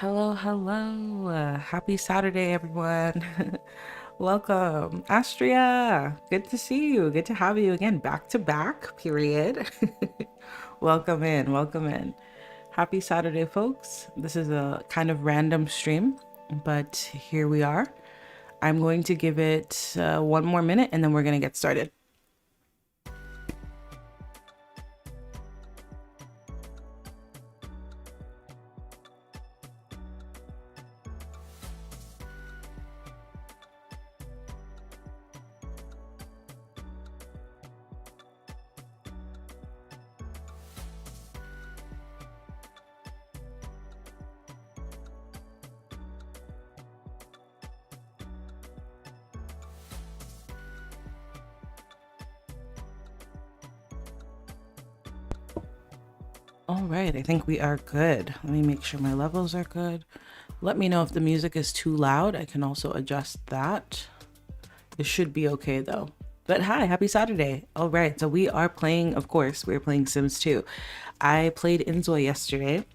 Hello, hello. Happy Saturday, everyone. Welcome, Astria. Good to see you. Good to have you again, back to back, period. Welcome in, welcome in. Happy Saturday, folks. This is a kind of random stream, but here we are. I'm going to give it one more minute and then we're going to get started. All right, I think we are good. Let me make sure my levels are good. Let me know if the music is too loud. I can also adjust that. It should be okay though. But hi, happy Saturday. All right, so we are playing, of course, we're playing Sims 2. I played Inzoi yesterday,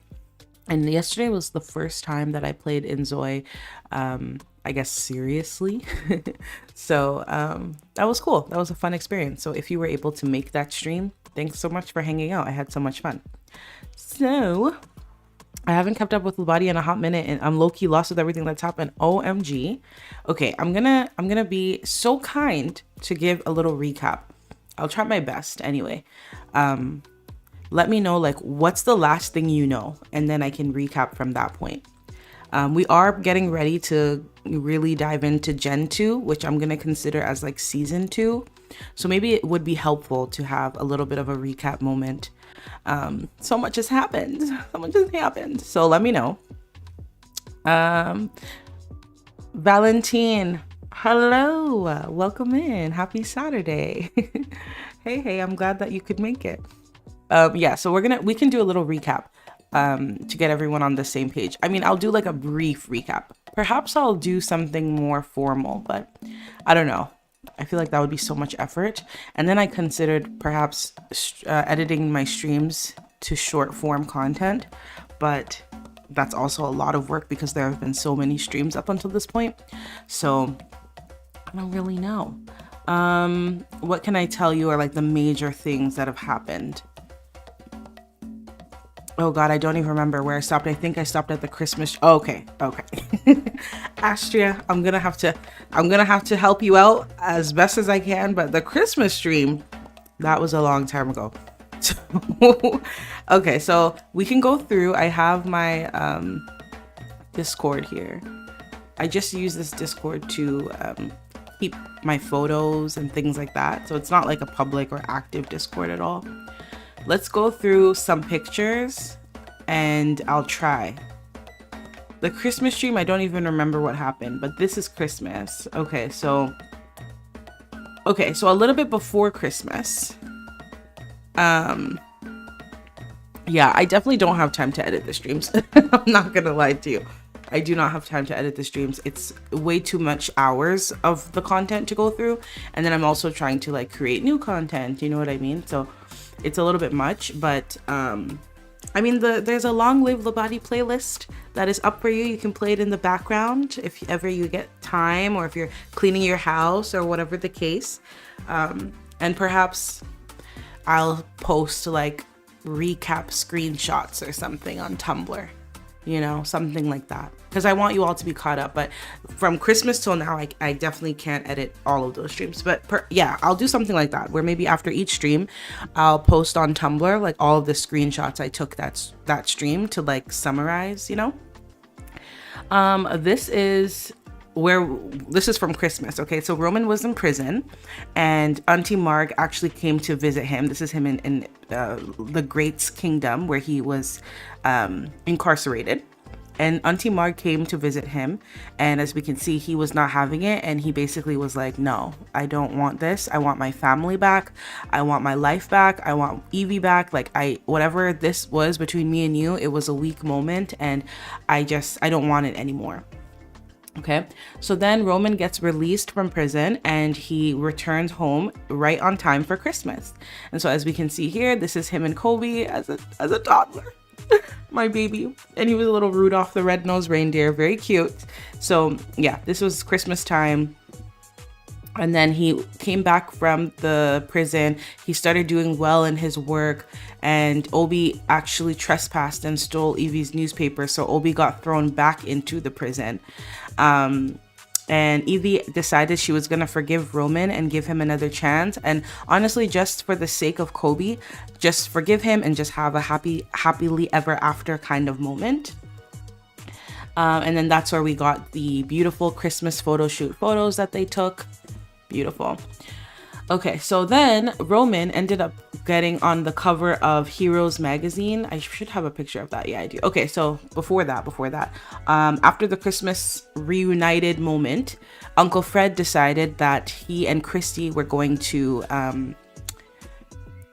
and yesterday was the first time that I played Inzoi, I guess, seriously. So that was cool. That was a fun experience. So if you were able to make that stream, thanks so much for hanging out. I had so much fun. So I haven't kept up with Labadi in a hot minute, and I'm low-key lost with everything that's happened. OMG. Okay, I'm gonna be so kind to give a little recap. I'll try my best anyway. Let me know, like, what's the last thing you know, and then I can recap from that point. We are getting ready to really dive into Gen 2, which I'm gonna consider as like season 2. So maybe it would be helpful to have a little bit of a recap moment. So much has happened. So much has happened. So let me know. Valentine, hello. Welcome in. Happy Saturday. Hey, I'm glad that you could make it. Yeah, so we can do a little recap to get everyone on the same page. I mean, I'll do like a brief recap. Perhaps I'll do something more formal, but I don't know. I feel like that would be so much effort. And then I considered perhaps editing my streams to short form content, but that's also a lot of work because there have been so many streams up until this point. So I don't really know. What can I tell you are like the major things that have happened? Oh God, I don't even remember where I stopped. I think I stopped at the Christmas. Oh, okay. Astria, I'm gonna have to help you out as best as I can. But the Christmas stream, that was a long time ago. Okay, so we can go through. I have my Discord here. I just use this Discord to keep my photos and things like that. So it's not like a public or active Discord at all. Let's go through some pictures and I'll try. The Christmas stream, I don't even remember what happened, but this is Christmas. Okay, so a little bit before Christmas. Yeah, I definitely don't have time to edit the streams. I'm not gonna lie to you. I do not have time to edit the streams. It's way too much hours of the content to go through. And then I'm also trying to like create new content, you know what I mean? So it's a little bit much, but I mean, there's a Long Live Labadi playlist that is up for you. You can play it in the background if ever you get time, or if you're cleaning your house or whatever the case. And perhaps I'll post like recap screenshots or something on Tumblr, you know, something like that, because I want you all to be caught up. But from Christmas till now, I definitely can't edit all of those streams. But yeah, I'll do something like that, where maybe after each stream I'll post on Tumblr like all of the screenshots I took that stream to like summarize, you know. This is from Christmas. Okay, so Roman was in prison and Auntie Marg actually came to visit him. This is him in the Great's Kingdom, where he was incarcerated. And Auntie Marg came to visit him, and as we can see, he was not having it, and he basically was like, no, I don't want this. I want my family back. I want my life back. I want Evie back. Like, whatever this was between me and you, it was a weak moment, and I don't want it anymore. Okay, so then Roman gets released from prison and he returns home right on time for Christmas. And so as we can see here, this is him and Kobe as a toddler. my baby. And he was a little Rudolph the Red-Nosed Reindeer, very cute. So yeah, this was Christmas time. And then he came back from the prison. He started doing well in his work, and Obi actually trespassed and stole Evie's newspaper. So Obi got thrown back into the prison. And Evie decided she was going to forgive Roman and give him another chance. And honestly, just for the sake of Kobe, just forgive him and just have a happily ever after kind of moment. And then that's where we got the beautiful Christmas photo shoot photos that they took. Beautiful. Okay, so then Roman ended up getting on the cover of Heroes magazine. I should have a picture of that. Yeah, I do. Okay, so before that, after the Christmas reunited moment, Uncle Fred decided that he and Christy were going to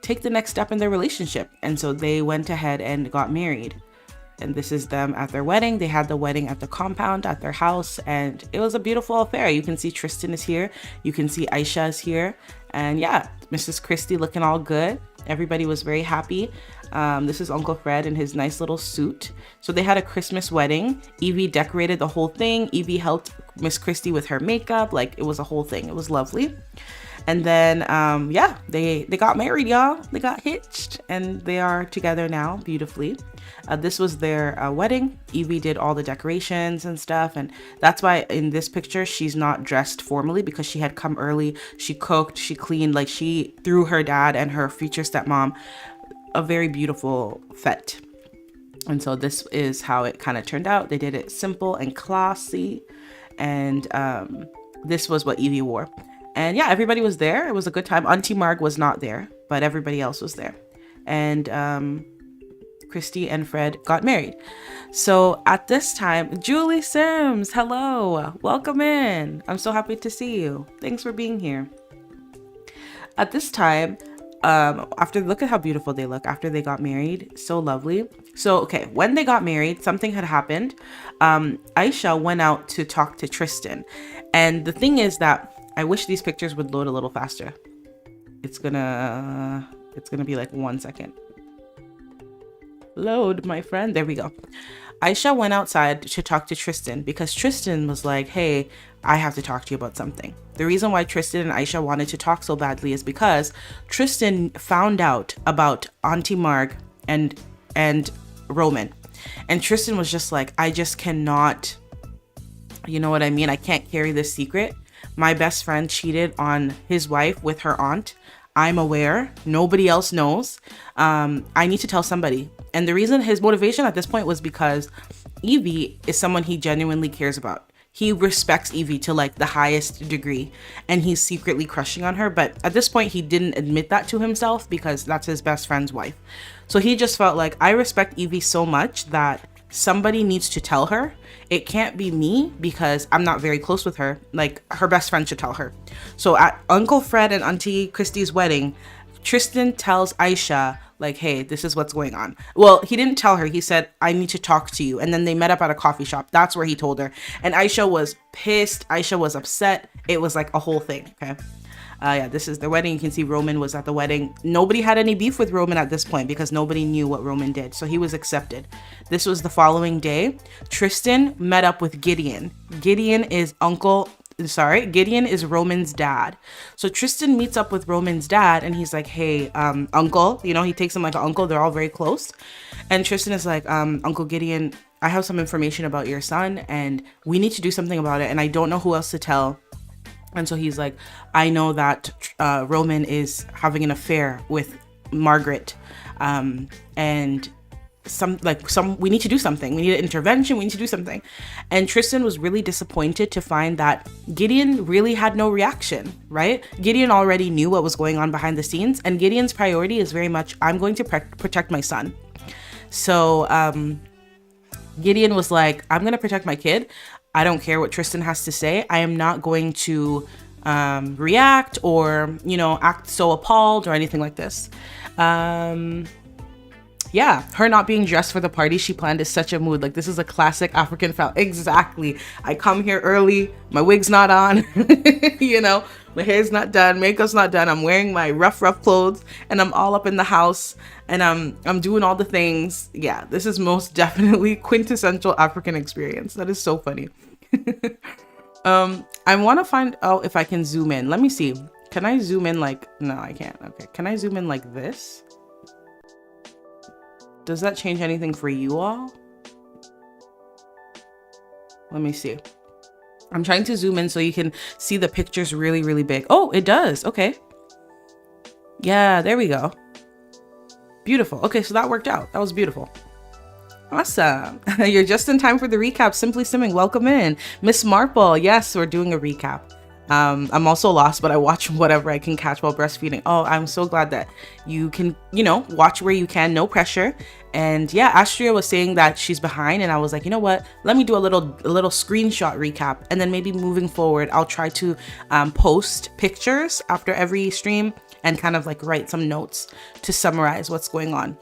take the next step in their relationship. And so they went ahead and got married. And this is them at their wedding. They had the wedding at the compound at their house, and it was a beautiful affair. You can see Tristan is here. You can see Aisha is here. And yeah, Mrs. Christie looking all good. Everybody was very happy. This is Uncle Fred in his nice little suit. So they had a Christmas wedding. Evie decorated the whole thing. Evie helped Miss Christie with her makeup. Like, it was a whole thing. It was lovely. And then, yeah, they got married, y'all. They got hitched, and they are together now beautifully. This was their wedding. Evie did all the decorations and stuff, and that's why in this picture she's not dressed formally, because she had come early. She cooked, she cleaned, like she threw her dad and her future stepmom a very beautiful fete. And so this is how it kind of turned out. They did it simple and classy, and this was what Evie wore. And yeah, everybody was there. It was a good time. Auntie Marg was not there, but everybody else was there. And Christy and Fred got married. So at this time, Julie Sims, hello, welcome in. I'm so happy to see you. Thanks for being here. At this time, look at how beautiful they look after they got married. So lovely. So, okay, when they got married, something had happened. Aisha went out to talk to Tristan. And the thing is that I wish these pictures would load a little faster. It's gonna be like 1 second. Load, my friend. There we go. Aisha went outside to talk to Tristan because Tristan was like, hey, I have to talk to you about something. The reason why Tristan and Aisha wanted to talk so badly is because Tristan found out about Auntie Marg and Roman. And Tristan was just like, I just cannot, you know what I mean? I can't carry this secret. My best friend cheated on his wife with her aunt. I'm aware. Nobody else knows. I need to tell somebody. And the reason his motivation at this point was because Evie is someone he genuinely cares about. He respects Evie to like the highest degree, and he's secretly crushing on her. But at this point, he didn't admit that to himself because that's his best friend's wife. So he just felt like, I respect Evie so much that somebody needs to tell her. It can't be me because I'm not very close with her. Like, her best friend should tell her. So at Uncle Fred and Auntie Christie's wedding, Tristan tells Aisha, like, hey, this is what's going on. Well, he didn't tell her. He said, I need to talk to you. And then they met up at a coffee shop. That's where he told her. And Aisha was pissed. Aisha was upset. It was like a whole thing. Okay. Yeah, this is the wedding. You can see Roman was at the wedding. Nobody had any beef with Roman at this point because nobody knew what Roman did. So he was accepted. This was the following day. Tristan met up with Gideon. Gideon is Roman's dad. So Tristan meets up with Roman's dad and he's like, hey, uncle, you know, he takes him like an uncle. They're all very close. And Tristan is like, Uncle Gideon, I have some information about your son and we need to do something about it. And I don't know who else to tell. And so he's like, I know that Roman is having an affair with Margaret. And we need to do something. We need an intervention. We need to do something. And Tristan was really disappointed to find that Gideon really had no reaction, right? Gideon already knew what was going on behind the scenes. And Gideon's priority is very much, I'm going to protect my son. So Gideon was like, I'm going to protect my kid. I don't care what Tristan has to say. I am not going to react or, you know, act so appalled or anything like this. yeah, her not being dressed for the party she planned is such a mood. Like, this is a classic African family. Exactly. I come here early, my wig's not on, you know, my hair's not done, makeup's not done. I'm wearing my rough clothes and I'm all up in the house and I'm doing all the things. Yeah, this is most definitely quintessential African experience. That is so funny. I want to find out if I can zoom in. Let me see. Can I zoom in like, no, I can't. Okay. Can I zoom in like this? Does that change anything for you all? Let me see. I'm trying to zoom in so you can see the pictures really, really big. Oh, it does. Okay. Yeah, there we go. Beautiful. Okay, so that worked out. That was beautiful. Awesome. You're just in time for the recap. Simply Simming, welcome in. Miss Marple, yes, we're doing a recap. I'm also lost, but I watch whatever I can catch while breastfeeding. Oh, I'm so glad that you can, you know, watch where you can, no pressure. And yeah, Astria was saying that she's behind, and I was like, you know what? Let me do a little screenshot recap, and then maybe moving forward, I'll try to post pictures after every stream and kind of like write some notes to summarize what's going on.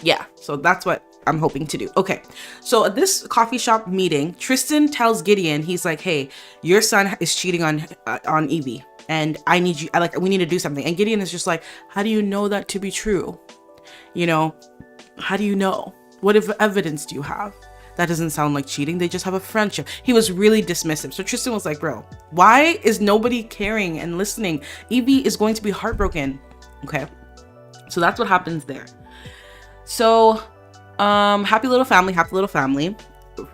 Yeah, so that's what I'm hoping to do. Okay, so at this coffee shop meeting, Tristan tells Gideon, he's like, hey, your son is cheating on Evie, and I need you, we need to do something. And Gideon is just like, how do you know that to be true? You know, how do you know? What evidence do you have? That doesn't sound like cheating. They just have a friendship. He was really dismissive. So Tristan was like, bro, why is nobody caring and listening? Evie is going to be heartbroken. Okay, so that's what happens there. So happy little family.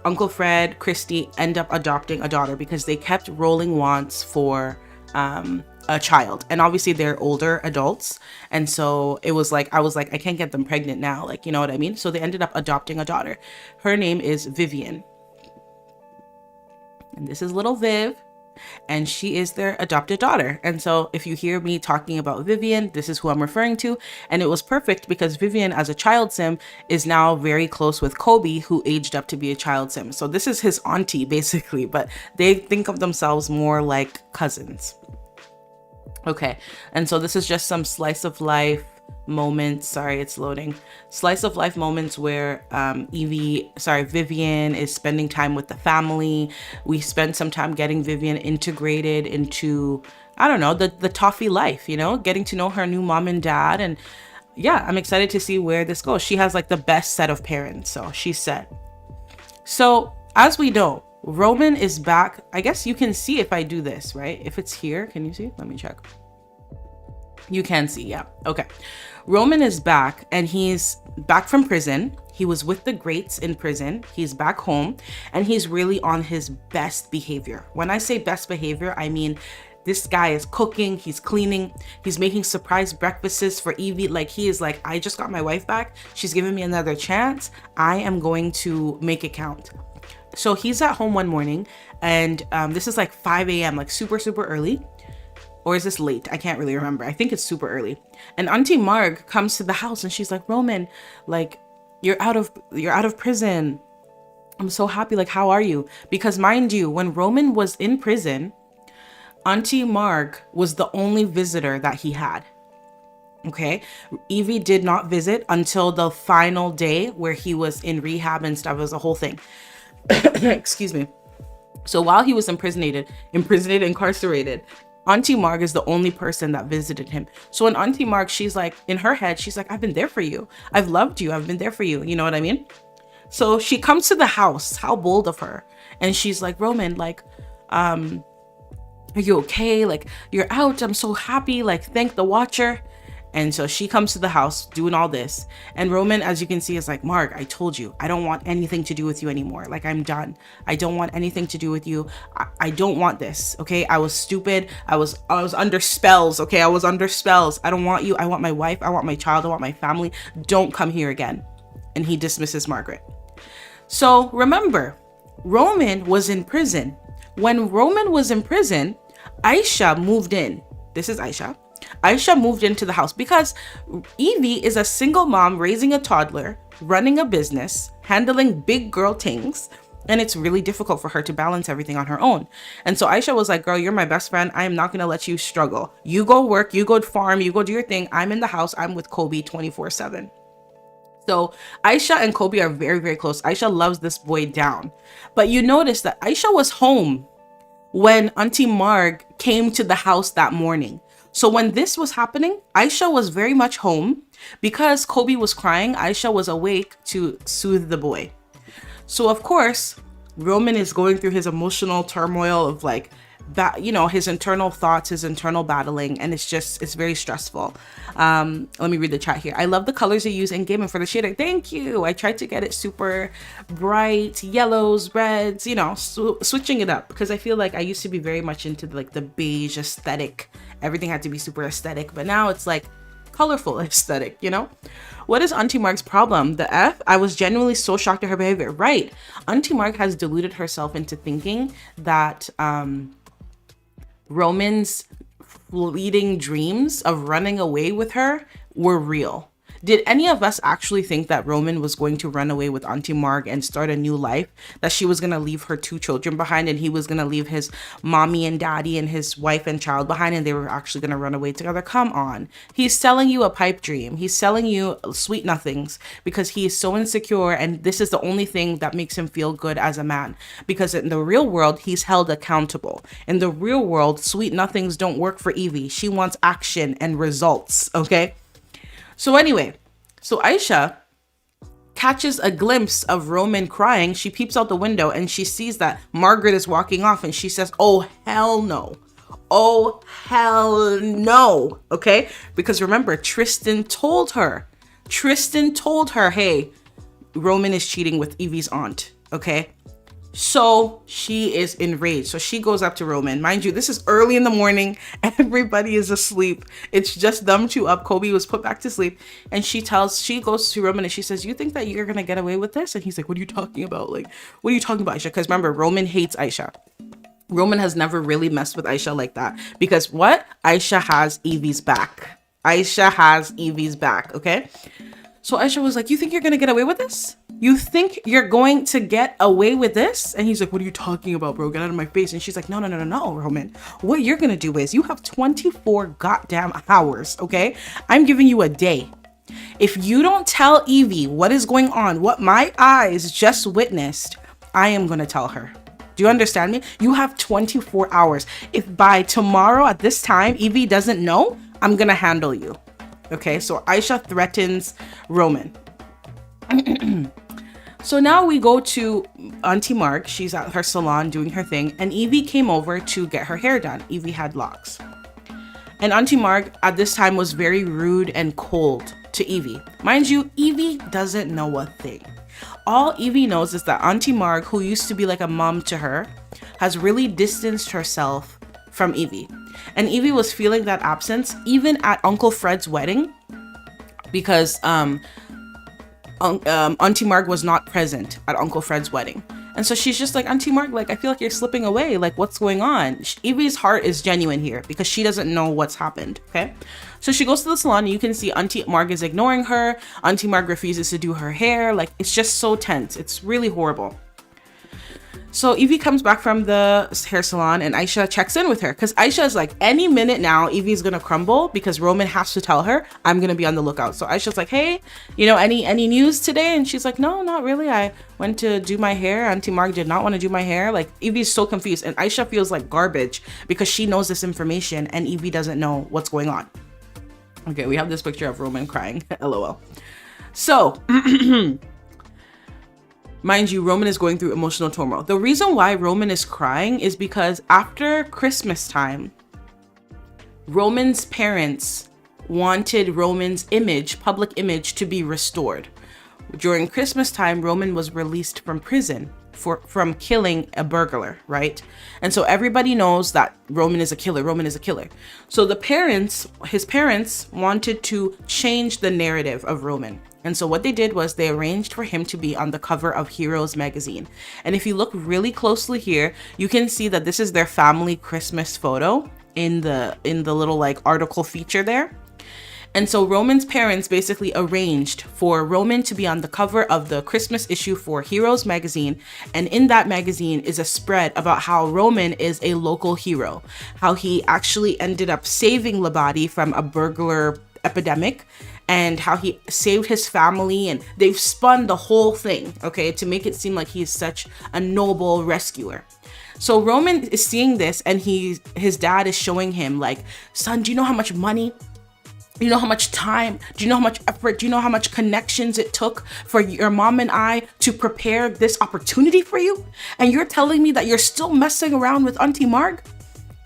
Uncle Fred, Christy end up adopting a daughter because they kept rolling wants for a child, and obviously they're older adults, and so it was like, I was like, I can't get them pregnant now, like, you know what I mean? So they ended up adopting a daughter. Her name is Vivian, and this is little Viv, and she is their adopted daughter. And so if you hear me talking about Vivian, this is who I'm referring to. And it was perfect because Vivian, as a child sim, is now very close with Kobe, who aged up to be a child sim. So this is his auntie basically, but they think of themselves more like cousins. Okay, and so this is just some slice of life moments. Sorry, it's loading. Slice of life moments where Vivian is spending time with the family. We spend some time getting Vivian integrated into, I don't know, the toffee life, you know, getting to know her new mom and dad. And yeah, I'm excited to see where this goes. She has like the best set of parents, so she's set. So as we know, Roman is back. I guess you can see if I do this, right? If it's here, can you see? Let me check. You can see, yeah. Okay. Roman is back, and he's back from prison. He was with the greats in prison. He's back home, and he's really on his best behavior. When I say best behavior, I mean this guy is cooking, he's cleaning, he's making surprise breakfasts for Evie. Like, he is like, I just got my wife back. She's giving me another chance. I am going to make it count. So he's at home one morning, and this is like 5 a.m., like super early. Or is this late? I can't really remember. I think it's super early. And Auntie Marg comes to the house, and she's like, Roman, like, you're out of prison. I'm so happy. Like, how are you? Because mind you, when Roman was in prison, Auntie Marg was the only visitor that he had. Okay, Evie did not visit until the final day where he was in rehab and stuff. It was a whole thing. Excuse me. So while he was incarcerated, Auntie Marg is the only person that visited him. So when Auntie Marg, she's like, in her head, she's like, I've been there for you. I've loved you. I've been there for you. You know what I mean? So she comes to the house. How bold of her. And she's like, Roman, like, are you okay? Like, you're out. I'm so happy. Like, thank the Watcher. And so she comes to the house doing all this. And Roman, as you can see, is like, Marg, I told you, I don't want anything to do with you anymore. Like, I'm done. I don't want anything to do with you. I don't want this. Okay. I was stupid. I was under spells. Okay. I was under spells. I don't want you. I want my wife. I want my child. I want my family. Don't come here again. And he dismisses Margaret. So remember, Roman was in prison. When Roman was in prison, Aisha moved in. This is Aisha. Aisha moved into the house because Evie is a single mom raising a toddler, running a business, handling big girl things, and it's really difficult for her to balance everything on her own. And so Aisha was like, girl, you're my best friend. I am not going to let you struggle. You go work, you go farm, you go do your thing. I'm in the house. I'm with Kobe 24/7. So Aisha and Kobe are very, very close. Aisha loves this boy down. But you notice that Aisha was home when Auntie Marg came to the house that morning. So when this was happening, Aisha was very much home. Because Kobe was crying, Aisha was awake to soothe the boy. So of course, Roman is going through his emotional turmoil of like that, you know, his internal thoughts, his internal battling, and it's very stressful. Let me read the chat here. I love the colors you use in gaming for the shader. Thank you. I tried to get it super bright, yellows, reds, you know, switching it up, because I feel like I used to be very much into like the beige aesthetic. Everything had to be super aesthetic, but now it's like colorful aesthetic, you know? What is Auntie Marg's problem? The F? I was genuinely so shocked at her behavior. Right. Auntie Marg has deluded herself into thinking that Roman's fleeting dreams of running away with her were real. Did any of us actually think that Roman was going to run away with Auntie Marg and start a new life? That she was going to leave her 2 children behind and he was going to leave his mommy and daddy and his wife and child behind and they were actually going to run away together? Come on. He's selling you a pipe dream. He's selling you sweet nothings because he is so insecure and this is the only thing that makes him feel good as a man. Because in the real world, he's held accountable. In the real world, sweet nothings don't work for Evie. She wants action and results, okay? So anyway, so Aisha catches a glimpse of Roman crying. She peeps out the window and she sees that Margaret is walking off and she says, oh, hell no. Oh, hell no. Okay? Because remember, Tristan told her, hey, Roman is cheating with Evie's aunt. Okay? So she is enraged. So she goes up to Roman. Mind you, this is early in the morning. Everybody is asleep. It's just them two up. Kobe was put back to sleep. And she goes to Roman and she says, you think that you're going to get away with this? And he's like, what are you talking about? Like, what are you talking about, Aisha? Because remember, Roman hates Aisha. Roman has never really messed with Aisha like that. Because what? Aisha has Evie's back. Aisha has Evie's back, okay? So Aisha was like, you think you're going to get away with this? You think you're going to get away with this? And he's like, what are you talking about, bro? Get out of my face. And she's like, no, Roman. What you're going to do is you have 24 goddamn hours, okay? I'm giving you a day. If you don't tell Evie what is going on, what my eyes just witnessed, I am going to tell her. Do you understand me? You have 24 hours. If by tomorrow at this time, Evie doesn't know, I'm going to handle you. Okay, so Aisha threatens Roman. So now we go to Auntie Marg. She's at her salon doing her thing. And Evie came over to get her hair done. Evie had locks. And Auntie Marg at this time was very rude and cold to Evie. Mind you, Evie doesn't know a thing. All Evie knows is that Auntie Marg, who used to be like a mom to her, has really distanced herself from Evie. And Evie was feeling that absence even at Uncle Fred's wedding because Auntie Marg was not present at Uncle Fred's wedding. And so she's just like, Auntie Marg, like, I feel like you're slipping away. Like, what's going on? Evie's heart is genuine here because she doesn't know what's happened, okay? So she goes to the salon and you can see Auntie Marg is ignoring her. Auntie Marg refuses to do her hair. Like, it's just so tense. It's really horrible. So Evie comes back from the hair salon and Aisha checks in with her because Aisha is like, any minute now, Evie's going to crumble because Roman has to tell her, I'm going to be on the lookout. So Aisha's like, hey, you know, any news today? And she's like, no, not really. I went to do my hair. Auntie Marg did not want to do my hair. Like, Evie's so confused and Aisha feels like garbage because she knows this information and Evie doesn't know what's going on. Okay, we have this picture of Roman crying. LOL. So... Mind you, Roman is going through emotional turmoil. The reason why Roman is crying is because after Christmas time, Roman's parents wanted Roman's image, public image, to be restored. During Christmas time, Roman was released from prison from killing a burglar, right? And so everybody knows that Roman is a killer. Roman is a killer. So his parents wanted to change the narrative of Roman. And so what they did was they arranged for him to be on the cover of Heroes magazine. And if you look really closely here, you can see that this is their family Christmas photo in the little like article feature there. And so Roman's parents basically arranged for Roman to be on the cover of the Christmas issue for Heroes magazine. And in that magazine is a spread about how Roman is a local hero, how he actually ended up saving Labadi from a burglar epidemic. and how he saved his family, and they've spun the whole thing, okay, to make it seem like he is such a noble rescuer. So Roman is seeing this, and his dad is showing him like, son, do you know how much money, do you know how much time, do you know how much effort, do you know how much connections it took for your mom and I to prepare this opportunity for you? And you're telling me that you're still messing around with Auntie Marg?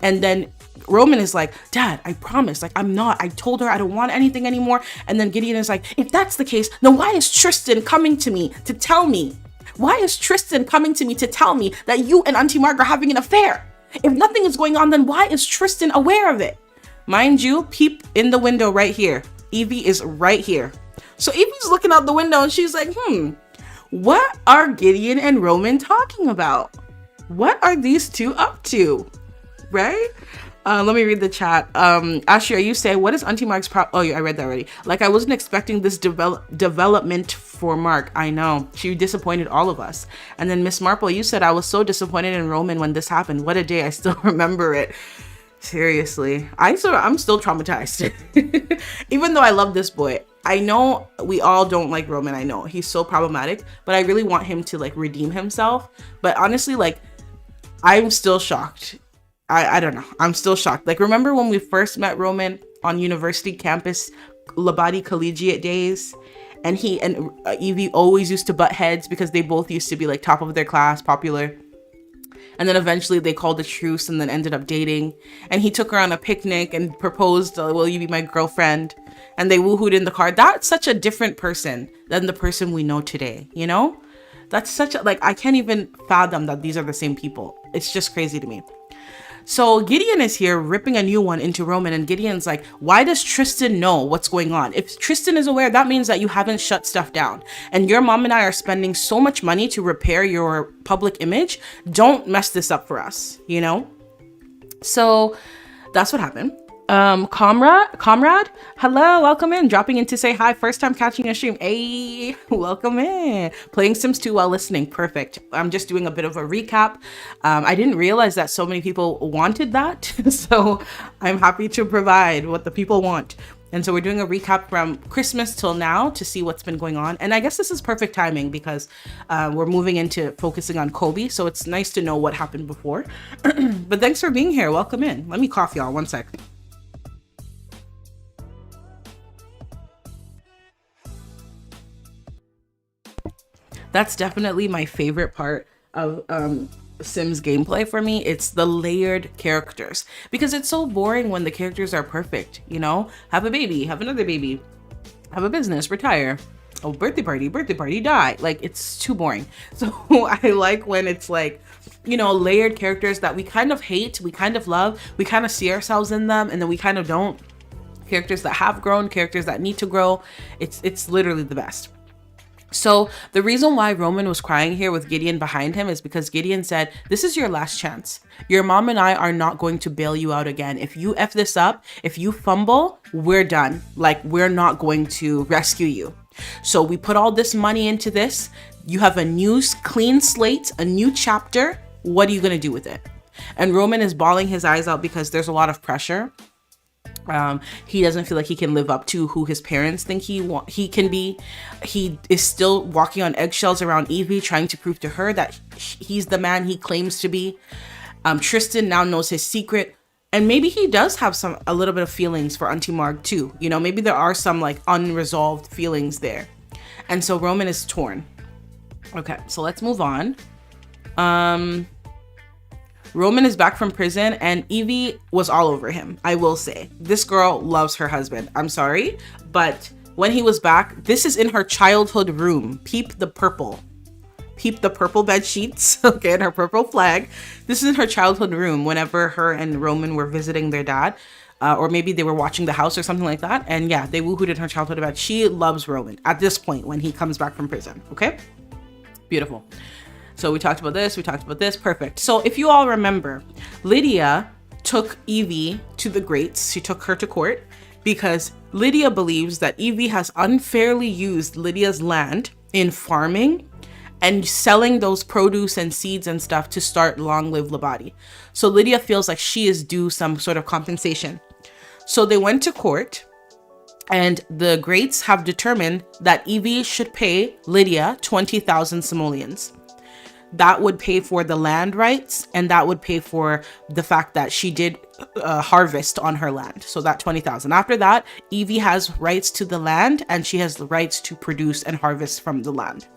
And then Roman is like, Dad, I promise, like, I'm not. I told her I don't want anything anymore. And then Gideon is like, if that's the case, then why is Tristan coming to me to tell me? Why is Tristan coming to me to tell me that you and Auntie Marg are having an affair? If nothing is going on, then why is Tristan aware of it? Mind you, peep in the window right here. Evie is right here. So Evie's looking out the window and she's like, what are Gideon and Roman talking about? What are these two up to? Right? Let me read the chat. Ashia, you say, what is Auntie Marg's problem? Oh, yeah, I read that already. Like, I wasn't expecting this development for Mark. I know. She disappointed all of us. And then Miss Marple, you said, I was so disappointed in Roman when this happened. What a day. I still remember it. Seriously. I'm still traumatized. Even though I love this boy. I know we all don't like Roman. I know he's so problematic, but I really want him to like redeem himself. But honestly, like, I'm still shocked. I don't know. I'm still shocked. Like, remember when we first met Roman on university campus, Labadi Collegiate days? And he and Evie always used to butt heads because they both used to be like top of their class, popular. And then eventually they called a truce and then ended up dating. And he took her on a picnic and proposed, will you be my girlfriend? And they woohooed in the car. That's such a different person than the person we know today, you know? That's such a, like, I can't even fathom that these are the same people. It's just crazy to me. So Gideon is here ripping a new one into Roman, and Gideon's like, why does Tristan know what's going on? If Tristan is aware, that means that you haven't shut stuff down. And your mom and I are spending so much money to repair your public image. Don't mess this up for us, you know? So that's what happened. Comrade, hello, welcome in, dropping in to say hi, first time catching a stream. Hey, welcome in. Playing Sims 2 while listening, perfect. I'm just doing a bit of a recap. I didn't realize that so many people wanted that, so I'm happy to provide what the people want. And so we're doing a recap from Christmas till now to see what's been going on. And I guess this is perfect timing because we're moving into focusing on Kobe. So it's nice to know what happened before. But thanks for being here. Welcome in. Let me cough, y'all. One sec. That's definitely my favorite part of Sims gameplay for me. It's the layered characters, because it's so boring when the characters are perfect, you know? Have a baby, have another baby, have a business, retire, oh, birthday party, die. Like, it's too boring. So I like when it's like, you know, layered characters that we kind of hate, we kind of love, we kind of see ourselves in them, and then we kind of don't. Characters that have grown, characters that need to grow. It's literally the best. So the reason why Roman was crying here with Gideon behind him is because Gideon said, this is your last chance. Your mom and I are not going to bail you out again. If you F this up, if you fumble, we're done. Like, we're not going to rescue you. So we put all this money into this. You have a new clean slate, a new chapter. What are you going to do with it? And Roman is bawling his eyes out because there's a lot of pressure. He doesn't feel like he can live up to who his parents think he can be. He is still walking on eggshells around Evie, trying to prove to her that he's the man he claims to be. Tristan now knows his secret, and maybe he does have a little bit of feelings for Auntie Marg too. You know, maybe there are some like unresolved feelings there, and so Roman is torn. Okay, so let's move on. Roman is back from prison, and Evie was all over him. I will say, this girl loves her husband. I'm sorry, but when he was back, this is in her childhood room. Peep the purple bed sheets, okay, and her purple flag. This is in her childhood room whenever her and Roman were visiting their dad, or maybe they were watching the house or something like that. And yeah, they woohooed in her childhood bed. She loves Roman at this point when he comes back from prison. Okay, beautiful. So we talked about this, perfect. So if you all remember, Lydia took Evie to the greats. She took her to court because Lydia believes that Evie has unfairly used Lydia's land in farming and selling those produce and seeds and stuff to start Long Live Labadi. So Lydia feels like she is due some sort of compensation. So they went to court, And the greats have determined that Evie should pay Lydia 20,000 simoleons. That would pay for the land rights, and that would pay for the fact that she did harvest on her land. So that 20,000. After that, Evie has rights to the land, and she has the rights to produce and harvest from the land.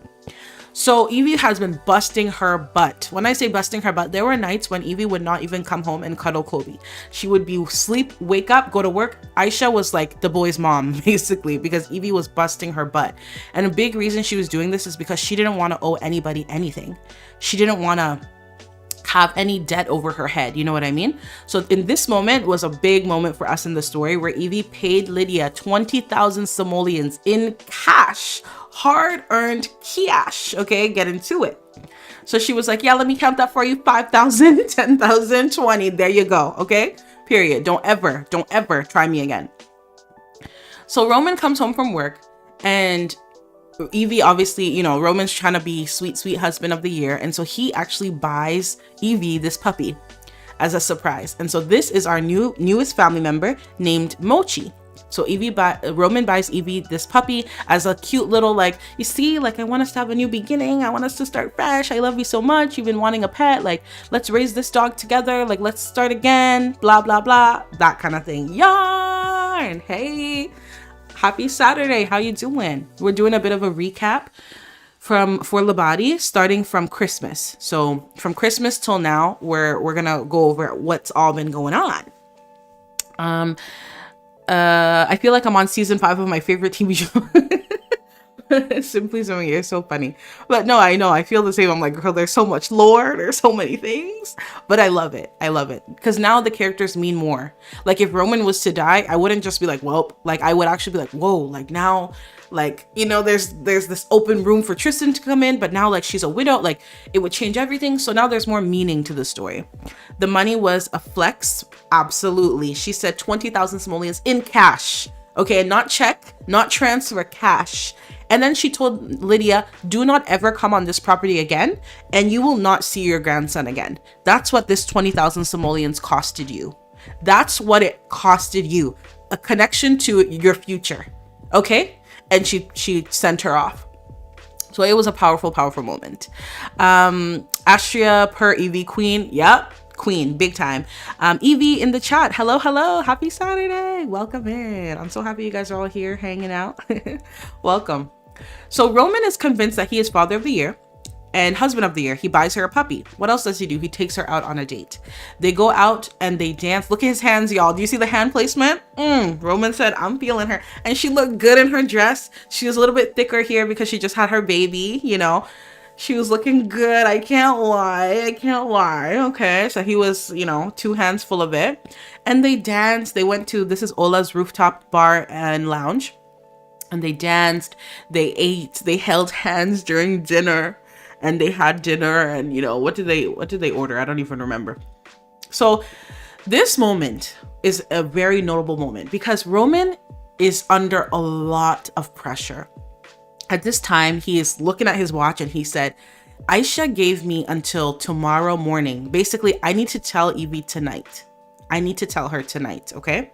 So Evie has been busting her butt. When I say busting her butt, there were nights when Evie would not even come home and cuddle Kobe. She would be sleep, wake up, go to work. Aisha was like the boy's mom, basically, because Evie was busting her butt. And a big reason she was doing this is because she didn't want to owe anybody anything. She didn't want to have any debt over her head. You know what I mean? So in this moment was a big moment for us in the story where Evie paid Lydia 20,000 simoleons in cash, hard-earned cash. Okay, get into it. So she was like, yeah, let me count that for you. 5,000, 10,000, 20. There you go. Okay, period. Don't ever try me again. So Roman comes home from work, and Evie, obviously, you know, Roman's trying to be sweet husband of the year. And so he actually buys Evie this puppy as a surprise. And so this is our newest family member named Mochi. So Roman buys Evie this puppy as a cute little, like, you see, like, I want us to have a new beginning. I want us to start fresh. I love you so much. You've been wanting a pet. Like, let's raise this dog together. Like, let's start again. Blah, blah, blah. That kind of thing. Yarn. Hey. Happy Saturday. How you doing? We're doing a bit of a recap for Labadi, starting from Christmas. So from Christmas till now, we're gonna go over what's all been going on. I feel like I'm on season 5 of my favorite TV show. Simply Swimming. You're so funny. But no, I know, I feel the same. I'm like, girl, there's so much lore, there's so many things, but I love it because now the characters mean more. Like, if Roman was to die, I wouldn't just be like, well, like, I would actually be like, whoa, like, now, like, you know, there's this open room for Tristan to come in, but now, like, she's a widow. Like, it would change everything. So now there's more meaning to the story. The money was a flex. Absolutely. She said 20,000 simoleons in cash. Okay, not check, not transfer, cash. And then she told Lydia, do not ever come on this property again, and you will not see your grandson again. That's what this 20,000 simoleons costed you. That's what it costed you. A connection to your future. Okay? And she sent her off. So it was a powerful, powerful moment. Astria per Evie Queen. Yep. Queen, big time. Evie in the chat. Hello. Happy Saturday. Welcome in. I'm so happy you guys are all here hanging out. Welcome. So Roman is convinced that he is father of the year and husband of the year. He buys her a puppy. What else does he do? He takes her out on a date. They go out and they dance. Look at his hands, y'all. Do you see the hand placement? Roman said, I'm feeling her. And she looked good in her dress. She was a little bit thicker here because she just had her baby, you know. She was looking good. I can't lie. Okay. So he was, you know, 2 hands full of it. And they danced. They went to, this is Ola's rooftop bar and lounge. And they danced. They ate. They held hands during dinner. And they had dinner. And, you know, what did they order? I don't even remember. So this moment is a very notable moment because Roman is under a lot of pressure. At this time, he is looking at his watch and he said, Aisha gave me until tomorrow morning. Basically, I need to tell Evie tonight. I need to tell her tonight, okay?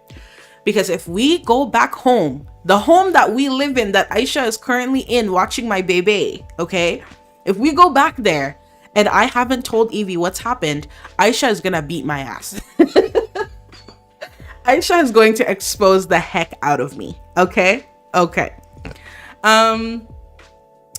Because if we go back home, the home that we live in, that Aisha is currently in watching my baby, okay? If we go back there and I haven't told Evie what's happened, Aisha is gonna beat my ass. Aisha is going to expose the heck out of me, okay? Okay.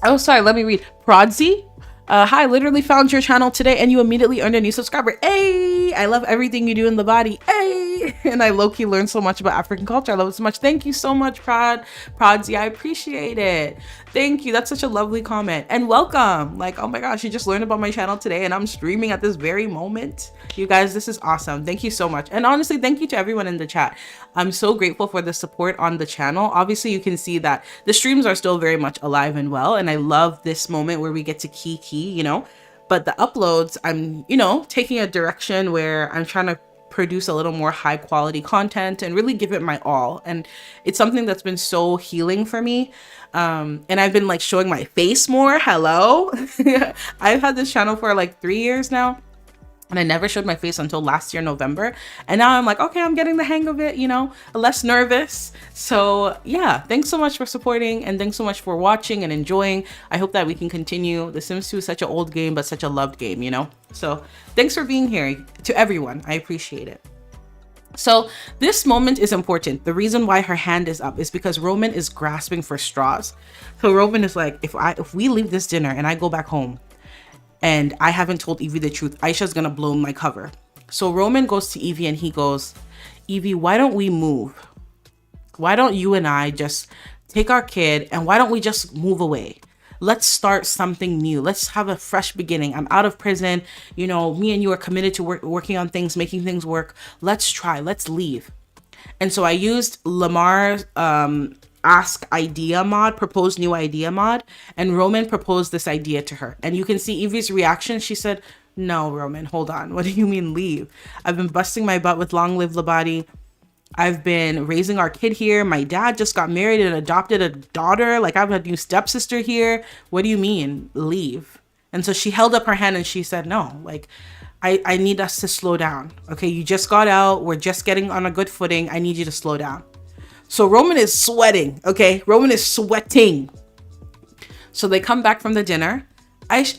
Oh, sorry, let me read. Prodzy. Hi, literally found your channel today and you immediately earned a new subscriber. Hey, I love everything you do in the body. Hey, and I low-key learned so much about African culture. I love it so much. Thank you so much, Prodzy. I appreciate it. Thank you. That's such a lovely comment. And welcome. Like, oh my gosh, you just learned about my channel today and I'm streaming at this very moment. You guys, this is awesome. Thank you so much. And honestly, thank you to everyone in the chat. I'm so grateful for the support on the channel. Obviously, you can see that the streams are still very much alive and well. And I love this moment where we get to key, you know, but the uploads, I'm, you know, taking a direction where I'm trying to produce a little more high quality content and really give it my all. And it's something that's been so healing for me. And I've been like showing my face more. Hello. I've had this channel for like 3 years now. And I never showed my face until last year, November. And now I'm like, okay, I'm getting the hang of it, you know, less nervous. So yeah, thanks so much for supporting, and thanks so much for watching and enjoying. I hope that we can continue. The Sims 2 is such an old game, but such a loved game, you know? So thanks for being here to everyone. I appreciate it. So this moment is important. The reason why her hand is up is because Roman is grasping for straws. So Roman is like, if we leave this dinner and I go back home, and I haven't told Evie the truth, Aisha's gonna blow my cover. So Roman goes to Evie and he goes, Evie, why don't we move? Why don't you and I just take our kid and why don't we just move away? Let's start something new. Let's have a fresh beginning. I'm out of prison. You know, me and you are committed to working on things, making things work. Let's try, let's leave. And so I used Lamar's ask idea mod, propose new idea mod, and Roman proposed this idea to her. And you can see Evie's reaction. She said, no, Roman, hold on. What do you mean leave? I've been busting my butt with Long Live Labadi. I've been raising our kid here. My dad just got married and adopted a daughter. Like, I have a new stepsister here. What do you mean leave? And so she held up her hand and she said, no, like, I need us to slow down. Okay, you just got out. We're just getting on a good footing. I need you to slow down. So Roman is sweating, okay? Roman is sweating. So they come back from the dinner.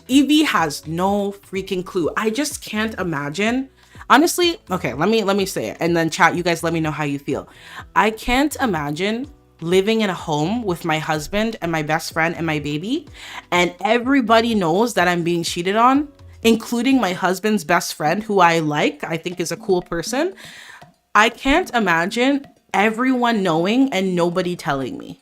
Evie has no freaking clue. I just can't imagine. Honestly, okay, let me say it. And then chat, you guys let me know how you feel. I can't imagine living in a home with my husband and my best friend and my baby, and everybody knows that I'm being cheated on, including my husband's best friend, who I think is a cool person. I can't imagine everyone knowing and nobody telling me.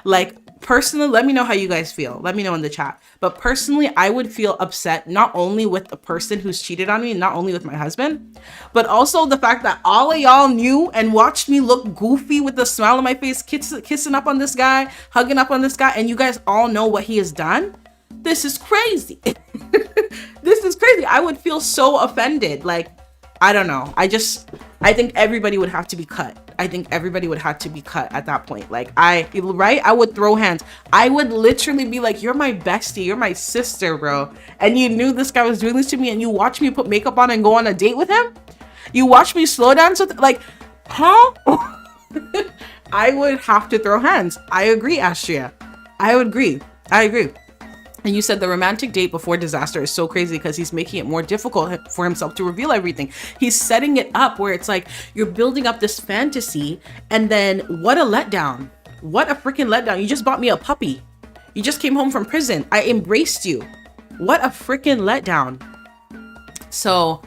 Like, personally, let me know how you guys feel. Let me know in the chat. But personally, I would feel upset not only with the person who's cheated on me, not only with my husband, but also the fact that all of y'all knew and watched me look goofy with a smile on my face, kissing up on this guy, hugging up on this guy, and you guys all know what he has done. This is crazy. This is crazy. I would feel so offended. Like, I don't know. I think everybody would have to be cut. I think everybody would have to be cut at that point. Like, I would throw hands. I would literally be like, you're my bestie. You're my sister, bro. And you knew this guy was doing this to me and you watched me put makeup on and go on a date with him? You watched me slow down? So like, huh? I would have to throw hands. I agree, Astria. I agree. And you said the romantic date before disaster is so crazy because he's making it more difficult for himself to reveal everything. He's setting it up where it's like you're building up this fantasy, and then what a letdown. What a freaking letdown. You just bought me a puppy. You just came home from prison. I embraced you. What a freaking letdown. So,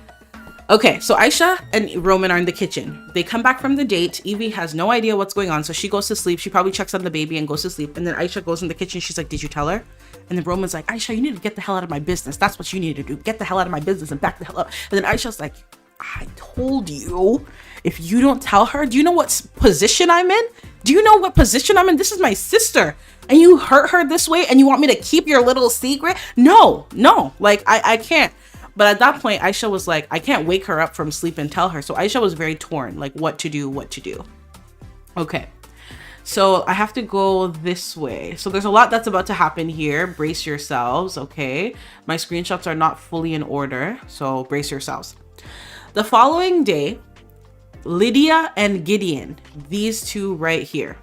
okay, so Aisha and Roman are in the kitchen. They come back from the date. Evie has no idea what's going on, so she goes to sleep. She probably checks on the baby and goes to sleep. And then Aisha goes in the kitchen. She's like, did you tell her? And then Roman's like, Aisha, you need to get the hell out of my business. That's what you need to do. Get the hell out of my business and back the hell up. And then Aisha's like, I told you, if you don't tell her, do you know what position I'm in? Do you know what position I'm in? This is my sister. And you hurt her this way and you want me to keep your little secret? No, like I can't. But at that point, Aisha was like, I can't wake her up from sleep and tell her. So Aisha was very torn, like what to do. Okay. So I have to go this way. So there's a lot that's about to happen here. Brace yourselves, okay? My screenshots are not fully in order, so brace yourselves. The following day, Lydia and Gideon, these two right here,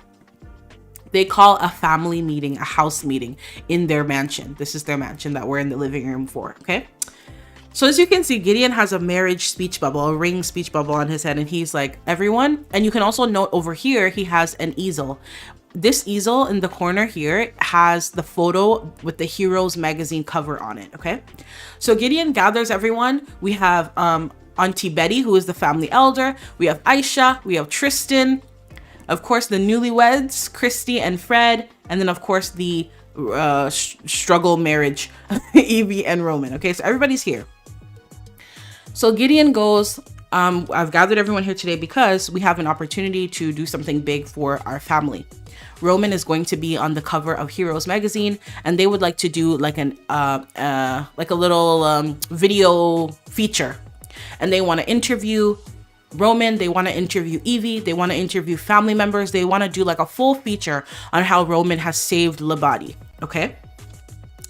they call a family meeting, a house meeting in their mansion. This is their mansion that we're in the living room for, okay? So as you can see, Gideon has a marriage speech bubble, a ring speech bubble on his head. And he's like, everyone. And you can also note over here, he has an easel. This easel in the corner here has the photo with the Heroes magazine cover on it. Okay. So Gideon gathers everyone. We have Auntie Betty, who is the family elder. We have Aisha. We have Tristan. Of course, the newlyweds, Christy and Fred. And then, of course, the struggle marriage, Evie and Roman. Okay. So everybody's here. So Gideon goes, I've gathered everyone here today because we have an opportunity to do something big for our family. Roman is going to be on the cover of Heroes magazine, and they would like to do like a little video feature. And they want to interview Roman, they want to interview Evie, they want to interview family members, they want to do like a full feature on how Roman has saved Labadi, okay?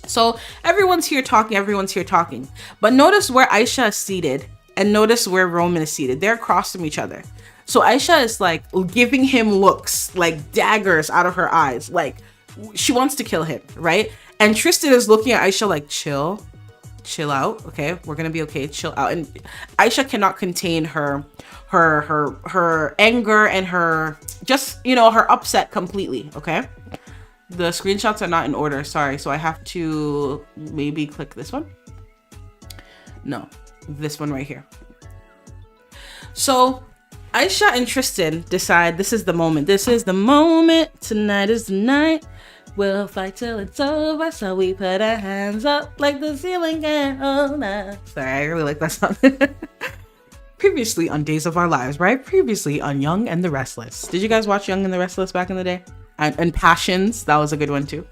So everyone's here talking. But notice where Aisha is seated and notice where Roman is seated. They're across from each other. So Aisha is like giving him looks, like daggers out of her eyes. Like she wants to kill him, right? And Tristan is looking at Aisha like, chill out. Okay, we're gonna be okay. Chill out. And Aisha cannot contain her anger and her just, you know, her upset completely. Okay. The screenshots are not in order. Sorry. So I have to maybe click this one. No, this one right here. So Aisha and Tristan decide this is the moment. This is the moment. Tonight is the night. We'll fight till it's over. So we put our hands up like the ceiling can hold us. Sorry, I really like that song. Previously on Days of Our Lives, right? Previously on Young and the Restless. Did you guys watch Young and the Restless back in the day? And Passions, that was a good one too.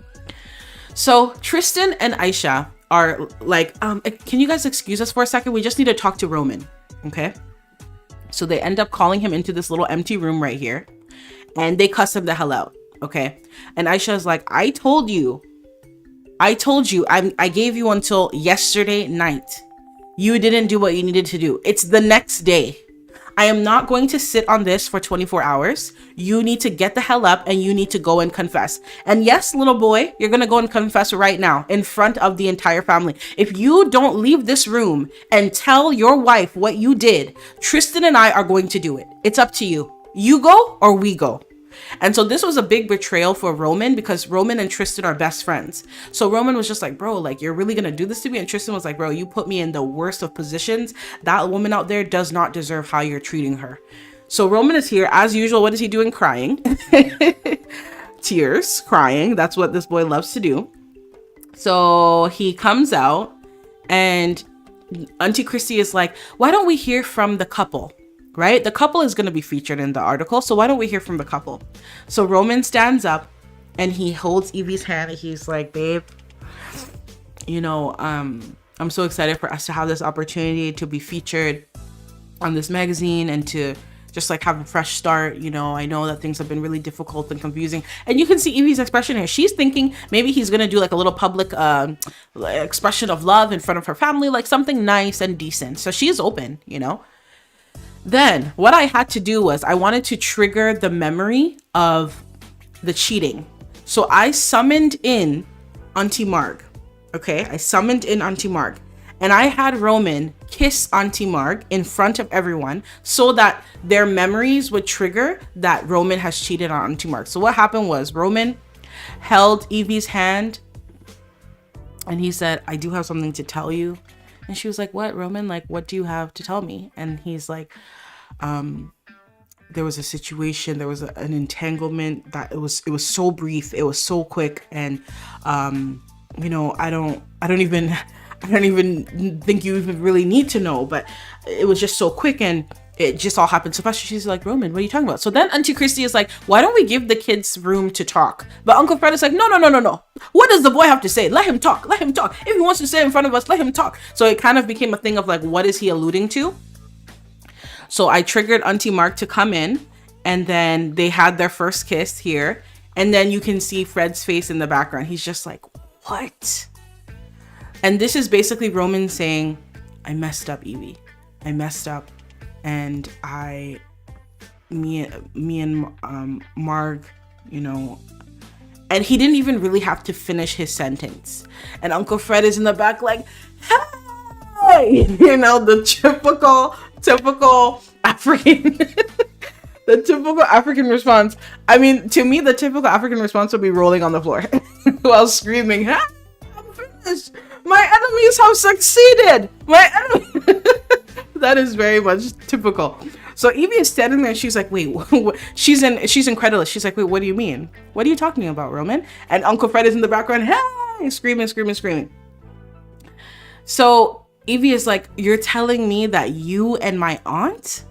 So Tristan and Aisha are like, can you guys excuse us for a second? We just need to talk to Roman, okay? So they end up calling him into this little empty room right here, and they cuss him the hell out, okay? And Aisha's like, I told you, I gave you until yesterday night. You didn't do what you needed to do. It's the next day. I am not going to sit on this for 24 hours. You need to get the hell up and you need to go and confess. And yes, little boy, you're going to go and confess right now in front of the entire family. If you don't leave this room and tell your wife what you did, Tristan and I are going to do it. It's up to you. You go or we go. And so this was a big betrayal for Roman because Roman and Tristan are best friends. So Roman was just like, bro, like, you're really going to do this to me? And Tristan was like, bro, you put me in the worst of positions. That woman out there does not deserve how you're treating her. So Roman is here as usual. What is he doing? Crying. Tears, crying. That's what this boy loves to do. So he comes out and Auntie Christy is like, why don't we hear from the couple? Right? The couple is going to be featured in the article. So why don't we hear from the couple? So Roman stands up and he holds Evie's hand and he's like, babe, you know, I'm so excited for us to have this opportunity to be featured on this magazine and to just like have a fresh start. You know, I know that things have been really difficult and confusing. And you can see Evie's expression here. She's thinking maybe he's going to do like a little public expression of love in front of her family, like something nice and decent. So she's open, you know. Then what I had to do was I wanted to trigger the memory of the cheating. So I summoned in Auntie Marg. Okay, I summoned in Auntie Marg. And I had Roman kiss Auntie Marg in front of everyone so that their memories would trigger that Roman has cheated on Auntie Marg. So what happened was Roman held Evie's hand and he said, I do have something to tell you. And she was like, what, Roman? Like, what do you have to tell me? And he's like, there was a situation, there was an entanglement that it was so brief, it was so quick. And, you know, I don't even think you even really need to know, but it was just so quick and it just all happened so fast. She's like, Roman, what are you talking about? So then Auntie Christy is like, why don't we give the kids room to talk? But Uncle Fred is like, no. What does the boy have to say? Let him talk. If he wants to say in front of us, let him talk. So it kind of became a thing of like, what is he alluding to? So I triggered Auntie Marg to come in and then they had their first kiss here. And then you can see Fred's face in the background. He's just like, what? And this is basically Roman saying, I messed up, Evie. I messed up. And me and Marg, you know, and he didn't even really have to finish his sentence. And Uncle Fred is in the back like, hey, you know, the typical African, the typical African response. I mean, to me, the typical African response would be rolling on the floor while screaming, hey, I'm finished. My enemies have succeeded. My enemy. That is very much typical. So Evie is standing there and she's like, wait, she's incredulous. She's like, wait, what do you mean? What are you talking about, Roman? And Uncle Fred is in the background, hey, screaming. So Evie is like, you're telling me that you and my aunt?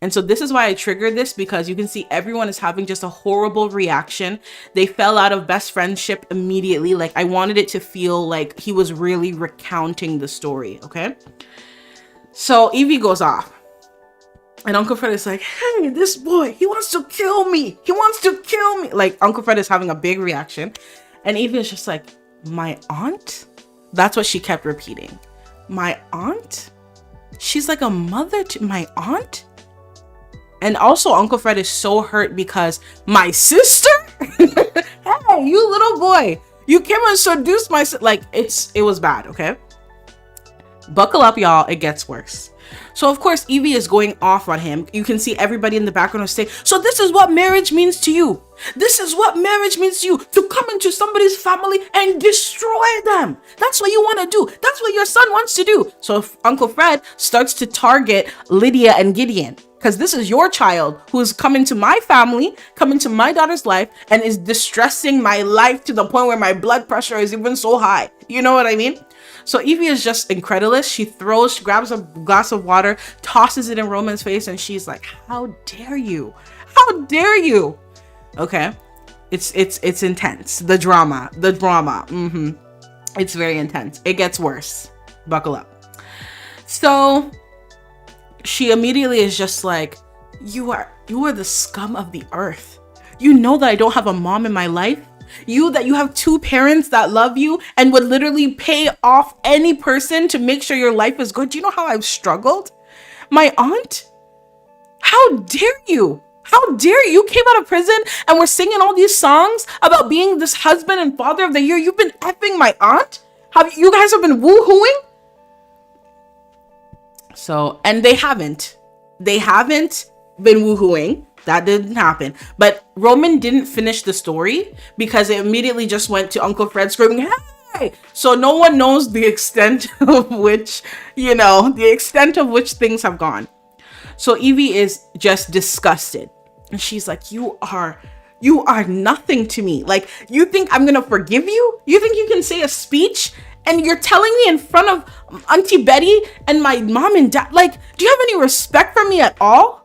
And so this is why I triggered this, because you can see everyone is having just a horrible reaction. They fell out of best friendship immediately. Like, I wanted it to feel like he was really recounting the story, okay? So Evie goes off. And Uncle Fred is like, hey, this boy, he wants to kill me. He wants to kill me. Like, Uncle Fred is having a big reaction. And Evie is just like, my aunt? That's what she kept repeating. My aunt? She's like a mother to my aunt? And also Uncle Fred is so hurt because my sister? Hey, you little boy. You came and seduced my sister. Like, it was bad, okay? Buckle up, y'all. It gets worse. So of course Evie is going off on him. You can see everybody in the background saying, so this is what marriage means to you. This is what marriage means to you, to come into somebody's family and destroy them. That's what you want to do. That's what your son wants to do. So if Uncle Fred starts to target Lydia and Gideon, because this is your child who's come into my family, come into my daughter's life, and is distressing my life to the point where my blood pressure is even so high. You know what I mean? So Evie is just incredulous. She grabs a glass of water, tosses it in Roman's face, and she's like, how dare you? How dare you? Okay. It's intense. The drama. It's very intense. It gets worse. Buckle up. So she immediately is just like, you are the scum of the earth. You know that I don't have a mom in my life. You have two parents that love you and would literally pay off any person to make sure your life is good. Do you know how I've struggled? My aunt? How dare you? How dare you? You came out of prison and we're singing all these songs about being this husband and father of the year. You've been effing my aunt? You guys have been woohooing? So, and they haven't been woohooing. That didn't happen. But Roman didn't finish the story because it immediately just went to Uncle Fred screaming, hey! So no one knows the extent of which, things have gone. So Evie is just disgusted. And she's like, you are nothing to me. Like, you think I'm going to forgive you? You think you can say a speech? And you're telling me in front of Auntie Betty and my mom and dad, like, do you have any respect for me at all?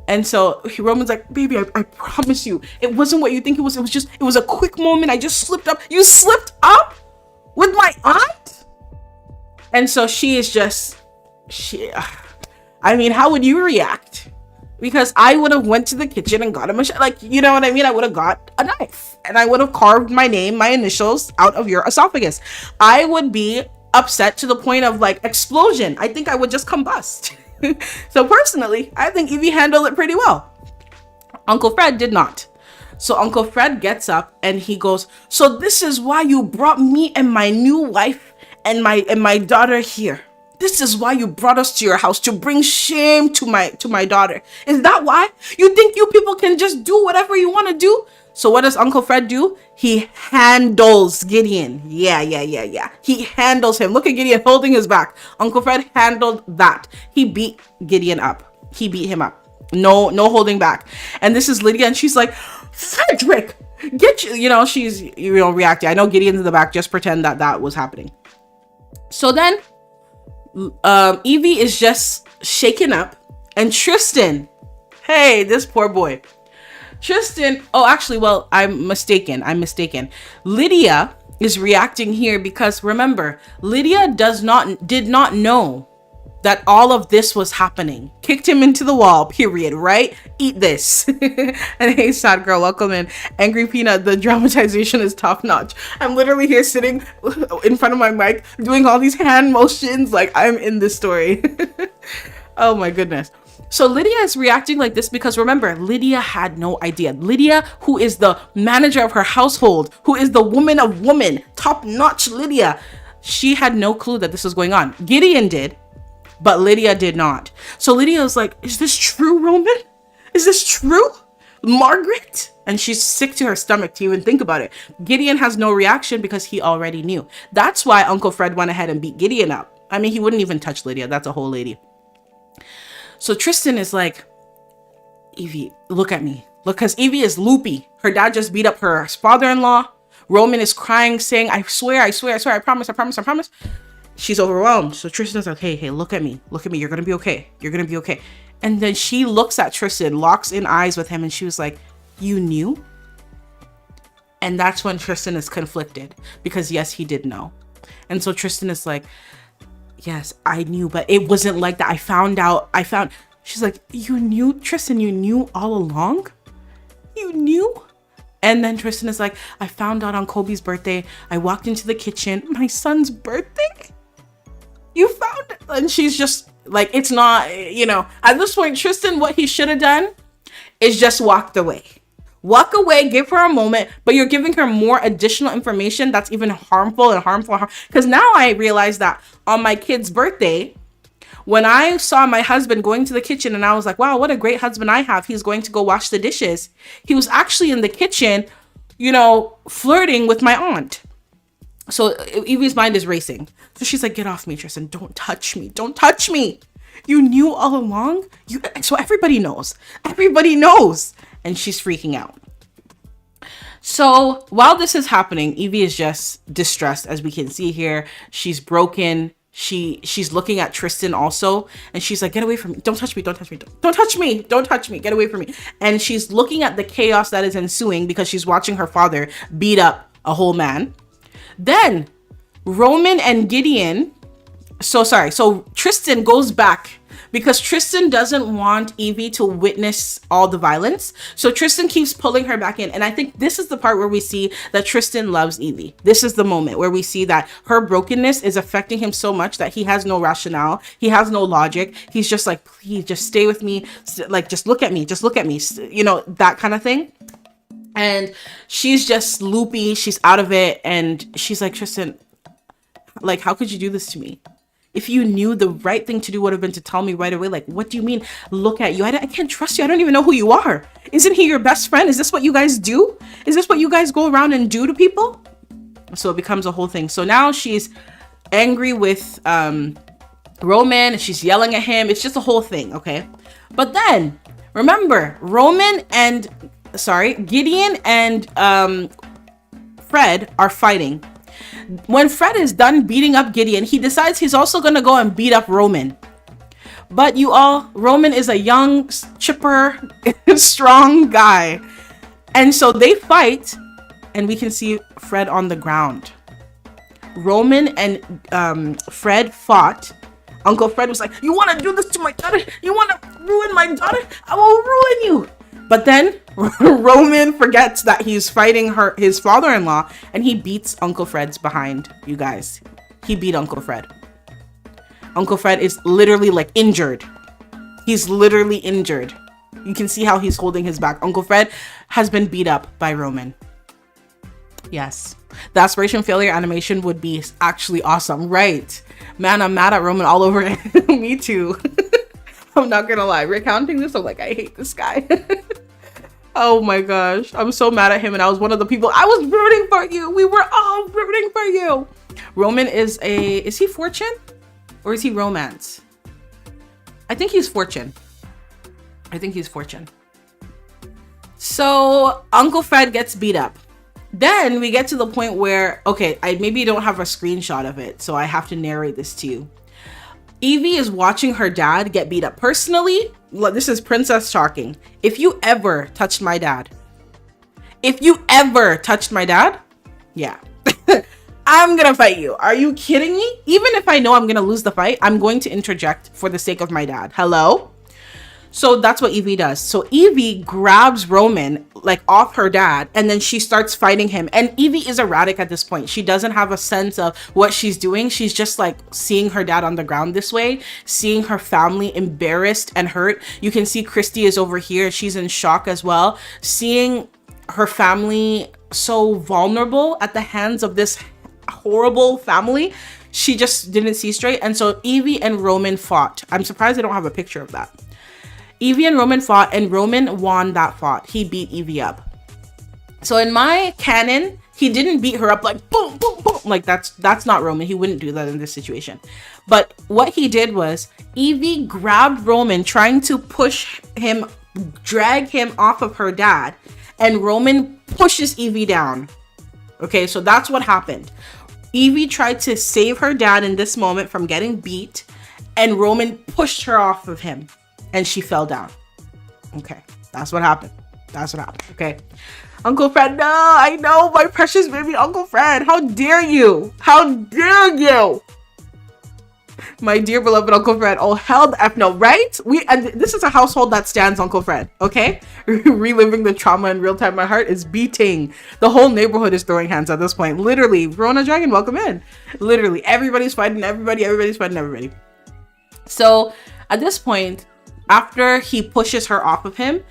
And so Roman's like, baby, I promise you, it wasn't what you think it was. It was a quick moment. I just slipped up. You slipped up with my aunt? And so she is just, how would you react? Because I would have went to the kitchen and got him you know what I mean? I would have got a knife and I would have carved my name, my initials out of your esophagus. I would be upset to the point of like explosion. I think I would just combust. So personally, I think Evie handled it pretty well. Uncle Fred did not. So Uncle Fred gets up and he goes, so this is why you brought me and my new wife and my daughter here. This is why you brought us to your house, to bring shame to my daughter. Is that why? You think you people can just do whatever you want to do? So what does Uncle Fred do? He handles Gideon. Yeah. He handles him. Look at Gideon holding his back. Uncle Fred handled that. He beat Gideon up. He beat him up. No holding back. And this is Lydia, and she's like, Frederick, get you. She's reacting. I know Gideon's in the back. Just pretend that was happening. So then, Evie is just shaken up, and Tristan, hey, this poor boy. Tristan, I'm mistaken. Lydia is reacting here because remember, Lydia did not know that all of this was happening. Kicked him into the wall, period, right? Eat this. And hey, sad girl, welcome in. Angry Peanut, the dramatization is top notch. I'm literally here sitting in front of my mic, doing all these hand motions like I'm in this story. Oh my goodness. So Lydia is reacting like this because remember, Lydia had no idea. Lydia, who is the manager of her household, who is the woman of woman, top-notch Lydia, she had no clue that this was going on. Gideon did, but Lydia did not. So Lydia was like, is this true, Roman? Is this true? Margaret? And she's sick to her stomach to even think about it. Gideon has no reaction because he already knew. That's why Uncle Fred went ahead and beat Gideon up. I mean, he wouldn't even touch Lydia. That's a whole lady. So Tristan is like, Evie, look at me. Look, because Evie is loopy. Her dad just beat up her father-in-law. Roman is crying, saying, I swear, I promise. She's overwhelmed. So Tristan's like, hey, look at me. You're going to be okay. And then she looks at Tristan, locks in eyes with him, and she was like, you knew? And that's when Tristan is conflicted because yes, he did know. And so Tristan is like, yes, I knew, but it wasn't like that. She's like, you knew, Tristan, you knew all along? You knew? And then Tristan is like, I found out on Kobe's birthday. I walked into the kitchen. My son's birthday? You found it? And she's just like, it's not, you know, at this point, Tristan, what he should have done is just walked away. Walk away, give her a moment, but you're giving her more additional information that's even harmful. Because now I realize that on my kid's birthday, when I saw my husband going to the kitchen and I was like, wow, what a great husband I have. He's going to go wash the dishes. He was actually in the kitchen, you know, flirting with my aunt. So Evie's mind is racing. So she's like, get off me, Tristan. Don't touch me. Don't touch me. You knew all along? So everybody knows. Everybody knows. And she's freaking out. So while this is happening, Evie is just distressed, as we can see here. She's broken. She's looking at Tristan also, and she's like, get away from me. Don't touch me. Don't touch me. Don't touch me. Don't touch me. Get away from me. And she's looking at the chaos that is ensuing because she's watching her father beat up a whole man. Then Roman and Gideon. So Tristan goes back because Tristan doesn't want Evie to witness all the violence. So Tristan keeps pulling her back in. And I think this is the part where we see that Tristan loves Evie. This is the moment where we see that her brokenness is affecting him so much that he has no rationale. He has no logic. He's just like, please just stay with me. Like, just look at me. Just look at me. You know, that kind of thing. And she's just loopy. She's out of it. And she's like, Tristan, like, how could you do this to me? If you knew, the right thing to do would have been to tell me right away. Like, what do you mean? Look at you. I can't trust you. I don't even know who you are. Isn't he your best friend? Is this what you guys do? Is this what you guys go around and do to people? So it becomes a whole thing. So now she's angry with Roman and she's yelling at him. It's just a whole thing, okay? But then, remember, Gideon and Fred are fighting. When Fred is done beating up Gideon, he decides he's also going to go and beat up Roman. But Roman is a young, chipper, strong guy. And so they fight, and we can see Fred on the ground. Roman and Fred fought. Uncle Fred was like, you want to do this to my daughter? You want to ruin my daughter? I will ruin you. But then Roman forgets that he's fighting his father-in-law, and he beats Uncle Fred's behind, you guys. He beat Uncle Fred. Uncle Fred is literally like injured. He's literally injured. You can see how he's holding his back. Uncle Fred has been beat up by Roman. Yes. The aspiration failure animation would be actually awesome, right? Man, I'm mad at Roman all over it. Me too. I'm not gonna lie. Recounting this, I'm like, I hate this guy. Oh my gosh. I'm so mad at him, and I was one of the people. I was rooting for you. We were all rooting for you. Roman is he fortune? Or is he romance? I think he's fortune. So Uncle Fred gets beat up. Then we get to the point where, okay, I maybe don't have a screenshot of it, so I have to narrate this to you. Evie is watching her dad get beat up. Personally, this is Princess talking. If you ever touched my dad, yeah, I'm gonna fight you. Are you kidding me? Even if I know I'm gonna lose the fight, I'm going to interject for the sake of my dad. Hello? So that's what Evie does. So Evie grabs Roman like off her dad, and then she starts fighting him. And Evie is erratic at this point. She doesn't have a sense of what she's doing. She's just like seeing her dad on the ground this way, seeing her family embarrassed and hurt. You can see Christy is over here. She's in shock as well. Seeing her family so vulnerable at the hands of this horrible family. She just didn't see straight. And so Evie and Roman fought. I'm surprised I don't have a picture of that. Evie and Roman fought, and Roman won that fight. He beat Evie up. So in my canon, he didn't beat her up like boom, boom, boom. Like that's not Roman. He wouldn't do that in this situation. But what he did was Evie grabbed Roman, trying to push him, drag him off of her dad, and Roman pushes Evie down. Okay, so that's what happened. Evie tried to save her dad in this moment from getting beat, and Roman pushed her off of him. And she fell down. Okay, that's what happened. Okay. Uncle Fred, no, I know, my precious baby Uncle Fred. How dare you? My dear beloved Uncle Fred. Oh, hell the F no, right? And this is a household that stands Uncle Fred, okay? Reliving the trauma in real time. My heart is beating. The whole neighborhood is throwing hands at this point. Literally, Rona Dragon, welcome in. Literally, everybody's fighting everybody. Everybody's fighting everybody. So at this point, after he pushes her off of him,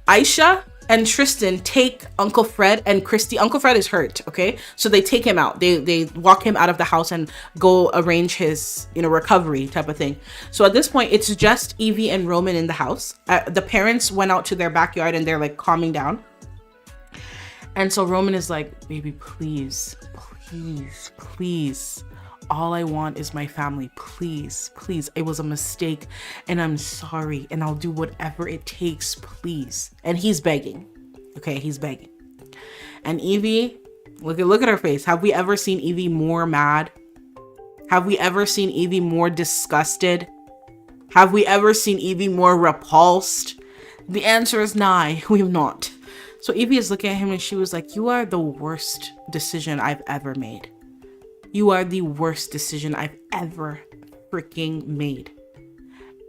Aisha and Tristan take Uncle Fred and Christy. Uncle Fred is hurt, okay? So they take him out. They walk him out of the house and go arrange his, recovery type of thing. So at this point, it's just Evie and Roman in the house. The parents went out to their backyard and they're like calming down. And so Roman is like, baby, please, please, please. All I want is my family. Please, please. It was a mistake and I'm sorry and I'll do whatever it takes, please. And he's begging. Okay, he's begging. And Evie, look at her face. Have we ever seen Evie more mad? Have we ever seen Evie more disgusted? Have we ever seen Evie more repulsed? The answer is nah, we have not. So Evie is looking at him and she was like, you are the worst decision I've ever made. You are the worst decision I've ever freaking made.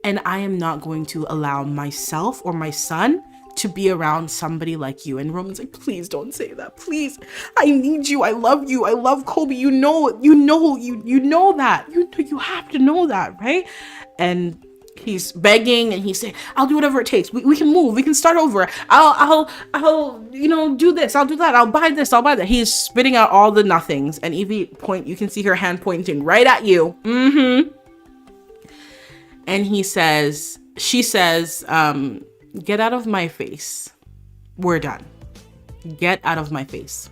And I am not going to allow myself or my son to be around somebody like you. And Roman's like, please don't say that. Please. I need you. I love you. I love Kobe. You know that. You have to know that, right? And he's begging and he's saying, I'll do whatever it takes. We can move. We can start over. I'll do this. I'll do that. I'll buy this. I'll buy that. He's spitting out all the nothings. And Evie you can see her hand pointing right at you. And she says, get out of my face. We're done. Get out of my face.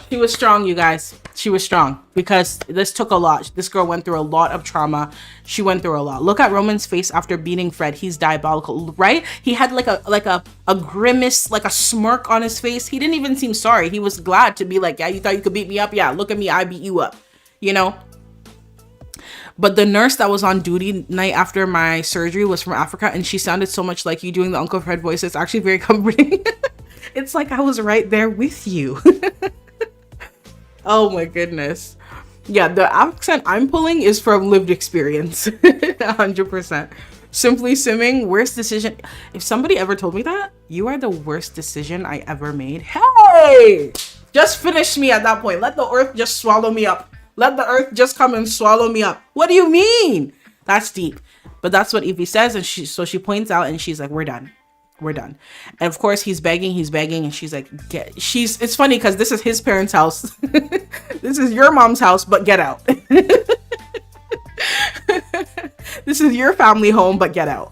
She was strong, you guys. She was strong because this took a lot. This girl went through a lot of trauma. She went through a lot. Look at Roman's face after beating Fred. He's diabolical, right? He had like a grimace, like a smirk on his face. He didn't even seem sorry. He was glad to be like, yeah, you thought you could beat me up? Yeah, look at me. I beat you up, But the nurse that was on duty night after my surgery was from Africa, and she sounded so much like you doing the Uncle Fred voice. It's actually very comforting. It's like I was right there with you. Oh my goodness. Yeah, the accent I'm pulling is from lived experience. 100%. Simply Simming, worst decision. If somebody ever told me that, you are the worst decision I ever made. Hey! Just finish me at that point. Let the earth just swallow me up. Let the earth just come and swallow me up. What do you mean? That's deep. But that's what Evie says. And she points out and she's like, we're done. We're done. And of course he's begging. And she's like, it's funny because this is his parents' house. This is your mom's house, but get out. This is your family home, but get out.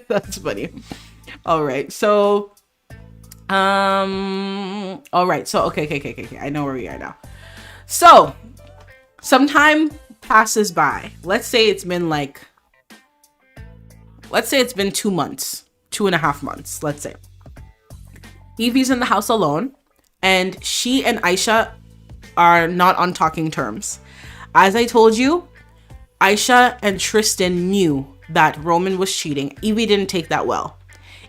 That's funny. All right. So, okay. I know where we are now. So some time passes by. Let's say it's been 2 months. 2.5 months, let's say. Evie's in the house alone, and she and Aisha are not on talking terms. As I told you, Aisha and Tristan knew that Roman was cheating. Evie didn't take that well.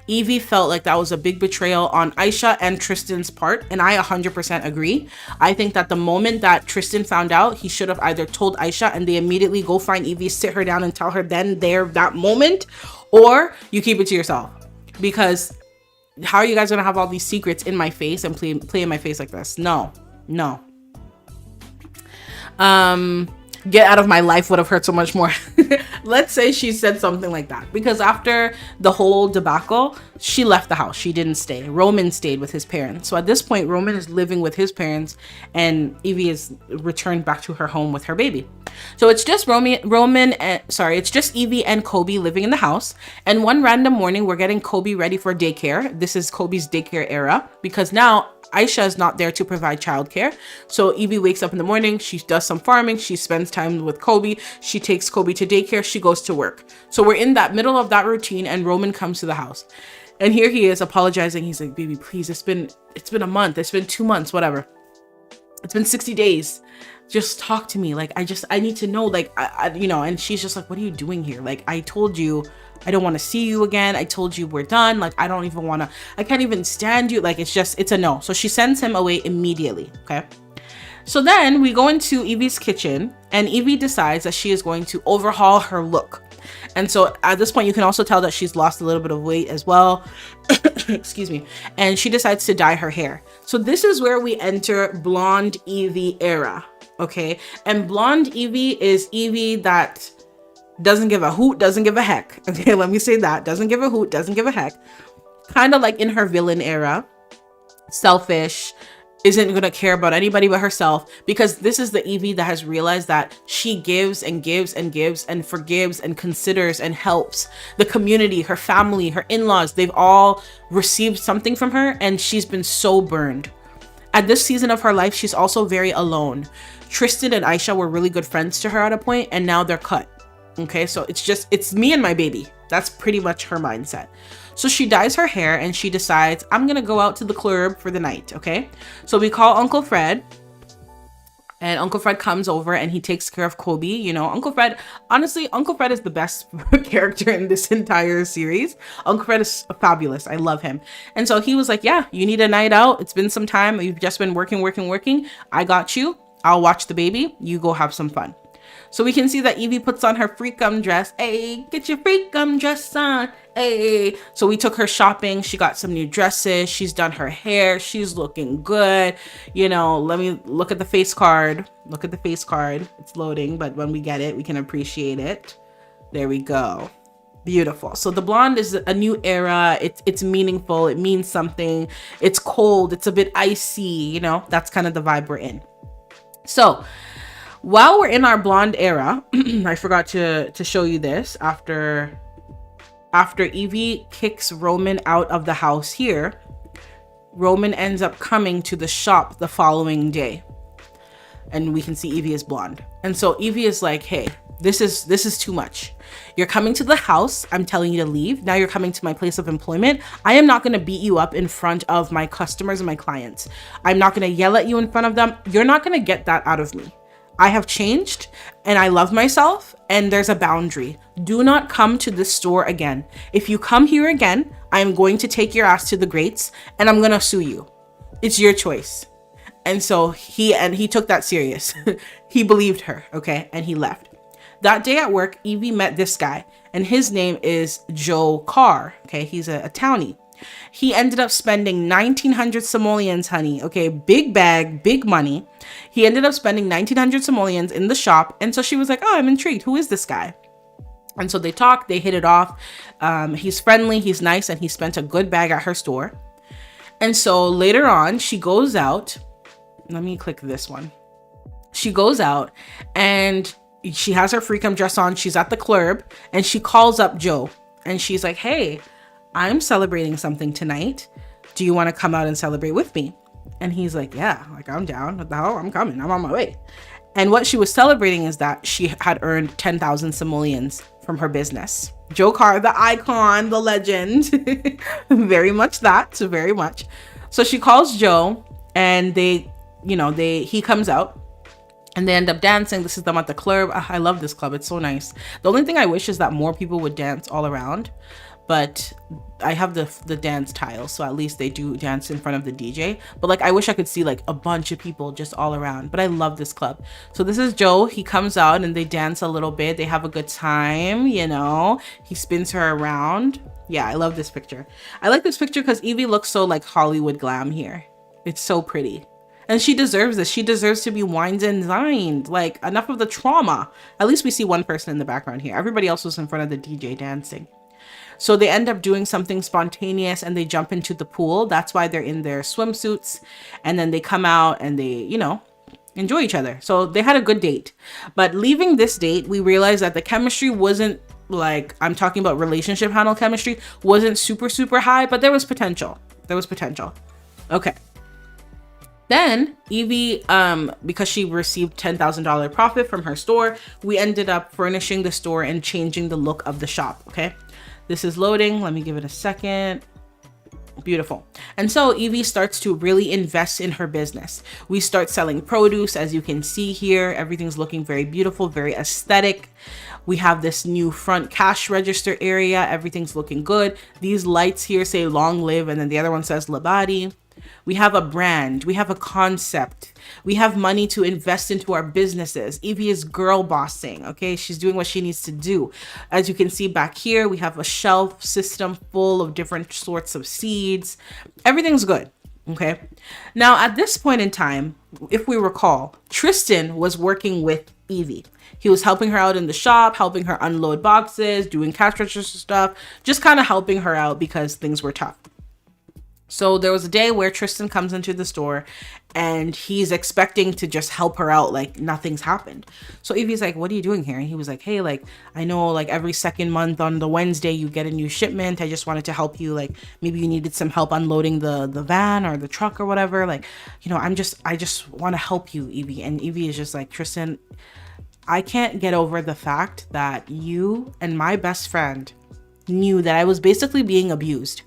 Evie felt like that was a big betrayal on Aisha and Tristan's part, and I 100% agree. I think that the moment that Tristan found out, he should have either told Aisha and they immediately go find Evie, sit her down and tell her that moment, or you keep it to yourself. Because how are you guys gonna have all these secrets in my face and play in my face like this? No. Get out of my life would have hurt so much more. Let's say she said something like that, because after the whole debacle, she left the house. She didn't stay. Roman stayed with his parents. So at this point, Roman is living with his parents and Evie is returned back to her home with her baby. So it's just it's just Evie and Kobe living in the house. And one random morning, we're getting Kobe ready for daycare. This is Kobe's daycare era, because now Aisha is not there to provide childcare. So Evie wakes up in the morning, she does some farming, she spends time with Kobe, she takes Kobe to daycare, she goes to work. So we're in that middle of that routine, and Roman comes to the house. And here he is apologizing. He's like, baby, please, it's been a month, it's been 2 months, whatever. It's been 60 days. Just talk to me. Like, I need to know, like, and she's just like, what are you doing here? Like, I told you, I don't want to see you again. I told you we're done. Like, I can't even stand you. Like, it's a no. So she sends him away immediately. Okay. So then we go into Evie's kitchen, and Evie decides that she is going to overhaul her look. And so at this point, you can also tell that she's lost a little bit of weight as well. Excuse me. And she decides to dye her hair. So this is where we enter Blonde Evie era. Okay. And Blonde Evie is Evie that doesn't give a hoot, doesn't give a heck. Okay. Let me say that. Doesn't give a hoot, doesn't give a heck. Kind of like in her villain era. Selfish, isn't going to care about anybody but herself, because this is the Evie that has realized that she gives and gives and gives and forgives and considers and helps the community, her family, her in-laws. They've all received something from her, and she's been so burned. At this season of her life, she's also very alone. Tristan and Aisha were really good friends to her at a point, and now they're cut. Okay, so it's me and my baby. That's pretty much her mindset. So she dyes her hair and she decides, I'm gonna go out to the club for the night, okay? So we call Uncle Fred, and Uncle Fred comes over and he takes care of Kobe. You know, Uncle Fred, honestly, Uncle Fred is the best character in this entire series. Uncle Fred is fabulous. I love him. And so he was like, yeah, you need a night out. It's been some time. You've just been working. I got you. I'll watch the baby. You go have some fun. So we can see that Evie puts on her freakum dress. Hey, get your freakum dress on. Hey. So we took her shopping. She got some new dresses. She's done her hair. She's looking good. You know, let me look at the face card. Look at the face card. It's loading, but when we get it, we can appreciate it. There we go. Beautiful. So the blonde is a new era. It's meaningful. It means something. It's cold. It's a bit icy. You know, that's kind of the vibe we're in. So while we're in our blonde era, I forgot to show you this. After Evie kicks Roman out of the house here, Roman ends up coming to the shop the following day. And we can see Evie is blonde. And so Evie is like, hey, this is too much. You're coming to the house. I'm telling you to leave. Now you're coming to my place of employment. I am not going to beat you up in front of my customers and my clients. I'm not going to yell at you in front of them. You're not going to get that out of me. I have changed and I love myself, and there's a boundary. Do not come to this store again. If you come here again, I'm going to take your ass to the grates and I'm going to sue you. It's your choice. And so he took that serious. He believed her, okay? And he left. That day at work, Evie met this guy, and his name is Joe Carr, okay? He's a townie. He ended up spending 1,900 simoleons, honey. Okay, big bag, big money. He ended up spending 1,900 simoleons in the shop. And so she was like, oh, I'm intrigued. Who is this guy? And so they talked, they hit it off. He's friendly, he's nice, and he spent a good bag at her store. And so later on, she goes out. Let me click this one. She goes out and she has her freakum dress on. She's at the club and she calls up Joe. And she's like, hey, I'm celebrating something tonight. Do you want to come out and celebrate with me? And he's like, yeah, like I'm down. What the hell? I'm coming. I'm on my way. And what she was celebrating is that she had earned 10,000 simoleons from her business. Joe Carr, the icon, the legend. Very much that. So very much. So she calls Joe and he comes out. And they end up dancing. This is them at the club. I love this club. It's so nice. The only thing I wish is that more people would dance all around. But I have the dance tiles, so at least they do dance in front of the DJ. But like, I wish I could see like a bunch of people just all around. But I love this club. So this is Joe. He comes out and they dance a little bit. They have a good time, you know. He spins her around. Yeah, I love this picture. I like this picture because Evie looks so like Hollywood glam here. It's so pretty. And she deserves this. She deserves to be wined and dined. Like, enough of the trauma. At least we see one person in the background here. Everybody else was in front of the DJ dancing. So they end up doing something spontaneous and they jump into the pool. That's why they're in their swimsuits. And then they come out and they, enjoy each other. So they had a good date. But leaving this date, we realized that the chemistry wasn't like, I'm talking about relationship handle chemistry, wasn't super, super high, but there was potential. Okay. Then Evie, because she received $10,000 profit from her store, we ended up furnishing the store and changing the look of the shop. Okay. This is loading. Let me give it a second. Beautiful. And so Evie starts to really invest in her business. We start selling produce. As you can see here, everything's looking very beautiful, very aesthetic. We have this new front cash register area. Everything's looking good. These lights here say long live, and then the other one says Labadi. We have a brand. We have a concept. We have money to invest into our businesses. Evie is girl bossing, okay? She's doing what she needs to do. As you can see back here, we have a shelf system full of different sorts of seeds. Everything's good, okay? Now, at this point in time, if we recall, Tristan was working with Evie. He was helping her out in the shop, helping her unload boxes, doing cash register stuff, just kind of helping her out because things were tough. So there was a day where Tristan comes into the store and he's expecting to just help her out like nothing's happened. So Evie's like, what are you doing here? And he was like, hey, like, I know like every second month on the Wednesday you get a new shipment. I just wanted to help you. Like maybe you needed some help unloading the van or the truck or whatever. Like, you know, I just want to help you, Evie. And Evie is just like, Tristan, I can't get over the fact that you and my best friend knew that I was basically being abused.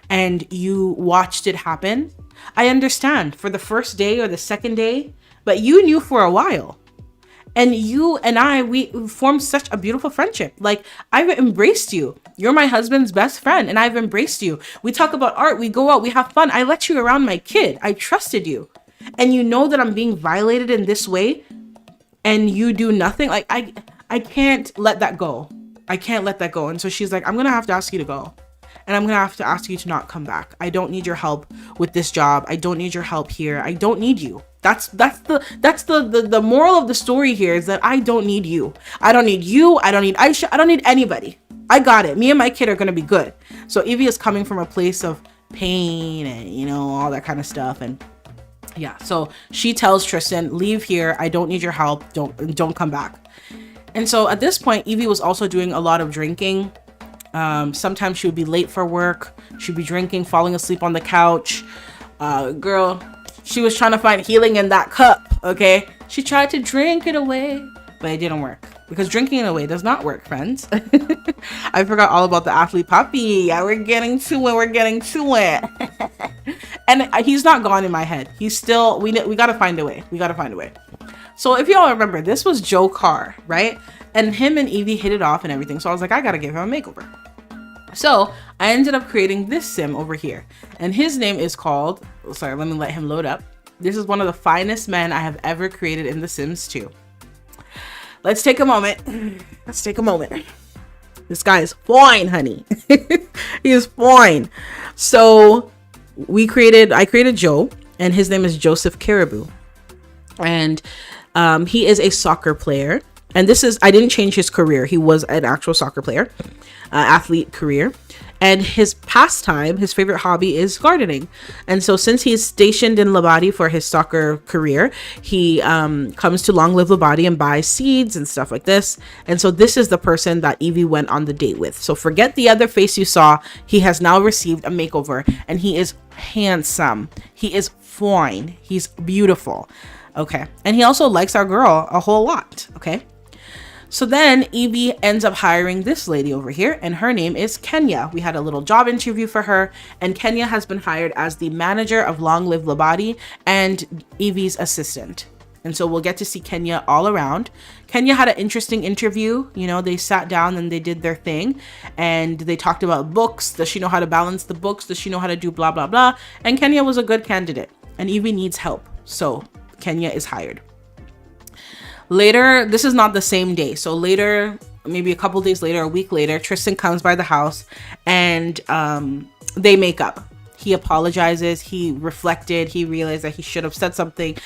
And you watched it happen. I understand for the first day or the second day, but you knew for a while. And you and we formed such a beautiful friendship. Like, I've embraced you. You're my husband's best friend, and I've embraced you. We talk about art, we go out, we have fun. I let you around my kid. I trusted you. And you know that I'm being violated in this way, and you do nothing. Like, I can't let that go. I can't let that go. And so she's like, I'm going to have to ask you to go. And I'm going to have to ask you to not come back. I don't need your help with this job. I don't need your help here. I don't need you. That's the moral of the story here is that I don't need you. I don't need you. I don't need Aisha. I don't need anybody. I got it. Me and my kid are going to be good. So Evie is coming from a place of pain and, you know, all that kind of stuff. And yeah, so she tells Tristan, leave here. I don't need your help. Don't come back. And so at this point, Evie was also doing a lot of drinking. Sometimes she would be late for work. She'd be drinking, falling asleep on the couch. Girl, she was trying to find healing in that cup, okay? She tried to drink it away, but it didn't work. Because drinking it away does not work, friends. I forgot all about the athlete puppy. Yeah, we're getting to it. And he's not gone in my head. He's still, we gotta find a way. So if y'all remember, this was Joe Carr, right? And him and Evie hit it off and everything. So I was like, I gotta give him a makeover. So I ended up creating this sim over here. And his name is called, sorry, let me let him load up. This is one of the finest men I have ever created in The Sims 2. Let's take a moment. This guy is fine, honey. He is fine. So I created Joe, and his name is Joseph Caribou. And he is a soccer player. And I didn't change his career. He was an actual soccer player, athlete career. And his pastime, his favorite hobby is gardening. And so since he's stationed in Labadi for his soccer career, he comes to Long Live Labadi and buys seeds and stuff like this. And so this is the person that Evie went on the date with. So forget the other face you saw. He has now received a makeover, and he is handsome. He is fine. He's beautiful. Okay. And he also likes our girl a whole lot. Okay. So then Evie ends up hiring this lady over here, and her name is Kenya. We had a little job interview for her, and Kenya has been hired as the manager of Long Live Labadi and Evie's assistant. And so we'll get to see Kenya all around. Kenya had an interesting interview. You know, they sat down and they did their thing, and they talked about books. Does she know how to balance the books? Does she know how to do blah, blah, blah? And Kenya was a good candidate, and Evie needs help. So Kenya is hired. Later, this is not the same day. So later, maybe a couple days later, a week later, Tristan comes by the house and they make up. He apologizes. He reflected. He realized that he should have said something.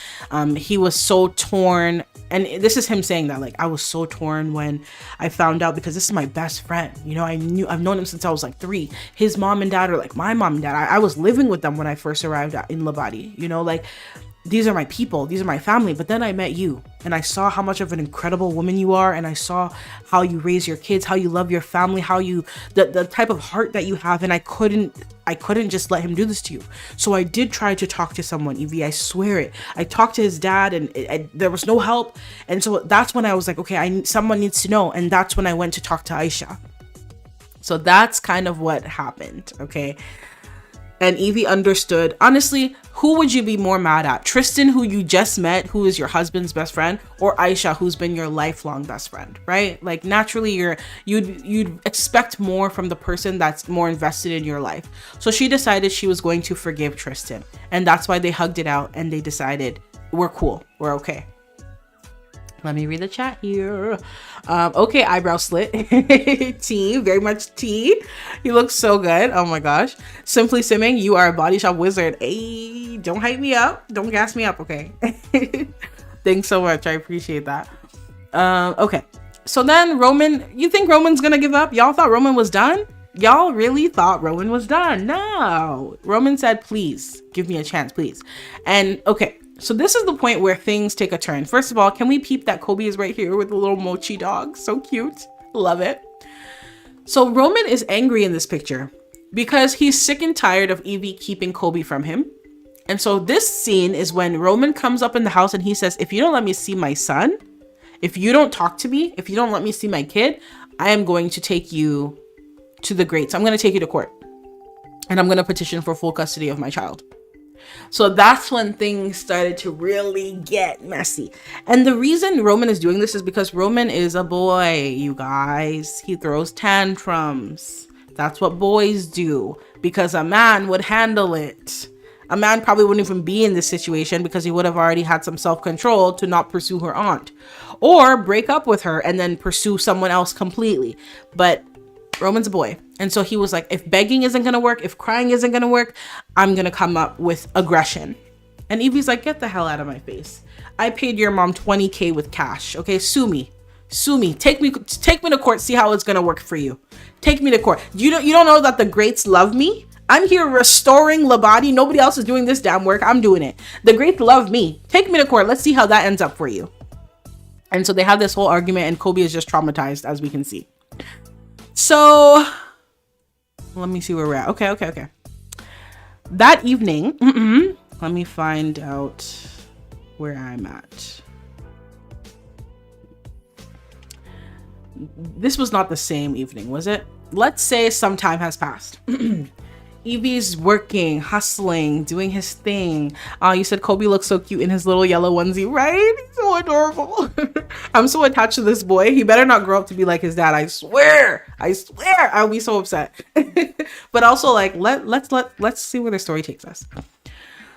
He was so torn. And this is him saying that, like, I was so torn when I found out, because this is my best friend. You know, I've known him since I was like 3. His mom and dad are like my mom and dad. I was living with them when I first arrived in Labadi, you know, like, these are my people, these are my family. But then I met you, and I saw how much of an incredible woman you are, and I saw how you raise your kids, how you love your family, how you the type of heart that you have, and I couldn't just let him do this to you. So I did try to talk to someone, Evie, I swear it. I talked to his dad, and there was no help. And so that's when I was like, okay, someone needs to know. And that's when I went to talk to Aisha. So that's kind of what happened, okay? And Evie understood. Honestly, who would you be more mad at? Tristan, who you just met, who is your husband's best friend, or Aisha, who's been your lifelong best friend, right? Like naturally you'd expect more from the person that's more invested in your life. So she decided she was going to forgive Tristan. And that's why they hugged it out and they decided we're cool. We're okay. Let me read the chat here. Okay, eyebrow slit. T, very much T. You look so good. Oh my gosh. Simply Simming, you are a body shop wizard. Hey, don't hype me up. Don't gas me up, okay? Thanks so much. I appreciate that. Okay. So then Roman, you think Roman's gonna give up? Y'all thought Roman was done? Y'all really thought Roman was done? No. Roman said, please, give me a chance, please. And okay. So this is the point where things take a turn. First of all, can we peep that Kobe is right here with the little mochi dog? So cute. Love it. So Roman is angry in this picture because he's sick and tired of Evie keeping Kobe from him. And so this scene is when Roman comes up in the house and he says, if you don't let me see my son, if you don't talk to me, if you don't let me see my kid, I am going to take you to the greats. I'm going to take you to court and I'm going to petition for full custody of my child. So that's when things started to really get messy. And the reason Roman is doing this is because Roman is a boy, you guys. He throws tantrums. That's what boys do, because a man would handle it. A man probably wouldn't even be in this situation because he would have already had some self-control to not pursue her aunt or break up with her and then pursue someone else completely. But Roman's a boy. And so he was like, if begging isn't going to work, if crying isn't going to work, I'm going to come up with aggression. And Evie's like, get the hell out of my face. I paid your mom $20K with cash. Okay, sue me. Sue me. Take me to court. See how it's going to work for you. Take me to court. You don't know that the greats love me? I'm here restoring Labadi. Nobody else is doing this damn work. I'm doing it. The greats love me. Take me to court. Let's see how that ends up for you. And so they have this whole argument and Kobe is just traumatized, as we can see. So let me see where we're at. Okay. That evening, let me find out where I'm at. This was not the same evening, was it? Let's say some time has passed. Evie's working, hustling, doing his thing. You said Kobe looks so cute in his little yellow onesie, right? He's so adorable. I'm so attached to this boy. He better not grow up to be like his dad. I swear. I'll be so upset. But also, like, let's see where the story takes us.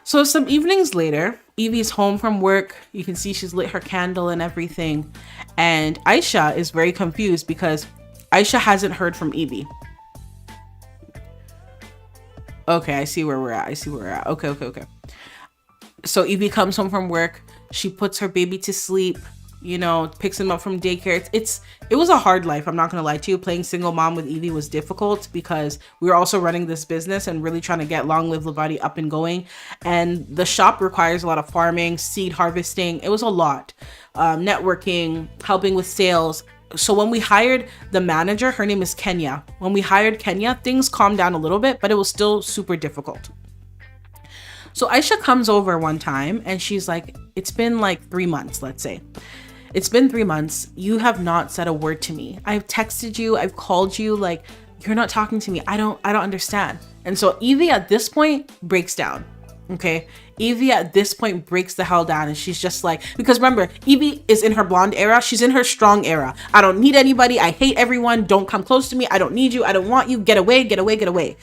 So some evenings later, Evie's home from work. You can see she's lit her candle and everything. And Aisha is very confused because Aisha hasn't heard from Evie. Okay, I see where we're at. Okay. So Evie comes home from work. She puts her baby to sleep, picks him up from daycare. It was a hard life. I'm not going to lie to you. Playing single mom with Evie was difficult because we were also running this business and really trying to get Long Live Labadi up and going. And the shop requires a lot of farming, seed harvesting. It was a lot. Networking, helping with sales. So when we hired the manager, her name is Kenya. When we hired Kenya, things calmed down a little bit, but it was still super difficult. So Aisha comes over one time and she's like, it's been like 3 months, let's say. It's been 3 months. You have not said a word to me. I've texted you. I've called you. Like, you're not talking to me. I don't understand. And so Evie at this point breaks down. Okay. Evie at this point breaks the hell down and she's just like, because remember, Evie is in her blonde era. She's in her strong era. I don't need anybody. I hate everyone. Don't come close to me. I don't need you. I don't want you. Get away, get away, get away.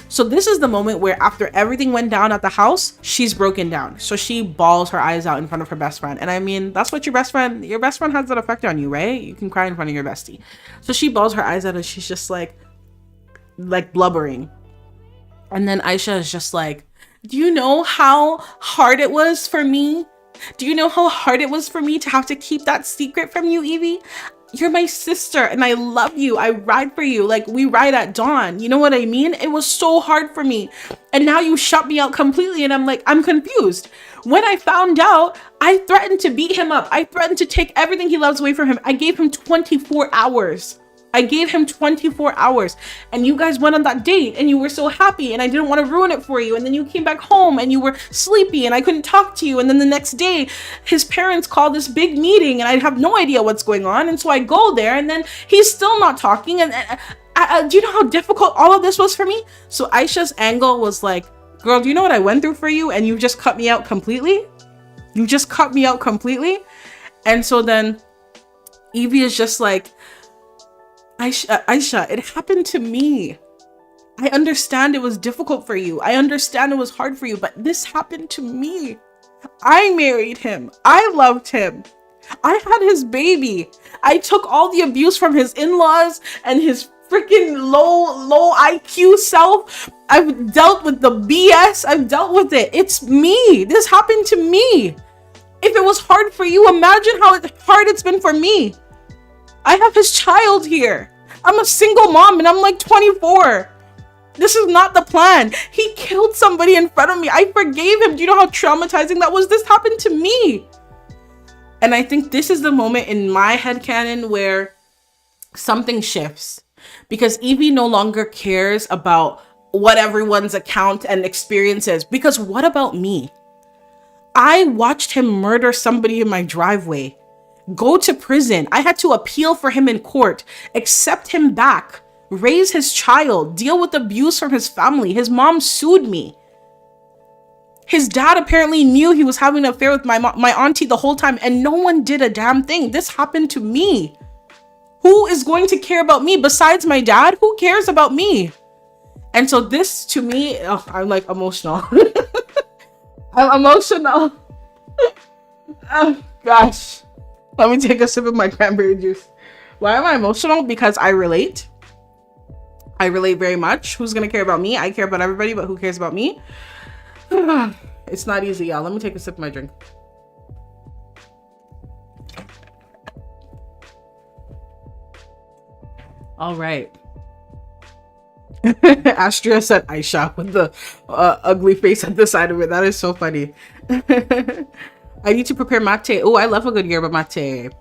So this is the moment where after everything went down at the house, she's broken down. So she bawls her eyes out in front of her best friend. And I mean, that's what your best friend has that effect on you, right? You can cry in front of your bestie. So she bawls her eyes out and she's just like blubbering. And then Aisha is just like, do you know how hard it was for me? Do you know how hard it was for me to have to keep that secret from you, Evie? You're my sister and I love you. I ride for you. Like, we ride at dawn. You know what I mean? It was so hard for me. And now you shut me out completely. And I'm like, I'm confused. When I found out, I threatened to beat him up. I threatened to take everything he loves away from him. I gave him 24 hours. And you guys went on that date and you were so happy and I didn't want to ruin it for you. And then you came back home and you were sleepy and I couldn't talk to you. And then the next day, his parents called this big meeting and I have no idea what's going on. And so I go there and then he's still not talking. And do you know how difficult all of this was for me? So Aisha's angle was like, girl, do you know what I went through for you? And you just cut me out completely? You just cut me out completely? And so then Evie is just like, Aisha, it happened to me. I understand it was difficult for you. I understand it was hard for you, but this happened to me. I married him. I loved him. I had his baby. I took all the abuse from his in-laws and his freaking low IQ self. I've dealt with the BS. I've dealt with it. It's me. This happened to me. If it was hard for you, imagine how hard it's been for me. I have his child here. I'm a single mom and I'm like 24. This is not the plan. He killed somebody in front of me. I forgave him. Do you know how traumatizing that was? This happened to me. And I think this is the moment in my headcanon where something shifts. Because Evie no longer cares about what everyone's account and experience is. Because what about me? I watched him murder somebody in my driveway, go to prison. I had to appeal for him in court, accept him back, raise his child, deal with abuse from his family. His mom sued me. His dad apparently knew he was having an affair with my auntie the whole time, and no one did a damn thing. This happened to me. Who is going to care about me besides my dad? Who cares about me? And so this, to me, I'm like emotional. I'm emotional. Oh gosh. Let me take a sip of my cranberry juice. Why am I emotional? Because I relate. I relate very much. Who's gonna care about me? I care about everybody, but who cares about me? It's not easy, y'all. Let me take a sip of my drink. All right. Astria said Aisha with the ugly face at the side of it. That is so funny. I need to prepare mate. Oh, I love a good yerba mate.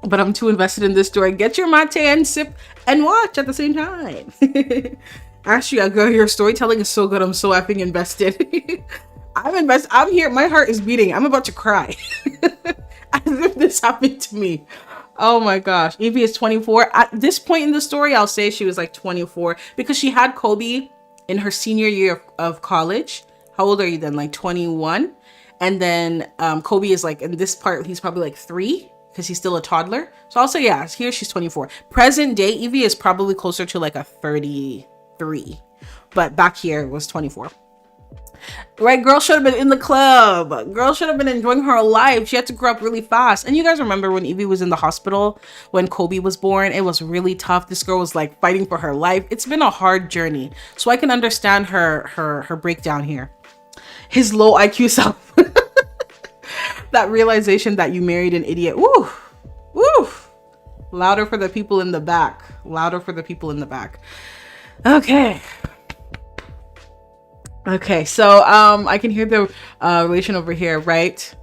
But I'm too invested in this story. Get your mate and sip and watch at the same time. Astria, girl, your storytelling is so good. I'm so effing invested. I'm invested. I'm here. My heart is beating. I'm about to cry. As if this happened to me. Oh my gosh. Evie is 24. At this point in the story, I'll say she was like 24 because she had Kobe in her senior year of college. How old are you then? Like 21. And then Kobe is like, in this part, he's probably like 3 because he's still a toddler. So I'll say, yeah, here she's 24. Present day, Evie is probably closer to like a 33. But back here it was 24. Right, girl should have been in the club. Girl should have been enjoying her life. She had to grow up really fast. And you guys remember when Evie was in the hospital when Kobe was born? It was really tough. This girl was like fighting for her life. It's been a hard journey. So I can understand her breakdown here. His low IQ self. That realization that you married an idiot. Woo! Woo! Louder for the people in the back. Louder for the people in the back. Okay. Okay, so I can hear the relation over here, right?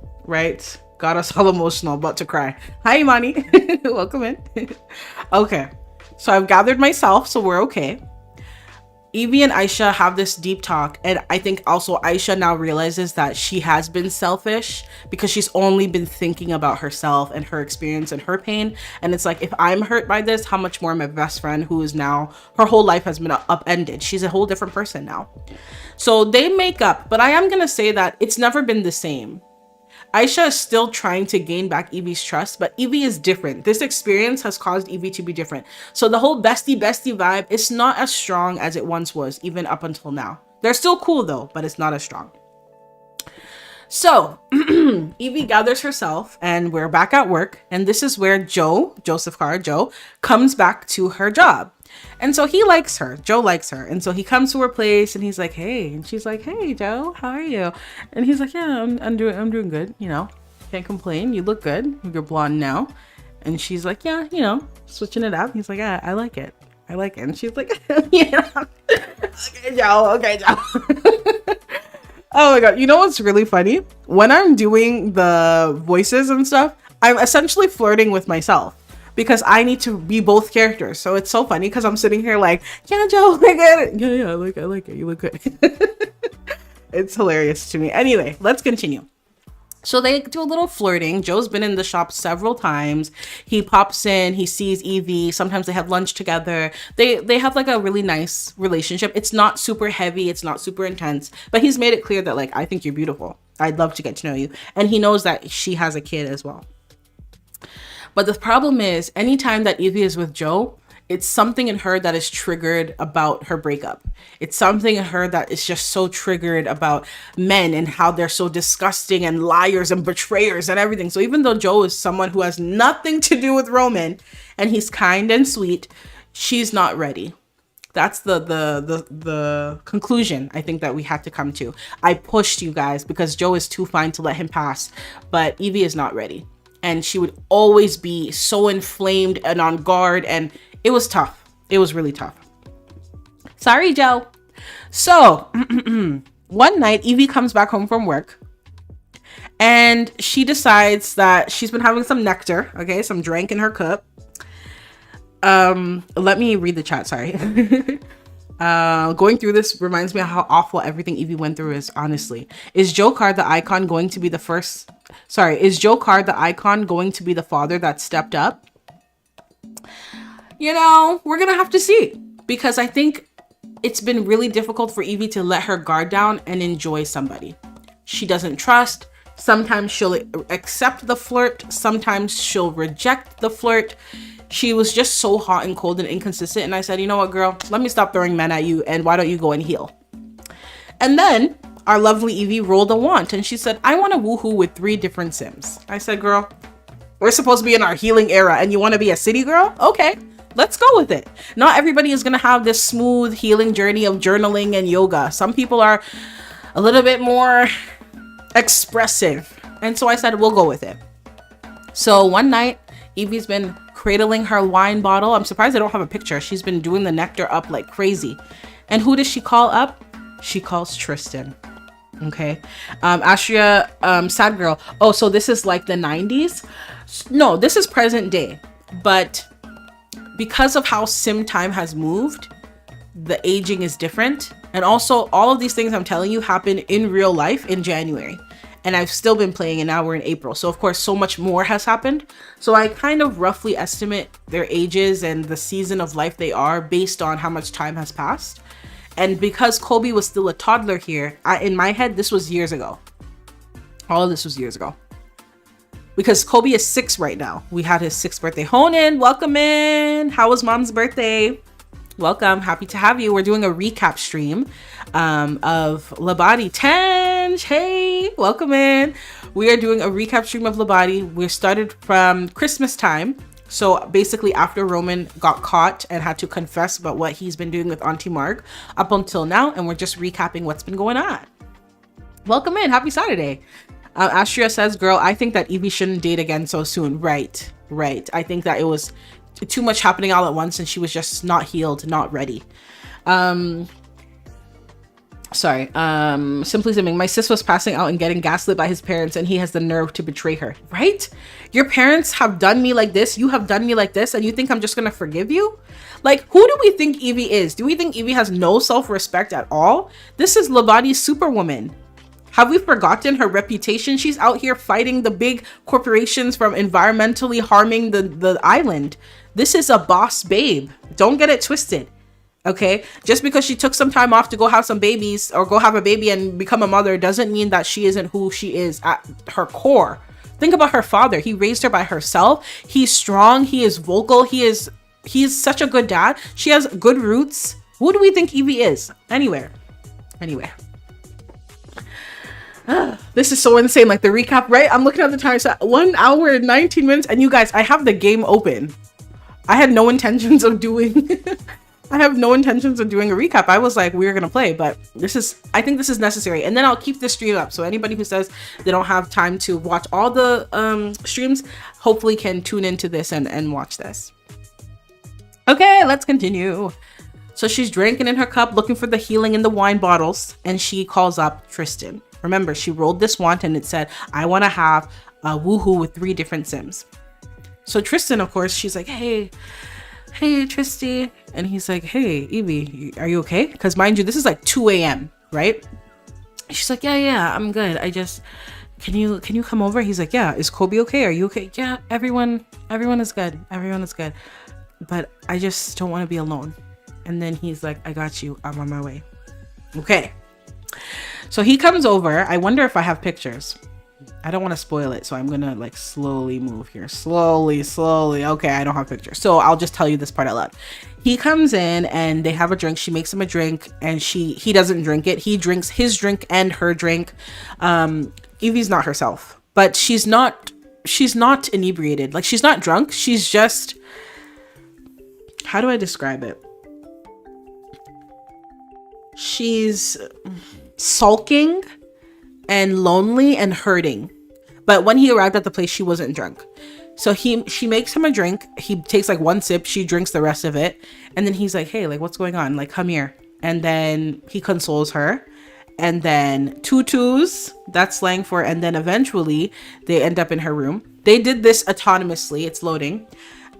Got us all emotional, about to cry. Hi, Imani. Welcome in. Okay, so I've gathered myself, so we're okay. Evie and Aisha have this deep talk, and I think also Aisha now realizes that she has been selfish because she's only been thinking about herself and her experience and her pain. And it's like, if I'm hurt by this, how much more my best friend, who is now, her whole life has been upended. She's a whole different person now. So they make up, but I am gonna say that it's never been the same. Aisha is still trying to gain back Evie's trust, but Evie is different. This experience has caused Evie to be different. So the whole bestie vibe is not as strong as it once was, even up until now. They're still cool though, but it's not as strong. So Evie gathers herself and we're back at work. And this is where Joe comes back to her job. And so he likes her. Joe likes her. And so he comes to her place and he's like, hey. And she's like, hey, Joe, how are you? And he's like, yeah, I'm doing good. You know, can't complain. You look good. You're blonde now. And she's like, yeah, you know, switching it up. He's like, yeah, I like it. And she's like, yeah, okay, Joe. Oh my God. You know what's really funny? When I'm doing the voices and stuff, I'm essentially flirting with myself. Because I need to be both characters. So it's so funny because I'm sitting here like, yeah, Joe, I get it. Yeah, I like it. You look good. It's hilarious to me. Anyway, let's continue. So they do a little flirting. Joe's been in the shop several times. He pops in, he sees Evie. Sometimes they have lunch together. They have like a really nice relationship. It's not super heavy, it's not super intense, but he's made it clear that like, I think you're beautiful. I'd love to get to know you. And he knows that she has a kid as well. But the problem is, anytime that Evie is with Joe, it's something in her that is triggered about her breakup. It's something in her that is just so triggered about men and how they're so disgusting and liars and betrayers and everything. So even though Joe is someone who has nothing to do with Roman and he's kind and sweet, she's not ready. That's the conclusion I think that we had to come to. I pushed you guys because Joe is too fine to let him pass, but Evie is not ready. And she would always be so inflamed and on guard, and it was tough. It was really tough. Sorry, Joe. So one night, Evie comes back home from work and she decides that she's been having some nectar, okay, some drink in her cup. Let me read the chat, sorry. Going through this reminds me of how awful everything Evie went through is, honestly. Is Joe Card the icon going to be the first? Sorry, is Joe Card the icon going to be the father that stepped up? You know, we're gonna have to see, because I think it's been really difficult for Evie to let her guard down and enjoy somebody she doesn't trust. Sometimes she'll accept the flirt, sometimes she'll reject the flirt. She was just so hot and cold and inconsistent, and I said, you know what, girl, let me stop throwing men at you, and why don't you go and heal? And then our lovely Evie rolled a want and she said, I want to woohoo with 3 different Sims. I said, girl, we're supposed to be in our healing era and you want to be a city girl? Okay, let's go with it. Not everybody is going to have this smooth healing journey of journaling and yoga. Some people are a little bit more expressive. And so I said, we'll go with it. So one night, Evie's been cradling her wine bottle. I'm surprised I don't have a picture. She's been doing the nectar up like crazy. And who does she call up? She calls Tristan. Okay. Astria, sad girl. Oh, so this is like the 90s? No, this is present day. But because of how sim time has moved, the aging is different. And also all of these things I'm telling you happen in real life in January. And I've still been playing, and now we're in April. So of course, so much more has happened. So I kind of roughly estimate their ages and the season of life they are based on how much time has passed. And because Kobe was still a toddler here, in my head, this was years ago. All of this was years ago. Because Kobe is 6 right now. We had his 6th birthday. Honan, welcome in. How was mom's birthday? Welcome. Happy to have you. We're doing a recap stream of Labadi. Tench, hey, welcome in. We are doing a recap stream of Labadi. We started from Christmas time. So basically after Roman got caught and had to confess about what he's been doing with Auntie Marg up until now. And we're just recapping what's been going on. Welcome in. Happy Saturday. Astria says, girl, I think that Evie shouldn't date again so soon. Right. I think that it was too much happening all at once and she was just not healed, not ready. Simply Simming, my sis was passing out and getting gaslit by his parents and he has the nerve to betray her. Right? Your parents have done me like this, you have done me like this, and you think I'm just gonna forgive you? Like, who do we think Evie is? Do we think Evie has no self-respect at all? This is Labadi's superwoman. Have we forgotten her reputation? She's out here fighting the big corporations from environmentally harming the island. This is a boss babe. Don't get it twisted. Okay? Just because she took some time off to go have some babies or go have a baby and become a mother doesn't mean that she isn't who she is at her core. Think about her father. He raised her by herself. He's strong. He is vocal. He is such a good dad. She has good roots. Who do we think Evie is? Anyway. This is so insane. Like the recap, right? I'm looking at the time. So 1 hour and 19 minutes. And you guys, I have the game open. I had no intentions of doing a recap. I was like, we're gonna play, but I think this is necessary. And then I'll keep this stream up. So anybody who says they don't have time to watch all the streams, hopefully can tune into this and watch this. Okay, let's continue. So she's drinking in her cup, looking for the healing in the wine bottles, and she calls up Tristan. Remember, she rolled this want and it said, I want to have a woohoo with 3 different Sims. So Tristan, of course, she's like, hey, Tristy. And he's like, hey, Evie, are you okay? Because mind you, this is like 2 a.m., right? She's like, yeah, I'm good. I just can you come over? He's like, yeah. Is Kobe okay? Are you okay? Yeah, everyone is good. Everyone is good. But I just don't want to be alone. And then he's like, I got you. I'm on my way. Okay. So he comes over. I wonder if I have pictures. I don't want to spoil it, so I'm gonna like slowly move here. Slowly. Okay, I don't have pictures, so I'll just tell you this part out loud. He comes in and they have a drink. She makes him a drink, and he doesn't drink it. He drinks his drink and her drink. Evie's not herself, but she's not inebriated. Like, she's not drunk. She's just, how do I describe it? She's sulking and lonely and hurting. But when he arrived at the place, she wasn't drunk. So she makes him a drink. He takes like one sip. She drinks the rest of it. And then he's like, hey, like, what's going on? Like, come here. And then he consoles her. And then tutus, that's slang for, and then eventually they end up in her room. They did this autonomously. It's loading.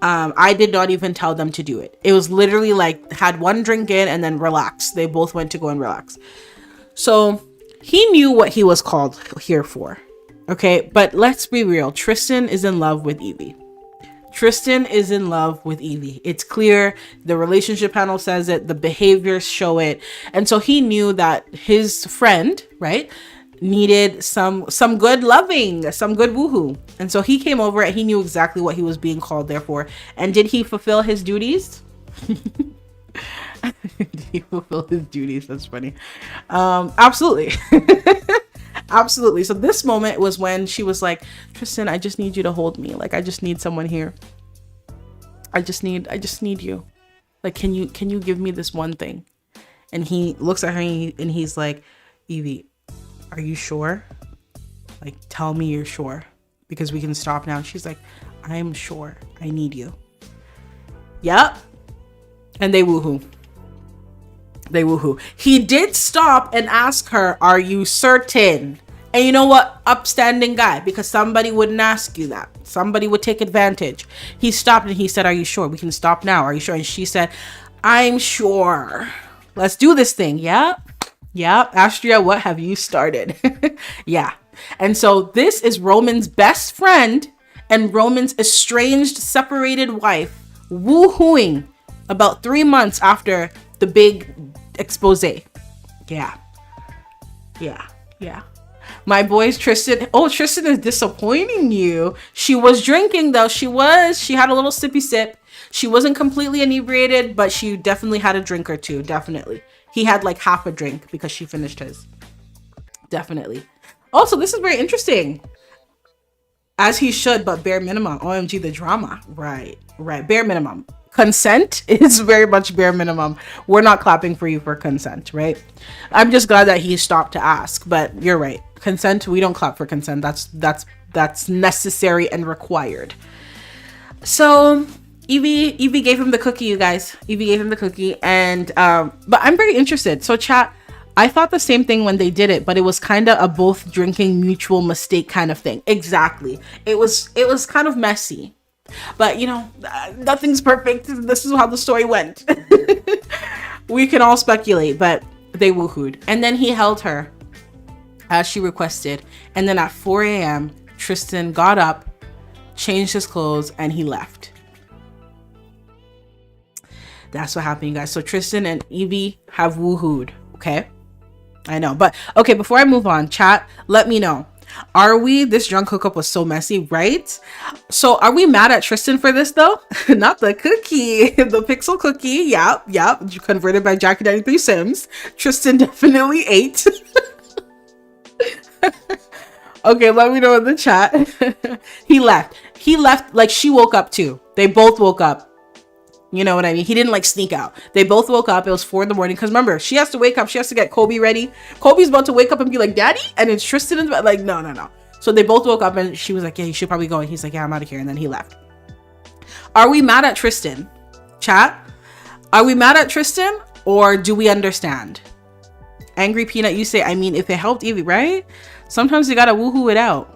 I did not even tell them to do it. It was literally like, had one drink in and then relax. They both went to go and relax. So he knew what he was called here for. Okay, but let's be real. Tristan is in love with Evie. Tristan is in love with Evie. It's clear. The relationship panel says it. The behaviors show it. And so he knew that his friend, right, needed some good loving, some good woohoo. And so he came over and he knew exactly what he was being called there for. And did he fulfill his duties? Did he fulfill his duties? That's funny. Absolutely. Absolutely. So this moment was when she was like, Tristan, I just need you to hold me. Like, I just need someone here. I just need you. Like, can you give me this one thing? And he looks at her and he's like, Evie, are you sure? Like, tell me you're sure, because we can stop now. And she's like, I am sure. I need you. Yep. And they woohoo. He did stop and ask her, are you certain? And you know what? Upstanding guy, because somebody wouldn't ask you that. Somebody would take advantage. He stopped and he said, are you sure? We can stop now. Are you sure? And she said, I'm sure. Let's do this thing. Yeah. Astria, what have you started? Yeah. And so this is Roman's best friend and Roman's estranged, separated wife woohooing about 3 months after the big expose. Yeah. My boys, Tristan. Oh, Tristan is disappointing you. She was drinking though. She had a little sippy sip. She wasn't completely inebriated, but she definitely had a drink or two. Definitely. He had like half a drink because she finished his. Definitely. Also, this is very interesting. As he should, but bare minimum. OMG, the drama. Right. Bare minimum. Consent is very much bare minimum. We're not clapping for you for consent, right? I'm just glad that he stopped to ask, but you're right. Consent, we don't clap for consent. That's necessary and required. So Evie gave him the cookie, you guys. Evie gave him the cookie, and but I'm very interested. So chat, I thought the same thing when they did it, but it was kind of a both drinking mutual mistake kind of thing. Exactly. It was kind of messy. But you know, nothing's perfect. This is how the story went. We can all speculate, but they woohooed. And then he held her as she requested. And then at 4 a.m., Tristan got up, changed his clothes, and he left. That's what happened, you guys. So Tristan and Evie have woohooed. Okay. I know. But okay, before I move on, chat, let me know. This drunk hookup was so messy, right? So are we mad at Tristan for this though? Not the cookie, the pixel cookie. Yep. Converted by Jackie 93 Sims. Tristan definitely ate. Okay, let me know in the chat. He left like she woke up too. They both woke up. You know what I mean? He didn't like sneak out. They both woke up. It was 4 a.m. because remember, she has to wake up. She has to get Kobe ready. Kobe's about to wake up and be like, Daddy? And it's Tristan in bed. Like, no. So they both woke up and she was like, yeah, you should probably go. And he's like, yeah, I'm out of here. And then he left. Are we mad at Tristan? Chat? Are we mad at Tristan or do we understand? Angry Peanut, you say, I mean, if it helped Evie, right? Sometimes you gotta woohoo it out.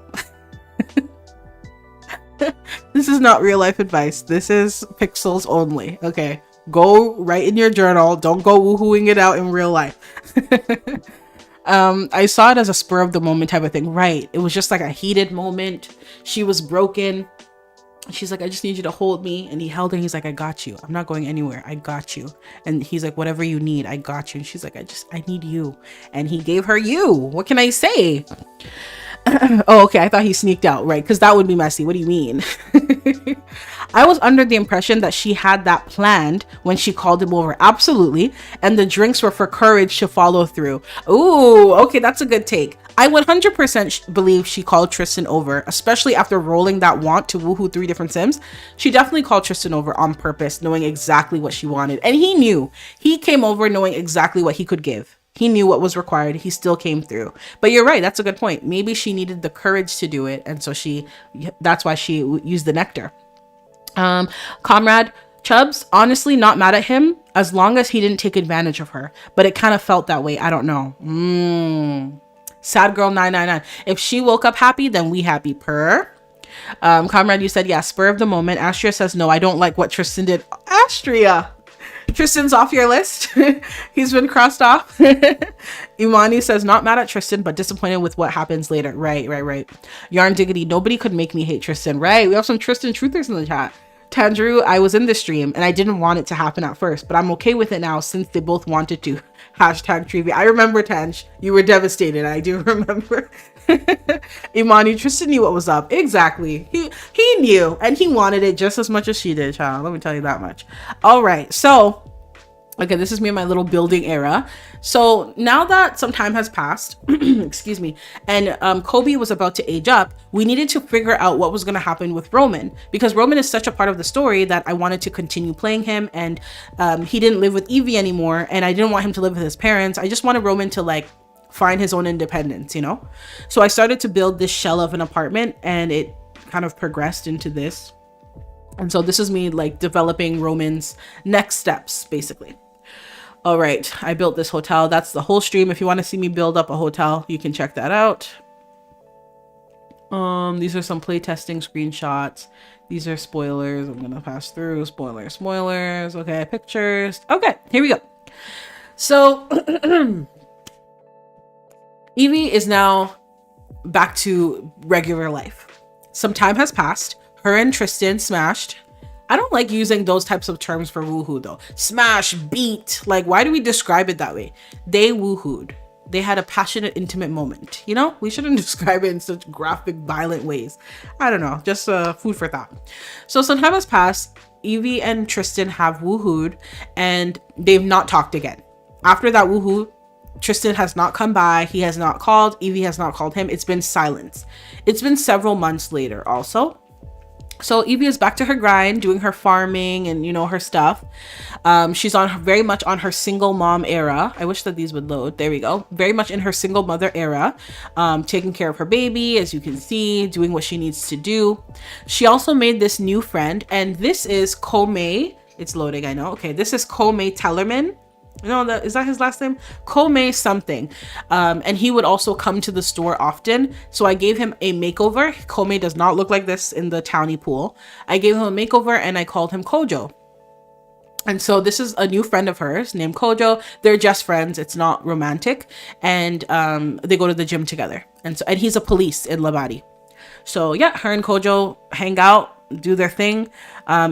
This is not real life advice. This is pixels only. Okay. Go write in your journal. Don't go woohooing it out in real life. I saw it as a spur of the moment type of thing. Right. It was just like a heated moment. She was broken. She's like, I just need you to hold me. And he held her. He's like, I got you. I'm not going anywhere. I got you. And he's like, whatever you need, I got you. And she's like, I need you. And he gave her you. What can I say? Oh, okay. I thought he sneaked out, right? Because that would be messy. What do you mean? I was under the impression that she had that planned when she called him over. Absolutely. And the drinks were for courage to follow through. Ooh, okay. That's a good take. I 100% believe she called Tristan over, especially after rolling that want to woohoo 3 different Sims. She definitely called Tristan over on purpose, knowing exactly what she wanted. And he knew. He came over knowing exactly what he could give. He knew what was required. He still came through. But you're right. That's a good point. Maybe she needed the courage to do it. And so that's why she used the nectar. Comrade Chubbs, honestly, not mad at him as long as he didn't take advantage of her. But it kind of felt that way. I don't know. Sad girl 999. If she woke up happy, then we happy. Purr. Comrade, you said, yeah, spur of the moment. Astria says, no, I don't like what Tristan did. Astria. Tristan's off your list. He's been crossed off. Imani says, not mad at Tristan, but disappointed with what happens later. Right. Yarn Diggity, nobody could make me hate Tristan. Right. We have some Tristan truthers in the chat. Tandrew, I was in the stream and I didn't want it to happen at first, but I'm okay with it now since they both wanted to. Hashtag Trivia. I remember, Tanj. You were devastated. I do remember. Imani, Tristan knew what was up. Exactly. He knew and he wanted it just as much as she did, child. Let me tell you that much. All right. So, okay, this is me in my little building era. So now that some time has passed, excuse me, and Kobe was about to age up, we needed to figure out what was going to happen with Roman, because Roman is such a part of the story that I wanted to continue playing him. And he didn't live with Evie anymore, and I didn't want him to live with his parents. I just wanted Roman to like find his own independence, you know? So I started to build this shell of an apartment, and it kind of progressed into this. And so this is me like developing Roman's next steps, basically. All right, I built this hotel. That's the whole stream. If you want to see me build up a hotel, you can check that out. These are some playtesting screenshots. These are spoilers. I'm gonna pass through spoilers. Okay, pictures. Okay, here we go. So Evie is now back to regular life. Some time has passed. Her and Tristan smashed. I don't like using those types of terms for woohoo though. Smash, beat. Like, why do we describe it that way? They woohooed. They had a passionate, intimate moment. You know, we shouldn't describe it in such graphic, violent ways. I don't know, just food for thought. So some time has passed. Evie and Tristan have woohooed and they've not talked again. After that woohoo, Tristan has not come by. He has not called. Evie has not called him. It's been silence. It's been several months later also. So Evie is back to her grind, doing her farming and, you know, her stuff. She's very much on her single mom era. I wish that these would load. There we go. Very much in her single mother era, taking care of her baby, as you can see, doing what she needs to do. She also made this new friend, and this is Komei. It's loading, I know. Okay, this is Komei Tellerman. No, is that his last name? Komei something. And he would also come to the store often. So I gave him a makeover. Komei does not look like this in the townie pool. I gave him a makeover and I called him Kojo. And so this is a new friend of hers named Kojo. They're just friends. It's not romantic. And they go to the gym together. And he's a police in Labadi. So yeah, her and Kojo hang out, do their thing.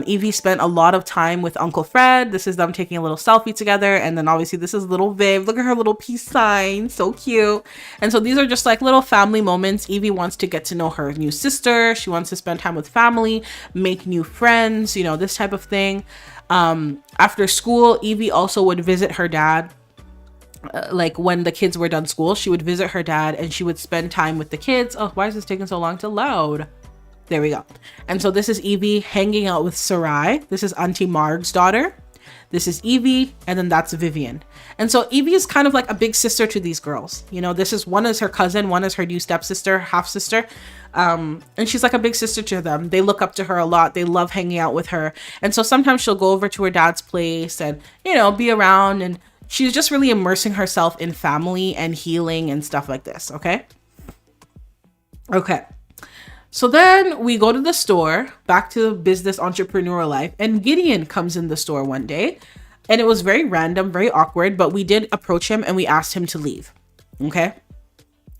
Evie spent a lot of time with Uncle Fred. This is them taking a little selfie together. And then obviously this is little Viv. Look at her little peace sign. So cute. And so these are just like little family moments. Evie wants to get to know her new sister. She wants to spend time with family, make new friends, you know, this type of thing. After school, Evie also would visit her dad. Like when the kids were done school, she would visit her dad and she would spend time with the kids. Oh, why is this taking so long to load? There we go. And so this is Evie hanging out with Sarai. This is Auntie Marg's daughter. This is Evie, and then that's Vivian. And so Evie is kind of like a big sister to these girls. You know, one is her cousin, one is her new stepsister, half sister. And she's like a big sister to them. They look up to her a lot. They love hanging out with her. And so sometimes she'll go over to her dad's place and, you know, be around, and she's just really immersing herself in family and healing and stuff like this. Okay. So then we go to the store, back to business entrepreneurial life, and Gideon comes in the store one day, and it was very random, very awkward, but we did approach him and we asked him to leave. Okay.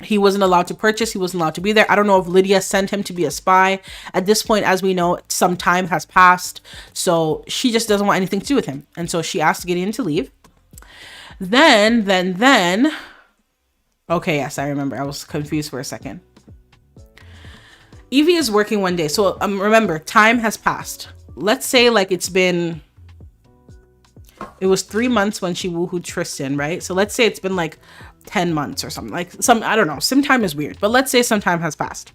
He wasn't allowed to purchase. He wasn't allowed to be there. I don't know if Lydia sent him to be a spy. At this point, as we know, some time has passed. So she just doesn't want anything to do with him. And so she asked Gideon to leave. Then. Okay, yes, I remember. I was confused for a second. Evie is working one day. So remember, time has passed. Let's say like it was 3 months when she woohooed Tristan, right? So let's say it's been like 10 months or something, like I don't know, some time is weird, but let's say some time has passed.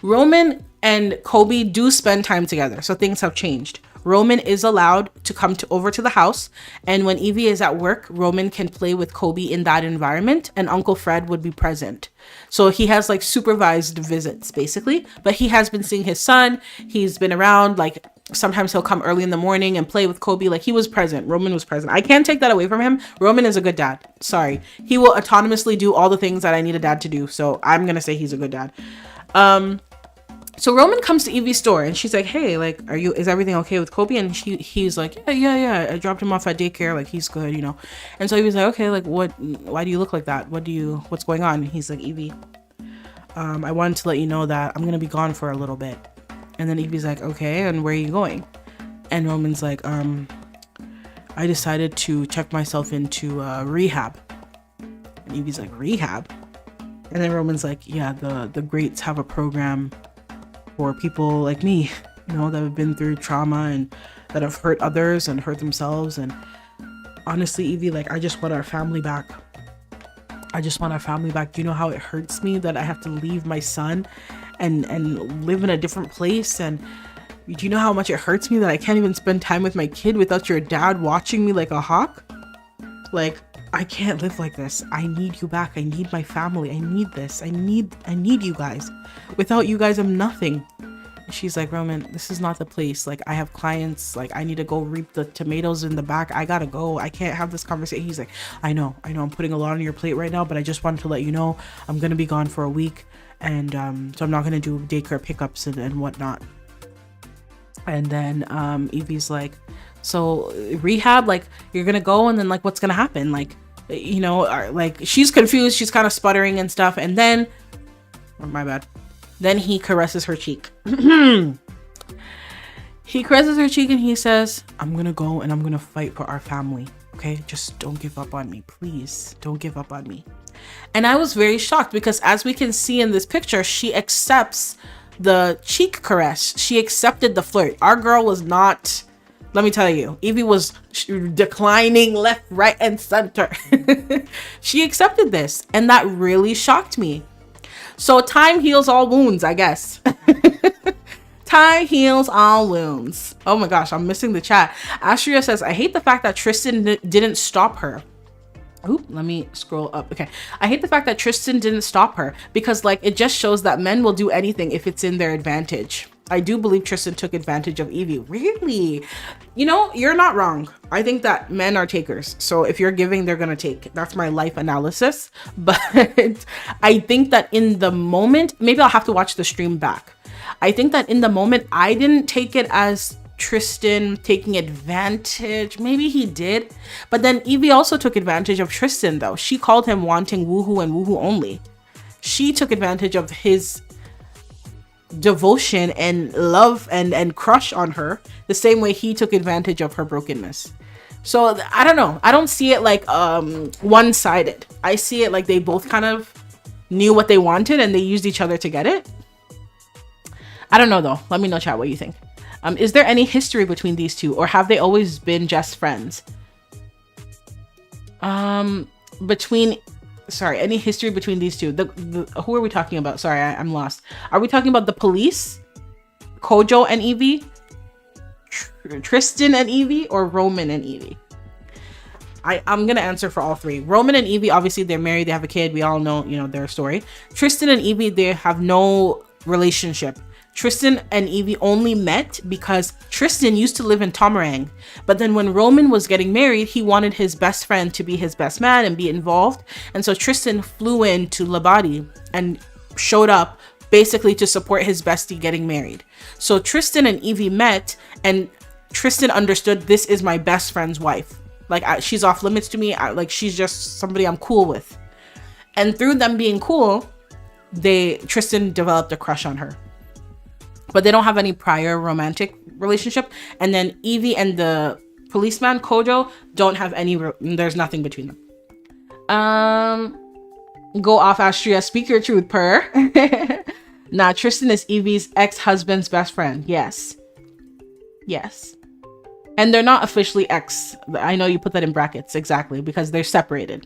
Roman and Kobe do spend time together, so things have changed. Roman is allowed to come over to the house, and when Evie is at work, Roman can play with Kobe in that environment, and Uncle Fred would be present. So he has like supervised visits basically, but he has been seeing his son. He's been around, like sometimes he'll come early in the morning and play with Kobe. Like he was present. Roman was present. I can't take that away from him. Roman is a good dad. Sorry. He will autonomously do all the things that I need a dad to do. So I'm going to say he's a good dad. So Roman comes to Evie's store and she's like, hey, like, is everything okay with Kobe? And he's like, yeah. I dropped him off at daycare. Like, he's good, you know? And so Evie's like, okay, like, why do you look like that? What's going on? And he's like, Evie, I wanted to let you know that I'm going to be gone for a little bit. And then Evie's like, okay, and where are you going? And Roman's like, I decided to check myself into rehab. And Evie's like, rehab? And then Roman's like, yeah, the greats have a program for people like me, you know, that have been through trauma and that have hurt others and hurt themselves. And honestly, Evie, like, I just want our family back. Do you know how it hurts me that I have to leave my son and live in a different place? And do you know how much it hurts me that I can't even spend time with my kid without your dad watching me like a hawk? Like, I can't live like this. I need you back. I need my family. I need this. I need you guys. Without you guys, I'm nothing. She's like, Roman, this is not the place. Like, I have clients. Like, I need to go reap the tomatoes in the back. I gotta go. I can't have this conversation. He's like, I know I'm putting a lot on your plate right now, but I just wanted to let you know I'm gonna be gone for a week. And so I'm not gonna do daycare pickups and whatnot. And then Evie's like, so rehab, like, you're gonna go and then like what's gonna happen? Like, you know, like, she's confused, she's kind of sputtering and stuff. And then, oh, my bad, then he caresses her cheek. He caresses her cheek and he says, I'm gonna go and I'm gonna fight for our family. Okay, just don't give up on me, please. Don't give up on me. And I was very shocked because, as we can see in this picture, she accepts the cheek caress. She accepted the flirt. Our girl was not, let me tell you, Evie was declining left, right, and center. She accepted this, and that really shocked me. So time heals all wounds, I guess. Time heals all wounds. Oh my gosh, I'm missing the chat. Astria says, I hate the fact that Tristan didn't stop her. Oop, let me scroll up. Okay. I hate the fact that Tristan didn't stop her because, like, it just shows that men will do anything if it's in their advantage. I do believe Tristan took advantage of Evie. Really? You know, you're not wrong. I think that men are takers. So if you're giving, they're going to take. That's my life analysis. But I think that in the moment, maybe I'll have to watch the stream back. I think that in the moment, I didn't take it as Tristan taking advantage. Maybe he did. But then Evie also took advantage of Tristan, though. She called him wanting woohoo and woohoo only. She took advantage of his devotion and love and crush on her the same way he took advantage of her brokenness. So I don't know. I don't see it like one-sided. I see it like they both kind of knew what they wanted and they used each other to get it. I don't know though. Let me know, chat, what you think. Is there any history between these two, or have they always been just friends? Any history between these two? Who are we talking about? Sorry, I'm lost. Are we talking about the police, Kojo and Evie, Tristan and Evie, or Roman and Evie? I'm gonna answer for all three. Roman and Evie, obviously they're married, they have a kid. We all know, you know, their story. Tristan and Evie, they have no relationship. Tristan and Evie only met because Tristan used to live in Tomarang. But then when Roman was getting married, he wanted his best friend to be his best man and be involved. And so Tristan flew into Labadi and showed up basically to support his bestie getting married. So Tristan and Evie met, and Tristan understood, this is my best friend's wife. Like, she's off limits to me. Like, she's just somebody I'm cool with. And through them being cool, Tristan developed a crush on her. But they don't have any prior romantic relationship. And then Evie and the policeman, Kojo, don't have there's nothing between them. Go off, Astria. Speak your truth, per. Nah, Tristan is Evie's ex-husband's best friend. Yes. Yes. And they're not officially ex. I know you put that in brackets. Exactly. Because they're separated.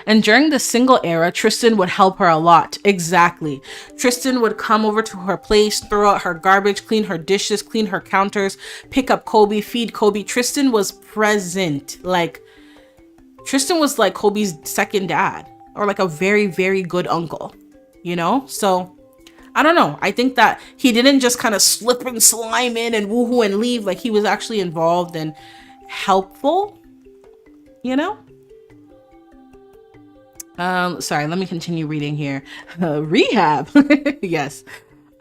And during the single era, Tristan would help her a lot. Exactly. Tristan would come over to her place, throw out her garbage, clean her dishes, clean her counters, pick up Kobe, feed Kobe. Tristan was present. Like, Tristan was like Kobe's second dad, or like a very, very good uncle, you know? So I don't know. I think that he didn't just kind of slip and slime in and woohoo and leave. Like, he was actually involved and helpful, you know? Sorry, let me continue reading here. Rehab. Yes.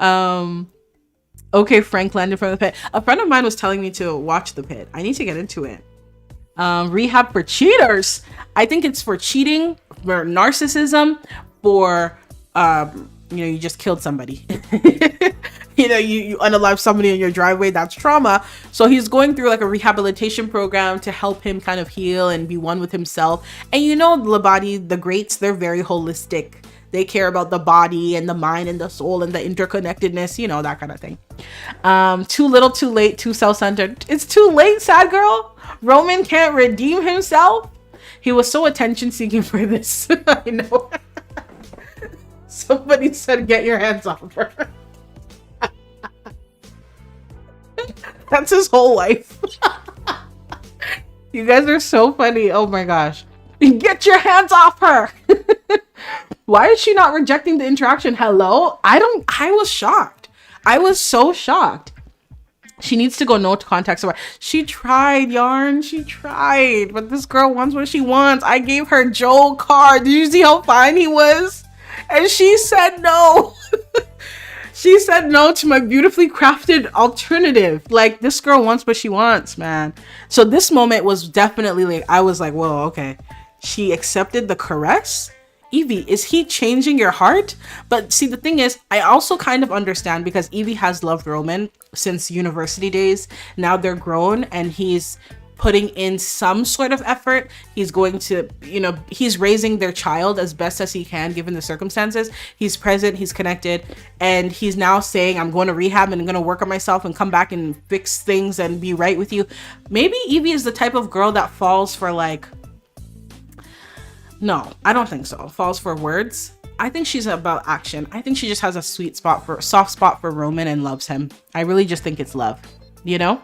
Okay, Frank landed from the pit. A friend of mine was telling me to watch The Pit. I need to get into it. Rehab for cheaters. I think it's for cheating, for narcissism, for you just killed somebody. You unalive somebody in your driveway. That's trauma. So he's going through like a rehabilitation program to help him kind of heal and be one with himself. And Labadi, the greats, they're very holistic. They care about the body and the mind and the soul and the interconnectedness, that kind of thing. Too little, too late, too self-centered. It's too late, sad girl. Roman can't redeem himself. He was so attention-seeking for this. I know. Somebody said, get your hands off her. That's his whole life. You guys are so funny. Oh my gosh. Get your hands off her. Why is she not rejecting the interaction? Hello? I was shocked. I was so shocked. She needs to go no contact. So she tried, Yarn. She tried. But this girl wants what she wants. I gave her Joe card. Did you see how fine he was? And she said no. She said no to my beautifully crafted alternative. Like, this girl wants what she wants, man. So this moment was definitely like, I was like, whoa, okay. She accepted the caress. Evie, is he changing your heart? But see, the thing is, I also kind of understand, because Evie has loved Roman since university days. Now they're grown and he's putting in some sort of effort. He's going to, he's raising their child as best as he can given the circumstances. He's present, he's connected, and he's now saying, I'm going to rehab and I'm going to work on myself and come back and fix things and be right with you. Maybe Evie is the type of girl that falls for no, I don't think so. Falls for words. I think she's about action. I think she just has a soft spot for Roman and loves him. I really just think it's love, Get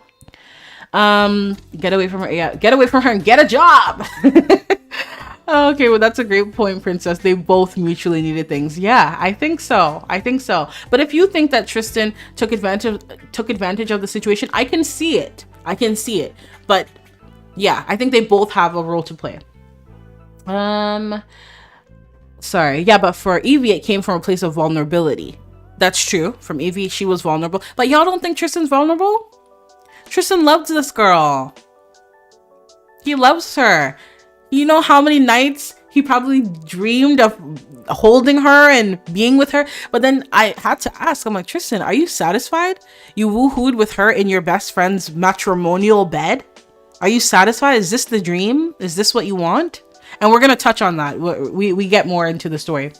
away from her. Yeah, get away from her and get a job. Okay, well, that's a great point, Princess. They both mutually needed things. Yeah, I think so. But if you think that Tristan took advantage of the situation, I can see it. But yeah, I think they both have a role to play. Sorry. Yeah, but for Evie, it came from a place of vulnerability. That's true. From Evie, she was vulnerable. But y'all don't think Tristan's vulnerable? Tristan loves this girl. He loves her. You know how many nights he probably dreamed of holding her and being with her? But then I had to ask, I'm like, Tristan, are you satisfied? You woohooed with her in your best friend's matrimonial bed? Are you satisfied? Is this the dream? Is this what you want? And we're going to touch on that. We get more into the story.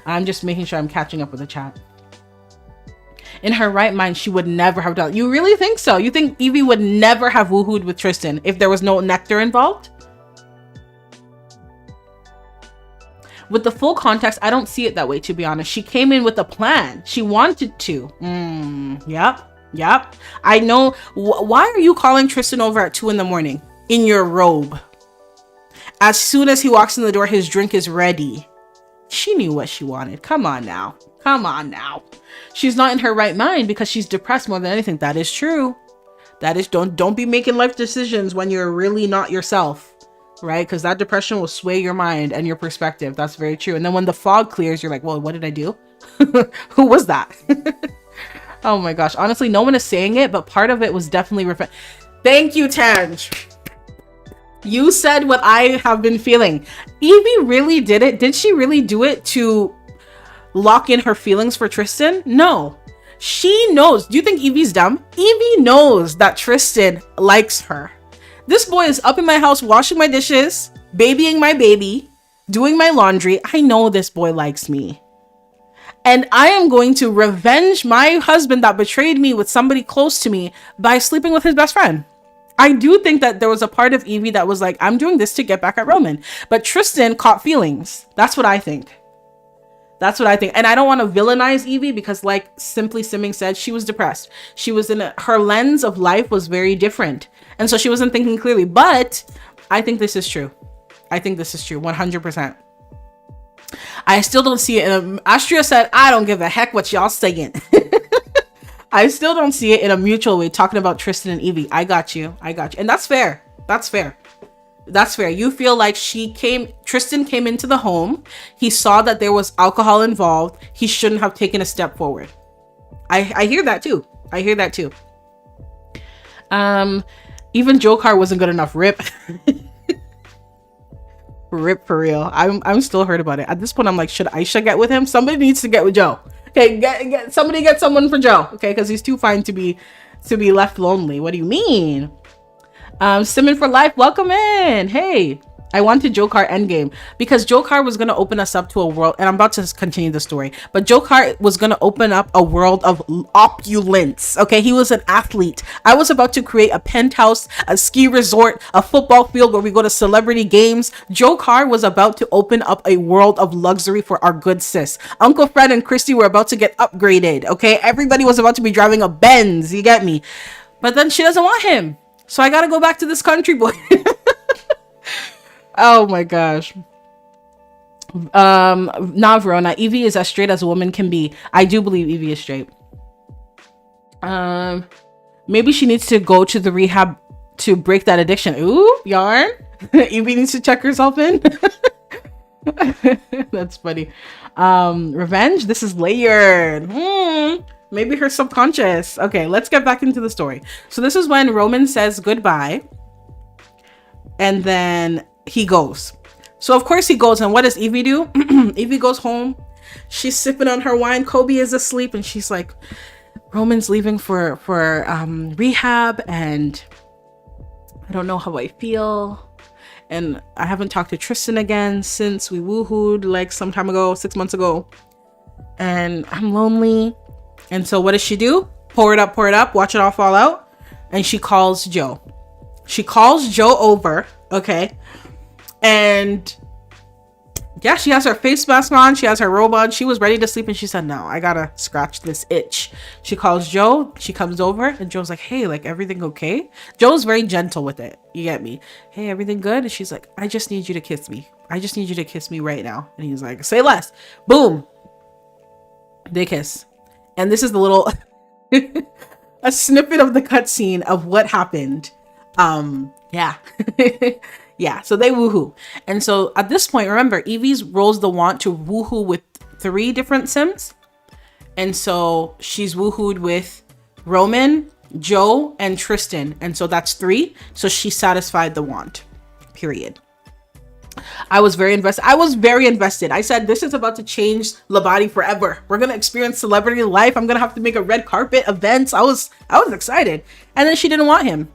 I'm just making sure I'm catching up with the chat. In her right mind, she would never have done it. You really think so? You think Evie would never have woohooed with Tristan if there was no nectar involved? With the full context, I don't see it that way, to be honest. She came in with a plan. She wanted to. Yep. I know. Why are you calling Tristan over at 2 a.m. in your robe? As soon as he walks in the door, his drink is ready. She knew what she wanted. Come on now. She's not in her right mind because she's depressed more than anything. That is true. Don't be making life decisions when you're really not yourself, right? Because that depression will sway your mind and your perspective. That's very true. And then when the fog clears, you're like, well, what did I do? Who was that? Oh my gosh. Honestly, no one is saying it, but part of it was definitely Thank you, Tanj. You said what I have been feeling. Evie really did it. Did she really do it to lock in her feelings for Tristan? No. She knows. Do you think Evie's dumb? Evie knows that Tristan likes her. This boy is up in my house washing my dishes, babying my baby, doing my laundry. I know this boy likes me. And I am going to revenge my husband that betrayed me with somebody close to me by sleeping with his best friend. I do think that there was a part of Evie that was like, I'm doing this to get back at Roman. But Tristan caught feelings. That's what I think. That's what I think. And I don't want to villainize Evie because, like Simply Simming said, she was depressed. She was her lens of life was very different. And so she wasn't thinking clearly. But I think this is true. I think this is true. 100%. I still don't see it. Astria said, I don't give a heck what y'all saying. I still don't see it in a mutual way talking about Tristan and Evie. I got you. And that's fair. That's fair. You feel like Tristan came into the home. He saw that there was alcohol involved. He shouldn't have taken a step forward. I hear that too. Even Joe Carr wasn't good enough. Rip. Rip for real. I'm still hurt about it. At this point, I'm like, should Aisha get with him? Somebody needs to get with Joe. Okay, get someone for Joe. Okay, because he's too fine to be left lonely. What do you mean? Simon for life, welcome in. Hey, I wanted Joe Carr endgame because Joe Carr was gonna open us up to a world, and I'm about to continue the story. But Joe Carr was gonna open up a world of opulence. Okay, he was an athlete. I was about to create a penthouse, a ski resort, a football field where we go to celebrity games. Joe Carr was about to open up a world of luxury for our good sis. Uncle Fred and Christy were about to get upgraded. Okay, everybody was about to be driving a Benz. You get me? But then she doesn't want him. So I gotta go back to this country boy. Oh my gosh. Nah, Verona. Evie is as straight as a woman can be. I do believe Evie is straight. Maybe she needs to go to the rehab to break that addiction. Ooh, yarn. Evie needs to check herself in. That's funny. Revenge. This is layered. Maybe her subconscious. Okay, let's get back into the story. So this is when Roman says goodbye. And then he goes. So of course he goes. And what does Evie do? Evie goes home. She's sipping on her wine. Kobe is asleep. And she's like, Roman's leaving for rehab. And I don't know how I feel. And I haven't talked to Tristan again since we woohooed like some time ago, 6 months ago. And I'm lonely. And so what does she do? Pour it up, watch it all fall out. And she calls Joe. She calls Joe over, okay? And yeah, she has her face mask on. She has her robe on. She was ready to sleep and she said, no, I gotta scratch this itch. She calls Joe. She comes over and Joe's like, hey, like everything okay? Joe's very gentle with it. You get me? Hey, everything good? And she's like, I just need you to kiss me. I just need you to kiss me right now. And he's like, say less. Boom. They kiss. And this is the little a snippet of the cutscene of what happened. Yeah. Yeah, so they woohoo. And so at this point, remember, Evie's rolls the want to woohoo with 3 different Sims. And so she's woohooed with Roman, Joe, and Tristan. And so that's 3. So she satisfied the want, period. I was very invested. I said, this is about to change Labadi forever. We're going to experience celebrity life. I'm going to have to make a red carpet events. I was excited. And then she didn't want him.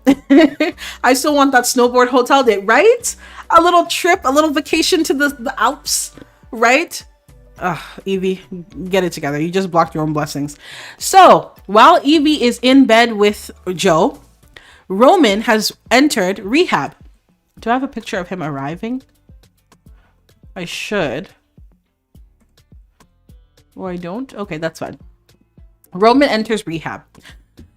I still want that snowboard hotel date, right? A little trip, a little vacation to the Alps, right? Evie, get it together. You just blocked your own blessings. So while Evie is in bed with Joe, Roman has entered rehab. Do I have a picture of him arriving? I should. Or I don't? Okay, that's fine. Roman enters rehab.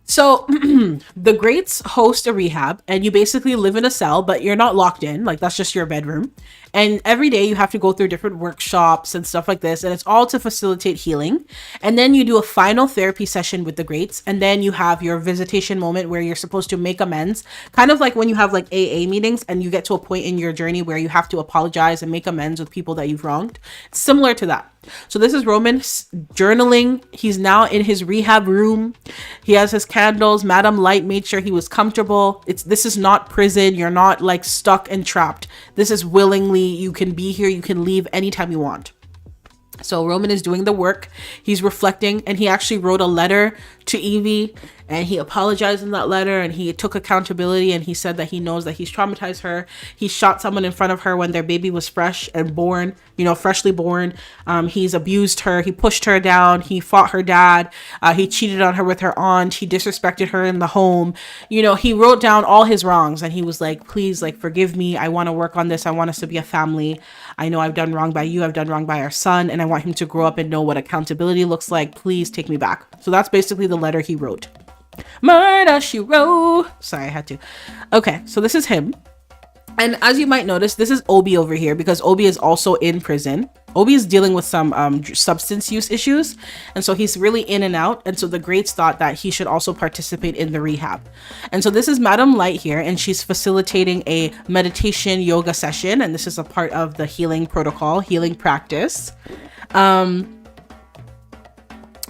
So the Greats host a rehab and you basically live in a cell, but you're not locked in. Like that's just your bedroom. And every day you have to go through different workshops and stuff like this. And it's all to facilitate healing. And then you do a final therapy session with the Greats. And then you have your visitation moment where you're supposed to make amends. Kind of like when you have like AA meetings and you get to a point in your journey where you have to apologize and make amends with people that you've wronged. It's similar to that. So this is Roman journaling. He's now in his rehab room. He has his candles. Madam Light made sure he was comfortable. This is not prison. You're not like stuck and trapped. This is willingly. You can be here. You can leave anytime you want. So Roman is doing the work. He's reflecting, and he actually wrote a letter to Evie, and he apologized in that letter, and he took accountability, and he said that he knows that he's traumatized her. He shot someone in front of her when their baby was fresh and born, freshly born. He's abused her. He pushed her down. He fought her dad. He cheated on her with her aunt. He disrespected her in the home. He wrote down all his wrongs, and he was like, please, like, forgive me. I want to work on this. I want us to be a family. I know I've done wrong by you. I've done wrong by our son, and I want him to grow up and know what accountability looks like. Please take me back. So that's basically the letter he wrote. Murder, she wrote. Sorry, I had to. Okay, so this is him. And as you might notice, this is Obi over here because Obi is also in prison. Obi is dealing with some substance use issues. And so he's really in and out. And so the greats thought that he should also participate in the rehab. And so this is Madam Light here, and she's facilitating a meditation yoga session. And this is a part of the healing protocol, healing practice.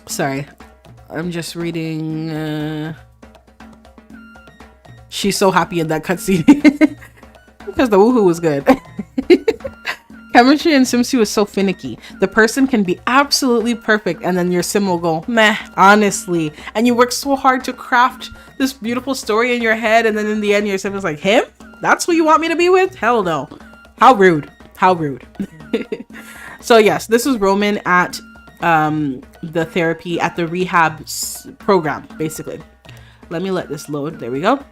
Sorry, I'm just reading. She's so happy in that cutscene because the woohoo was good. Chemistry in SimStu is so finicky. The person can be absolutely perfect, and then your sim will go meh, honestly. And you work so hard to craft this beautiful story in your head, and then in the end, your sim is like, him? That's who you want me to be with? Hell no. How rude. How rude. So yes, this was Roman at the therapy, at the rehab program, basically. Let me let this load. There we go.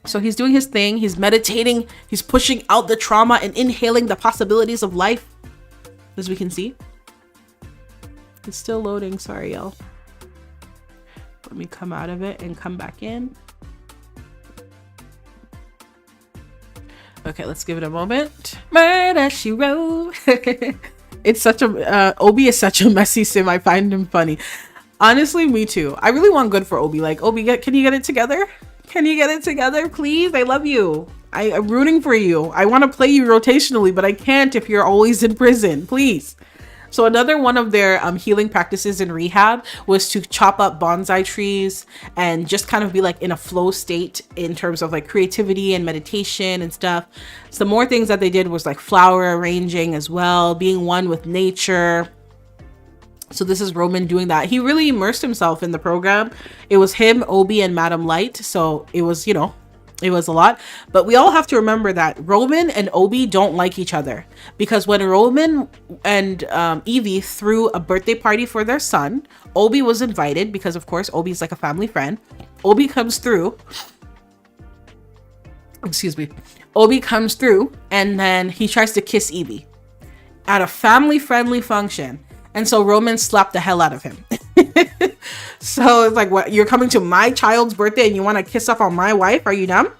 So he's doing his thing. He's meditating. He's pushing out the trauma and inhaling the possibilities of life, as we can see. It's still loading. Sorry, y'all. Let me come out of it and come back in. Okay, let's give it a moment. Murder, she wrote. It's such a Obi is such a messy sim. I find him funny. Honestly, me too. I really want good for Obi. Like, Obi, can you get it together? Can you get it together, please? I love you. I'm rooting for you. I want to play you rotationally, but I can't if you're always in prison. Please. So another one of their healing practices in rehab was to chop up bonsai trees and just kind of be like in a flow state in terms of like creativity and meditation and stuff. Some more things that they did was like flower arranging as well, being one with nature. So this is Roman doing that. He really immersed himself in the program. It was him, Obi, and Madam Light. So it was, it was a lot. But we all have to remember that Roman and Obi don't like each other. Because when Roman and Evie threw a birthday party for their son, Obi was invited because, of course, Obi's like a family friend. Obi comes through. Excuse me. Obi comes through and then he tries to kiss Evie at a family-friendly function. And so Roman slapped the hell out of him. So it's like, what? You're coming to my child's birthday and you want to kiss up on my wife? Are you dumb?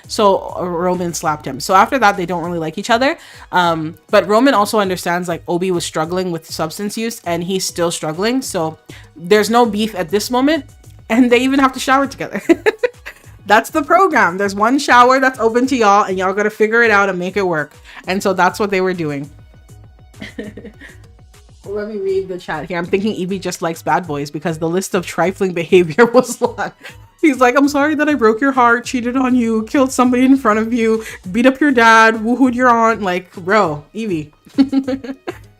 So Roman slapped him. So after that, they don't really like each other. But Roman also understands like Obi was struggling with substance use and he's still struggling. So there's no beef at this moment. And they even have to shower together. That's the program. There's one shower that's open to y'all and y'all got to figure it out and make it work. And so that's what they were doing. Let me read the chat here. I'm thinking Evie just likes bad boys because the list of trifling behavior was long. He's like, I'm sorry that I broke your heart, cheated on you, killed somebody in front of you, beat up your dad, woohooed your aunt. Like, bro, Evie.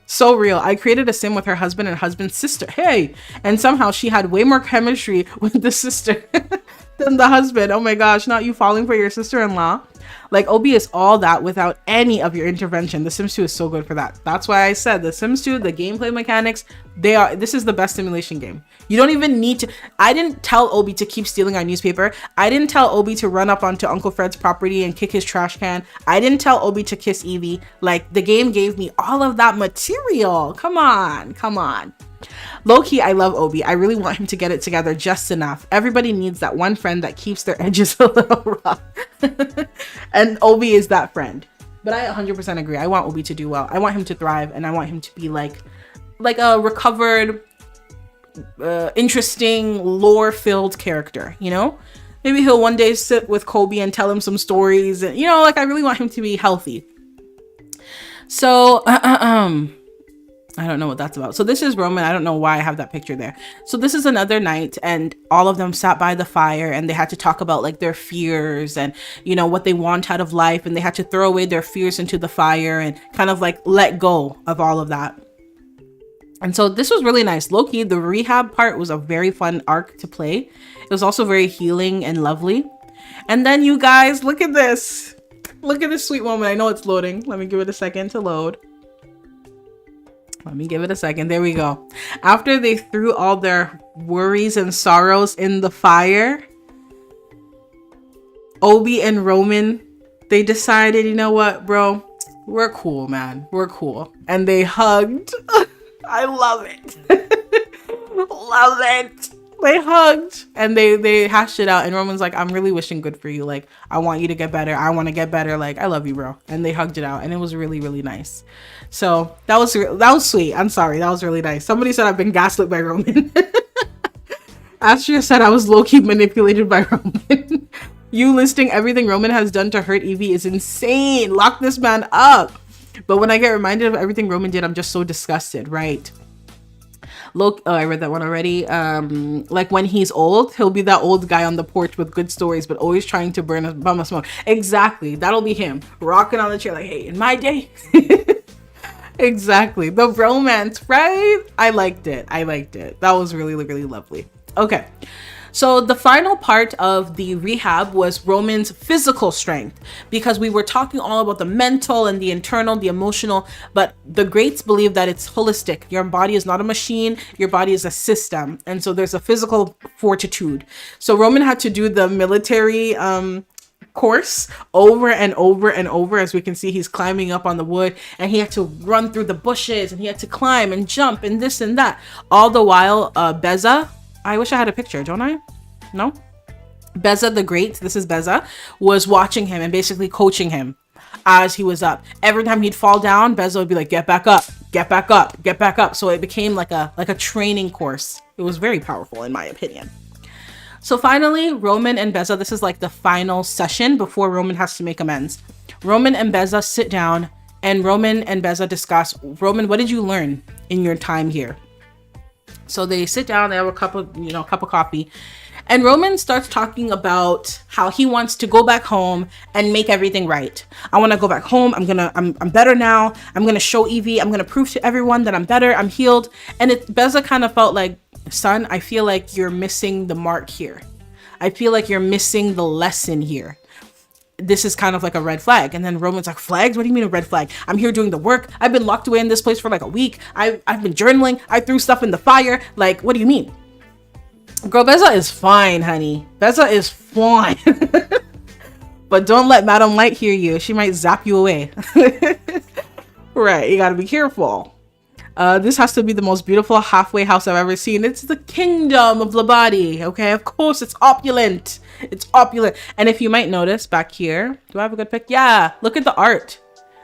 So real. I created a sim with her husband and husband's sister. Hey, and somehow she had way more chemistry with the sister than the husband. Oh my gosh, not you falling for your sister-in-law. Like, Obi is all that without any of your intervention. The Sims 2 is so good for that. That's why I said the Sims 2, the gameplay mechanics, this is the best simulation game. You don't even need to. I didn't tell Obi to keep stealing our newspaper. I didn't tell Obi to run up onto Uncle Fred's property and kick his trash can. I didn't tell Obi to kiss Evie. Like, the game gave me all of that material. Come on, come on. Low-key, I love Obi. I really want him to get it together just enough. Everybody needs that one friend that keeps their edges a little rough. And Obi is that friend. But I 100% agree. I want Obi to do well. I want him to thrive, and I want him to be like a recovered, interesting, lore-filled character, you know? Maybe he'll one day sit with Kobe and tell him some stories. And, I really want him to be healthy. So, I don't know what that's about. So this is Roman. I don't know why I have that picture there. So this is another night, and all of them sat by the fire, and they had to talk about like their fears and, you know, what they want out of life. And they had to throw away their fears into the fire and kind of like let go of all of that. And so this was really nice. Low-key, the rehab part was a very fun arc to play. It was also very healing and lovely. And then you guys, look at this. Look at this sweet moment. I know it's loading. Let me give it a second to load. Let me give it a second. There we go. After they threw all their worries and sorrows in the fire, Obi and Roman, they decided, you know what, bro? We're cool, man. We're cool. And they hugged. I love it. Love it. They hugged and they hashed it out. And Roman's like, I'm really wishing good for you. Like, I want you to get better. I want to get better. Like, I love you, bro. And they hugged it out. And it was really, really nice. So that was sweet. I'm sorry. That was really nice. Somebody said I've been gaslit by Roman. Astria said I was low-key manipulated by Roman. You listing everything Roman has done to hurt Evie is insane. Lock this man up. But when I get reminded of everything Roman did, I'm just so disgusted, right? Look, oh, I read that one already. Like when he's old, he'll be that old guy on the porch with good stories, but always trying to burn a bum of smoke. Exactly. That'll be him. Rocking on the chair like, hey, in my day. Exactly. The romance, right? I liked it. That was really, really lovely. Okay. So the final part of the rehab was Roman's physical strength, because we were talking all about the mental and the internal, the emotional, but the greats believe that it's holistic. Your body is not a machine, your body is a system. And so there's a physical fortitude. So Roman had to do the military course over and over and over. As we can see, he's climbing up on the wood, and he had to run through the bushes, and he had to climb and jump and this and that. All the while, Beza, I wish I had a picture, don't I? No? Beza the Great, this is Beza, was watching him and basically coaching him as he was up. Every time he'd fall down, Beza would be like, get back up, get back up, get back up. So it became like a training course. It was very powerful in my opinion. So finally, Roman and Beza, this is like the final session before Roman has to make amends. Roman and Beza sit down, and Roman and Beza discuss, Roman, what did you learn in your time here? So they sit down, they have a cup of coffee, and Roman starts talking about how he wants to go back home and make everything right. I want to go back home. I'm better now. I'm going to show Evie. I'm going to prove to everyone that I'm better. I'm healed. And Beza kind of felt like, son, I feel like you're missing the mark here. I feel like you're missing the lesson here. This is kind of like a red flag. And then Roman's like, flags? What do you mean a red flag? I'm here doing the work. I've been locked away in this place for like a week. I've been journaling. I threw stuff in the fire. Like, what do you mean? Girl, Beza is fine, honey. Beza is fine. But don't let Madam Light hear you. She might zap you away. Right, you gotta be careful. This has to be the most beautiful halfway house I've ever seen. It's the kingdom of Labadi, okay? Of course, it's opulent. It's opulent. And if you might notice back here, do I have a good pic? Yeah, look at the art.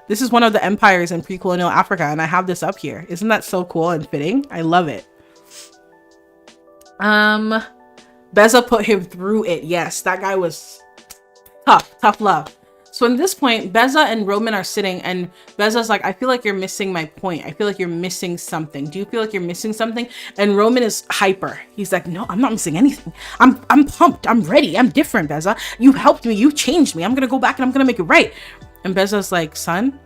This is one of the empires in pre-colonial Africa, and I have this up here. Isn't that so cool and fitting? I love it. Beza put him through it. Yes, that guy was tough love. So at this point, Beza and Roman are sitting, and Beza's like, I feel like you're missing my point. I feel like you're missing something. Do you feel like you're missing something? And Roman is hyper. He's like, no, I'm not missing anything. I'm pumped. I'm ready. I'm different, Beza. You helped me. You changed me. I'm going to go back and I'm going to make it right. And Beza's like, son,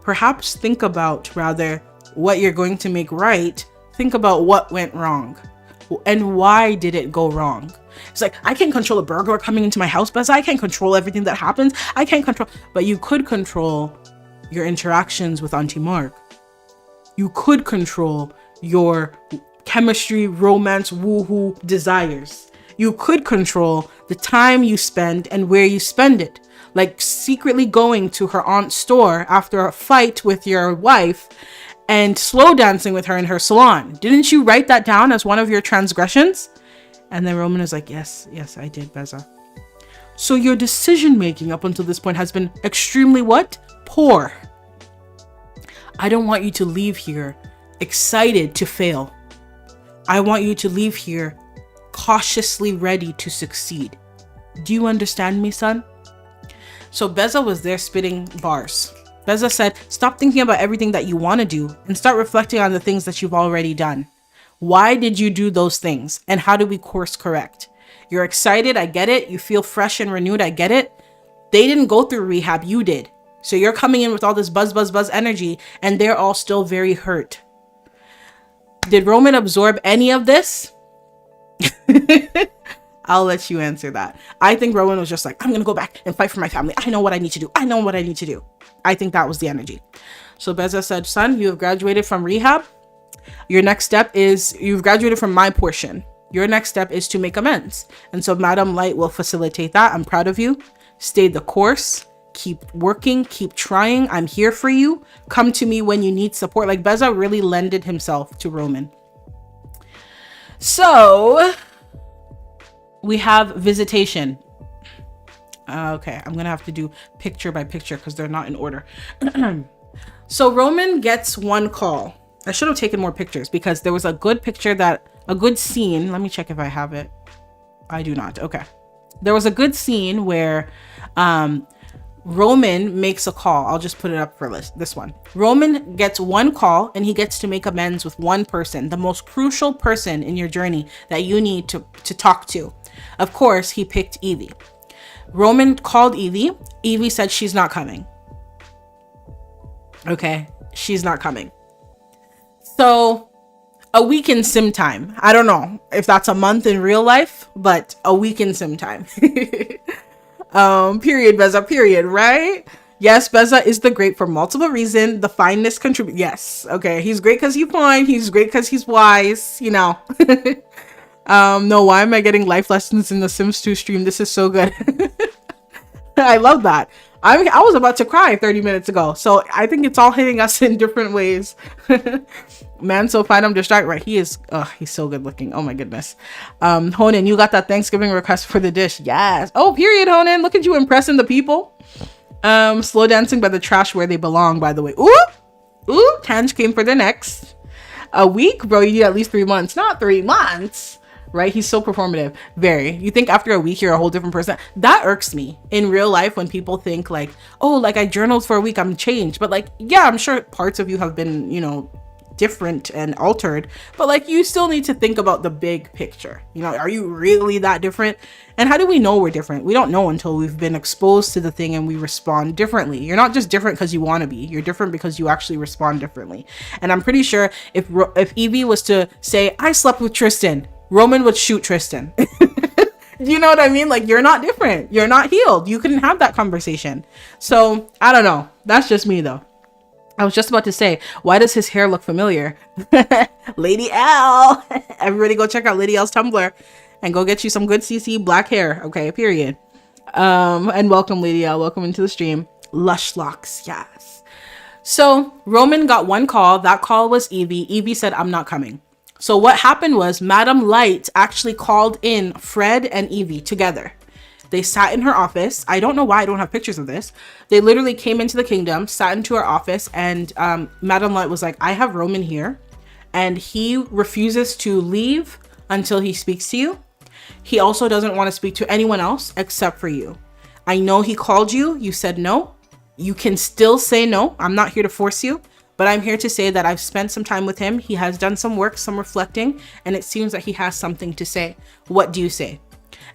perhaps think about rather what you're going to make right. Think about what went wrong. And why did it go wrong? It's like, I can't control a burglar coming into my house, Beza. I can't control everything that happens. I can't control, but you could control your interactions with Auntie Mark. You could control your chemistry, romance, woohoo desires. You could control the time you spend and where you spend it. Like secretly going to her aunt's store after a fight with your wife and slow dancing with her in her salon. Didn't you write that down as one of your transgressions? And then Roman is like, yes, I did, Beza. So your decision making up until this point has been extremely what? Poor. I don't want you to leave here excited to fail. I want you to leave here cautiously ready to succeed. Do you understand me, son? So Beza was there spitting bars. Beza said, stop thinking about everything that you want to do and start reflecting on the things that you've already done. Why did you do those things? And how do we course correct? You're excited, I get it. You feel fresh and renewed, I get it. They didn't go through rehab, you did. So you're coming in with all this buzz, buzz, buzz energy, and they're all still very hurt. Did Roman absorb any of this? I'll let you answer that. I think Roman was just like, I'm going to go back and fight for my family. I know what I need to do. I know what I need to do. I think that was the energy. So Beza said, son, you have graduated from rehab. Your next step is, you've graduated from my portion. Your next step is to make amends. And so Madam Light will facilitate that. I'm proud of you. Stay the course. Keep working. Keep trying. I'm here for you. Come to me when you need support. Like Beza really lended himself to Roman. So we have visitation. Okay, I'm gonna have to do picture by picture because they're not in order. So Roman gets one call. I should have taken more pictures because there was a good picture a good scene. Let me check if I have it. I do not. Okay. There was a good scene where Roman makes a call. I'll just put it up for this one. Roman gets one call and he gets to make amends with one person, the most crucial person in your journey that you need to talk to. Of course, he picked Evie. Roman called Evie. Evie said she's not coming. Okay, she's not coming. So a week in sim time. I don't know if that's a month in real life, but a week in sim time. Period, Beza, period, right? Yes, Beza is the great for multiple reasons. The fineness contribute. Yes, okay. He's great because he's fine. He's great because he's wise, you know. No, why am I getting life lessons in the Sims 2 stream? This is so good. I love that. I was about to cry 30 minutes ago. So I think it's all hitting us in different ways. Man, so fine, I'm distracted. Right, he's so good looking. Oh my goodness. Honan, you got that Thanksgiving request for the dish. Yes. Oh, period, Honan. Look at you impressing the people. Slow dancing by the trash where they belong, by the way. Ooh, Tanj came for the next. A week? Bro, you need at least 3 months. Not 3 months. Right? He's so performative. Very. You think after a week, you're a whole different person? That irks me in real life when people think like, oh, like I journaled for a week, I'm changed. But like, yeah, I'm sure parts of you have been, you know, different and altered, but like you still need to think about the big picture. You know, are you really that different? And how do we know we're different? We don't know until we've been exposed to the thing and we respond differently. You're not just different because you want to be. You're different because you actually respond differently. And I'm pretty sure if Evie was to say, I slept with Tristan, Roman would shoot Tristan. You know what I mean? Like, you're not different. You're not healed. You couldn't have that conversation. So I don't know. That's just me though. I was just about to say, why does his hair look familiar? Lady L. Everybody go check out Lady L's Tumblr and go get you some good CC black hair. Okay, period. And welcome, Lady L. Welcome into the stream. Lush locks, yes. So Roman got one call. That call was Evie. Evie said, I'm not coming. So what happened was Madam Light actually called in Fred and Evie together. They sat in her office. I don't know why I don't have pictures of this. They literally came into the kingdom, sat into her office, and Madam Light was like, I have Roman here, and he refuses to leave until he speaks to you. He also doesn't want to speak to anyone else except for you. I know he called you. You said no. You can still say no. I'm not here to force you, but I'm here to say that I've spent some time with him. He has done some work, some reflecting, and it seems that he has something to say. What do you say?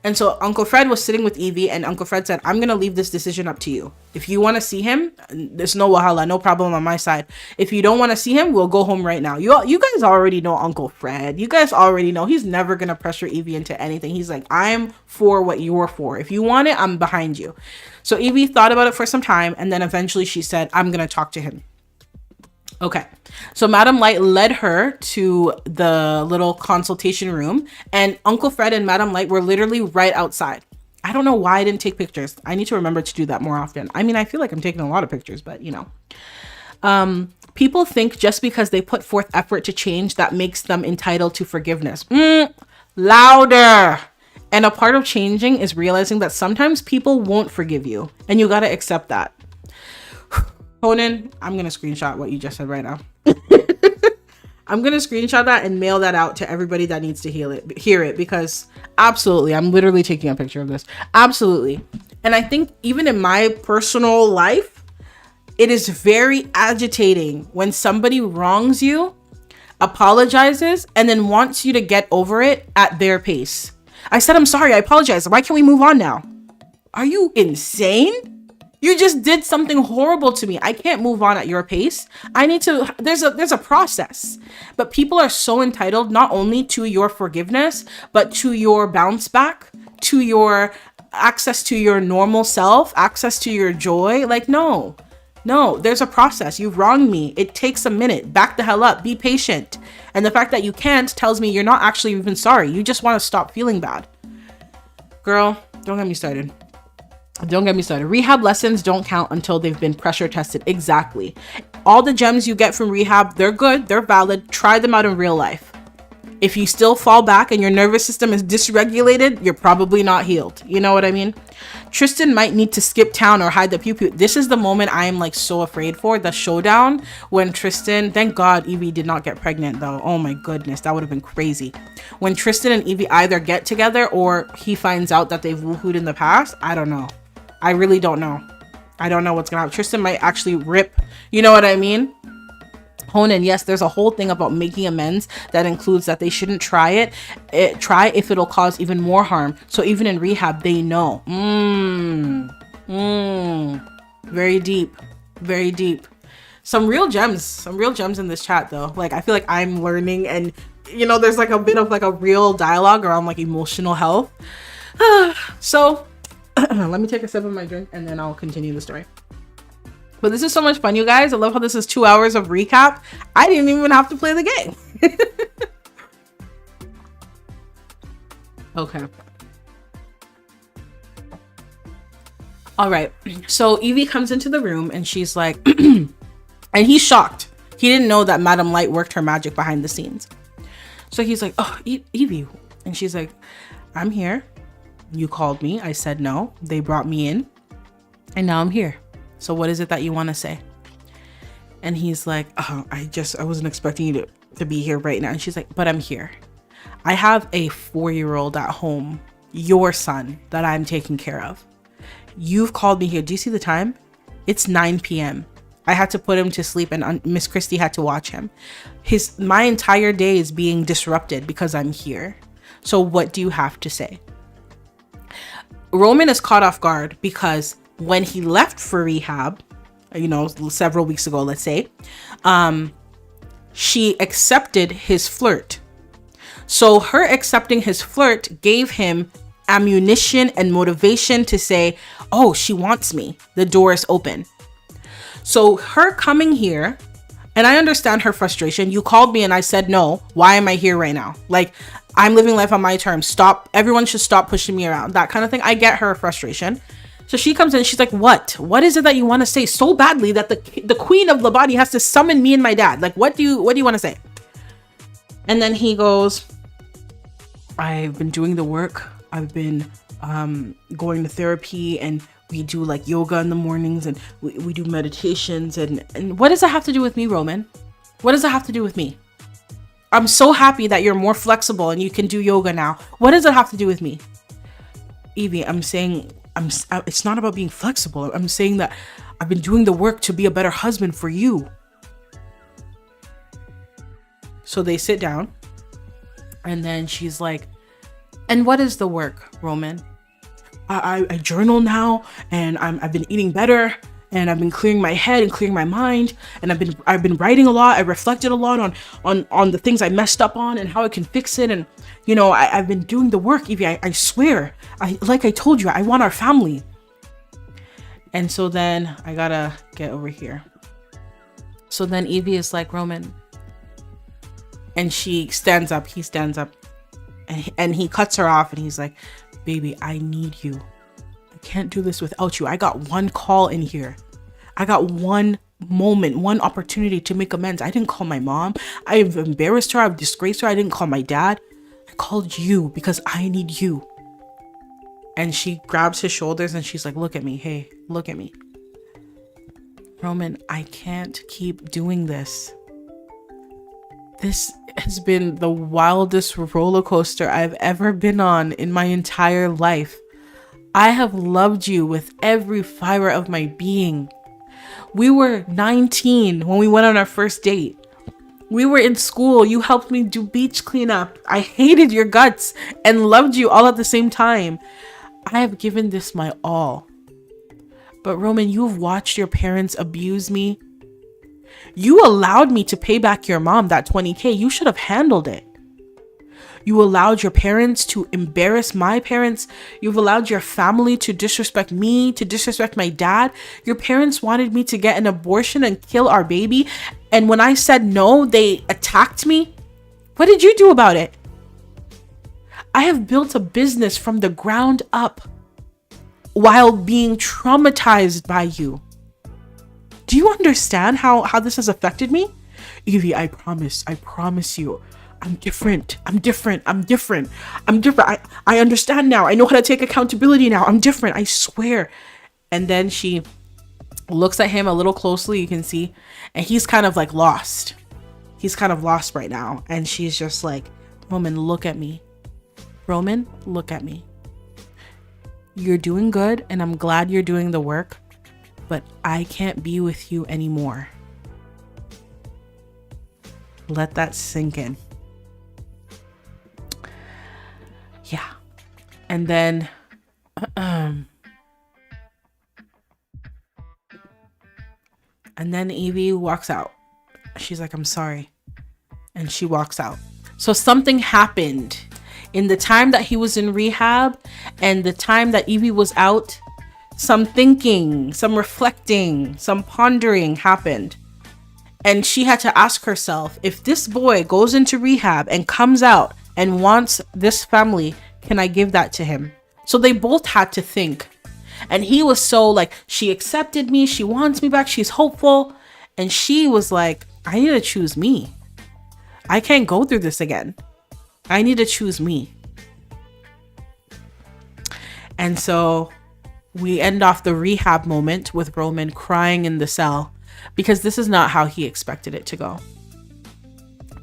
And so Uncle Fred was sitting with Evie, and Uncle Fred said, I'm going to leave this decision up to you. If you want to see him, there's no wahala, no problem on my side. If you don't want to see him, we'll go home right now. You guys already know Uncle Fred. You guys already know he's never going to pressure Evie into anything. He's like, I'm for what you're for. If you want it, I'm behind you. So Evie thought about it for some time, and then eventually she said, I'm going to talk to him. Okay, so Madam Light led her to the little consultation room, and Uncle Fred and Madam Light were literally right outside. I don't know why I didn't take pictures. I need to remember to do that more often. I mean, I feel like I'm taking a lot of pictures, but you know. People think just because they put forth effort to change, that makes them entitled to forgiveness. Louder. And a part of changing is realizing that sometimes people won't forgive you, and you got to accept that. Conan, I'm going to screenshot what you just said right now. I'm going to screenshot that and mail that out to everybody that needs to hear it, because absolutely, I'm literally taking a picture of this. Absolutely. And I think even in my personal life, It is very agitating when somebody wrongs you, apologizes, and then wants you to get over it at their pace. I said, I'm sorry, I apologize. Why can't we move on now? Are you insane? You just did something horrible to me. I can't move on at your pace. I need to, there's a process. But people are so entitled not only to your forgiveness, but to your bounce back, to your access to your normal self, access to your joy. Like, no, there's a process. You've wronged me. It takes a minute. Back the hell up. Be patient. And the fact that you can't tells me you're not actually even sorry. You just want to stop feeling bad. Girl, don't get me started. Don't get me started. Rehab lessons don't count until they've been pressure tested. Exactly. All the gems you get from rehab, they're good, they're valid. Try them out in real life. If you still fall back and your nervous system is dysregulated, you're probably not healed. You know what I mean? Tristan might need to skip town or hide the pew-pew. This is the moment I am like so afraid for, the showdown when Tristan, thank God Evie did not get pregnant though. Oh my goodness, that would have been crazy. When Tristan and Evie either get together or he finds out that they've woohooed in the past, I don't know. I really don't know. I don't know what's gonna happen. Tristan might actually rip, you know what I mean? Honan, yes, there's a whole thing about making amends that includes that they shouldn't try if it'll cause even more harm. So even in rehab, they know. Very deep, very deep. Some real gems in this chat though. Like, I feel like I'm learning, and you know, there's like a bit of like a real dialogue around like emotional health. So let me take a sip of my drink and then I'll continue the story. But this is so much fun, you guys. I love how this is 2 hours of recap. I didn't even have to play the game. Okay. All right. So Evie comes into the room and she's like, and he's shocked. He didn't know that Madam Light worked her magic behind the scenes. So he's like, oh, Evie. And she's like, I'm here. You called me. I said no. They brought me in. And now I'm here. So what is it that you want to say? And he's like, oh, I wasn't expecting you to be here right now. And she's like, but I'm here. I have a 4-year-old at home, your son, that I'm taking care of. You've called me here. Do you see the time? It's 9 p.m. I had to put him to sleep and Miss Christie had to watch him. My entire day is being disrupted because I'm here. So what do you have to say? Roman is caught off guard because when he left for rehab, you know, several weeks ago, let's say, she accepted his flirt. So her accepting his flirt gave him ammunition and motivation to say, oh, she wants me. The door is open. So her coming here, and I understand her frustration. You called me and I said no. Why am I here right now? Like, I'm living life on my terms. Stop. Everyone should stop pushing me around. That kind of thing. I get her frustration. So she comes in. She's like, what? What is it that you want to say so badly that the queen of Labadi has to summon me and my dad? Like, what do you want to say? And then he goes, I've been doing the work. I've been going to therapy, and we do like yoga in the mornings, and we do meditations. And what does that have to do with me, Roman? What does that have to do with me? I'm so happy that you're more flexible and you can do yoga now. What does it have to do with me? Evie, I'm saying, it's not about being flexible. I'm saying that I've been doing the work to be a better husband for you. So they sit down, and then she's like, and what is the work, Roman? I journal now, and I've been eating better, and I've been clearing my head and clearing my mind, and I've been writing a lot. I reflected a lot on the things I messed up on and how I can fix it. And you know, I've been doing the work, Evie. I swear. Like I told you, I want our family. And so then I gotta get over here. So then Evie is like, Roman, and she stands up. He stands up, and he cuts her off, and he's like, baby, I need you. I can't do this without you. I got one call in here. I got one moment, one opportunity to make amends. I didn't call my mom. I've embarrassed her. I've disgraced her. I didn't call my dad. I called you because I need you. And she grabs his shoulders and she's like, look at me. Hey, look at me. Roman, I can't keep doing this. This has been the wildest roller coaster I've ever been on in my entire life. I have loved you with every fiber of my being. We were 19 when we went on our first date. We were in school. You helped me do beach cleanup. I hated your guts and loved you all at the same time. I have given this my all. But Roman, you've watched your parents abuse me. You allowed me to pay back your mom that 20K. You should have handled it. You allowed your parents to embarrass my parents. You've allowed your family to disrespect me, to disrespect my dad. Your parents wanted me to get an abortion and kill our baby. And when I said no, they attacked me. What did you do about it? I have built a business from the ground up while being traumatized by you. Do you understand how this has affected me? Evie, I promise you. I'm different. I understand now. I know how to take accountability now. I'm different. I swear. And then she looks at him a little closely, you can see, and he's kind of like lost. He's kind of lost right now. And she's just like, Roman, look at me. Roman, look at me. You're doing good, and I'm glad you're doing the work, but I can't be with you anymore. Let that sink in. Yeah. And then Evie walks out. She's like, I'm sorry. And she walks out. So something happened in the time that he was in rehab and the time that Evie was out. Some thinking, some reflecting, some pondering happened. And she had to ask herself, if this boy goes into rehab and comes out and wants this family, can I give that to him? So they both had to think. And he was so like, she accepted me, she wants me back, she's hopeful. And she was like, I need to choose me. I can't go through this again. I need to choose me. And so we end off the rehab moment with Roman crying in the cell, because this is not how he expected it to go.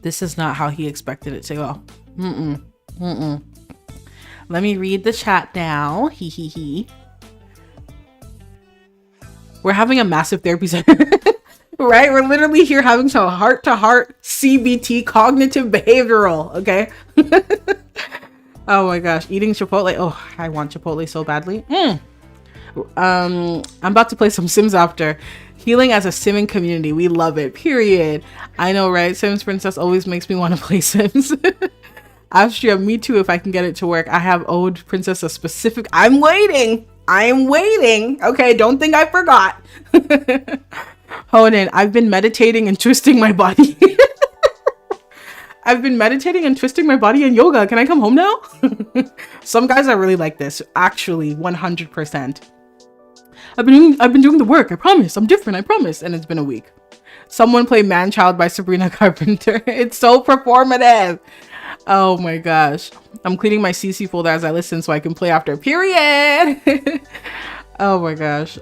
This is not how he expected it to go. Let me read the chat now. We're having a massive therapy session. Right? We're literally here having some heart-to-heart CBT, cognitive behavioral. Okay. Oh my gosh. Eating Chipotle. Oh, I want Chipotle so badly. I'm about to play some Sims after. Healing as a simming community. We love it. Period. I know, right? Sims Princess always makes me want to play Sims. Astria, me too, if I can get it to work. I have owed Princess a specific... I'm waiting. Okay, don't think I forgot. Honan, I've been meditating and twisting my body. I've been meditating and twisting my body in yoga. Can I come home now? Some guys are really like this. Actually, 100%. I've been doing the work. I promise. I'm different. I promise. And it's been a week. Someone play Man Child by Sabrina Carpenter. It's so performative. Oh my gosh. I'm cleaning my CC folder as I listen so I can play after. Period. Oh my gosh.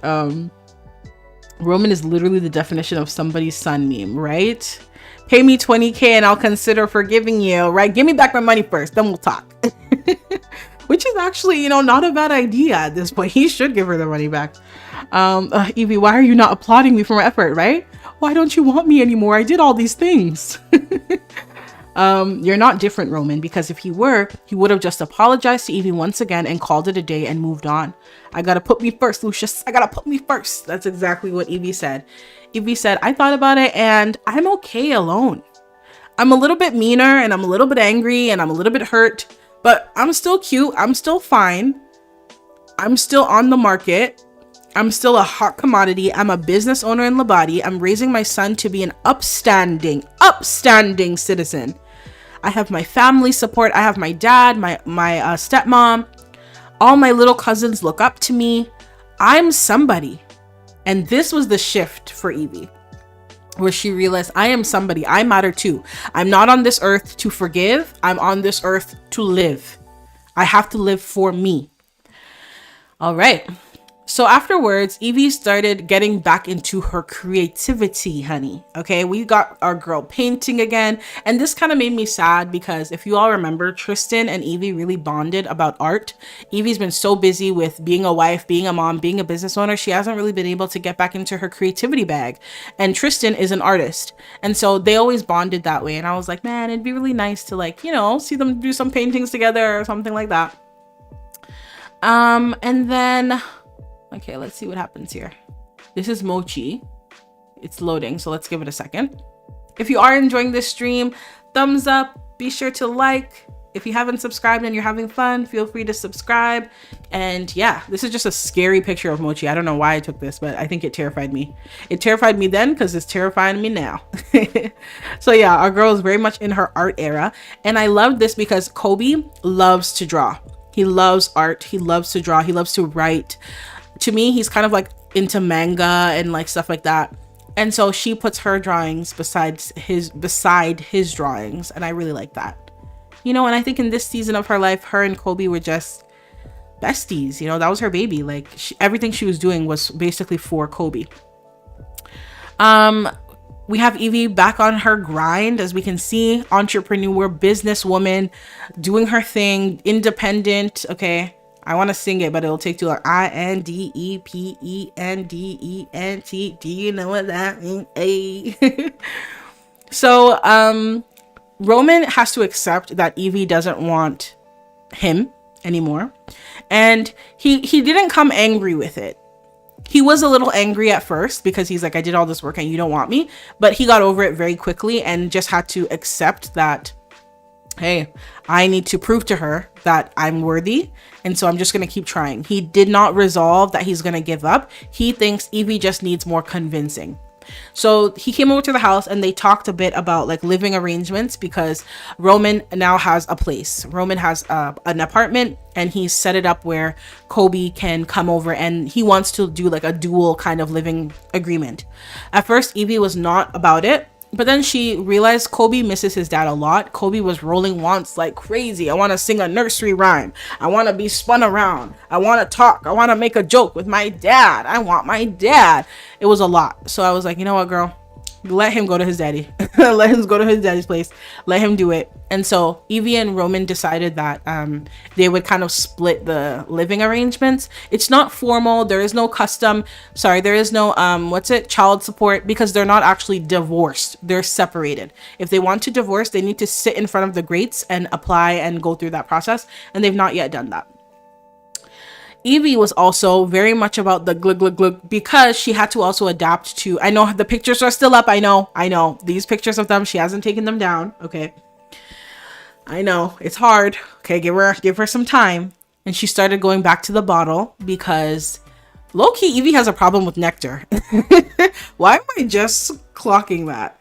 Roman is literally the definition of somebody's son meme, right? Pay me 20K and I'll consider forgiving you, right? Give me back my money first, then we'll talk. Which is actually, not a bad idea at this point. He should give her the money back. Evie, why are you not applauding me for my effort, right? Why don't you want me anymore? I did all these things. You're not different, Roman, because if he were, he would have just apologized to Evie once again and called it a day and moved on. I gotta put me first, Lucius. I gotta put me first. That's exactly what Evie said. Evie said, I thought about it and I'm okay alone. I'm a little bit meaner and I'm a little bit angry and I'm a little bit hurt, but I'm still cute. I'm still fine. I'm still on the market. I'm still a hot commodity. I'm a business owner in Labadi. I'm raising my son to be an upstanding citizen. I have my family support. I have my dad, my stepmom. All my little cousins look up to me. I'm somebody. And this was the shift for Evie, where she realized I am somebody. I matter too. I'm not on this earth to forgive. I'm on this earth to live. I have to live for me. All right. So afterwards, Evie started getting back into her creativity, honey. Okay, we got our girl painting again. And this kind of made me sad because if you all remember, Tristan and Evie really bonded about art. Evie's been so busy with being a wife, being a mom, being a business owner, she hasn't really been able to get back into her creativity bag. And Tristan is an artist. And so they always bonded that way. And I was like, man, it'd be really nice to, like, you know, see them do some paintings together or something like that. And then... okay, let's see what happens here. This is Mochi. It's loading, so let's give it a second. If you are enjoying this stream, thumbs up. Be sure to like. If you haven't subscribed and you're having fun, feel free to subscribe. And yeah, this is just a scary picture of Mochi. I don't know why I took this, but I think it terrified me. It terrified me then because it's terrifying me now. So yeah, our girl is very much in her art era. And I love this because Kobe loves to draw. He loves art. He loves to draw. He loves to write. To me, he's kind of like into manga and like stuff like that. And so she puts her drawings beside his drawings. And I really like that. You know, and I think in this season of her life, her and Kobe were just besties. You know, that was her baby. Like everything she was doing was basically for Kobe. We have Evie back on her grind, as we can see, entrepreneur, businesswoman, doing her thing, independent. Okay. I want to sing it, but it'll take too long. Independent. Do you know what that means? So, Roman has to accept that Evie doesn't want him anymore. And he didn't come angry with it. He was a little angry at first because he's like, I did all this work and you don't want me. But he got over it very quickly and just had to accept that, hey, I need to prove to her that I'm worthy. And so I'm just going to keep trying. He did not resolve that he's going to give up. He thinks Evie just needs more convincing. So he came over to the house and they talked a bit about like living arrangements because Roman now has a place. Roman has an apartment and he's set it up where Kobe can come over and he wants to do like a dual kind of living agreement. At first, Evie was not about it. But then she realized Kobe misses his dad a lot. Kobe was rolling wants like crazy. I want to sing a nursery rhyme. I want to be spun around. I want to talk. I want to make a joke with my dad. I want my dad. It was a lot. So I was like, you know what, girl? Let him go to his daddy. Let him go to his daddy's place. Let him do it. And so Evie and Roman decided that they would kind of split the living arrangements. It's not formal. There is no there is no child support because they're not actually divorced. They're separated. If they want to divorce, they need to sit in front of the greats and apply and go through that process. And they've not yet done that. Evie was also very much about the glug glug glug because she had to also adapt to, I know the pictures are still up. I know these pictures of them. She hasn't taken them down. Okay. I know it's hard. Okay. Give her some time. And she started going back to the bottle because low key Evie has a problem with nectar. Why am I just clocking that?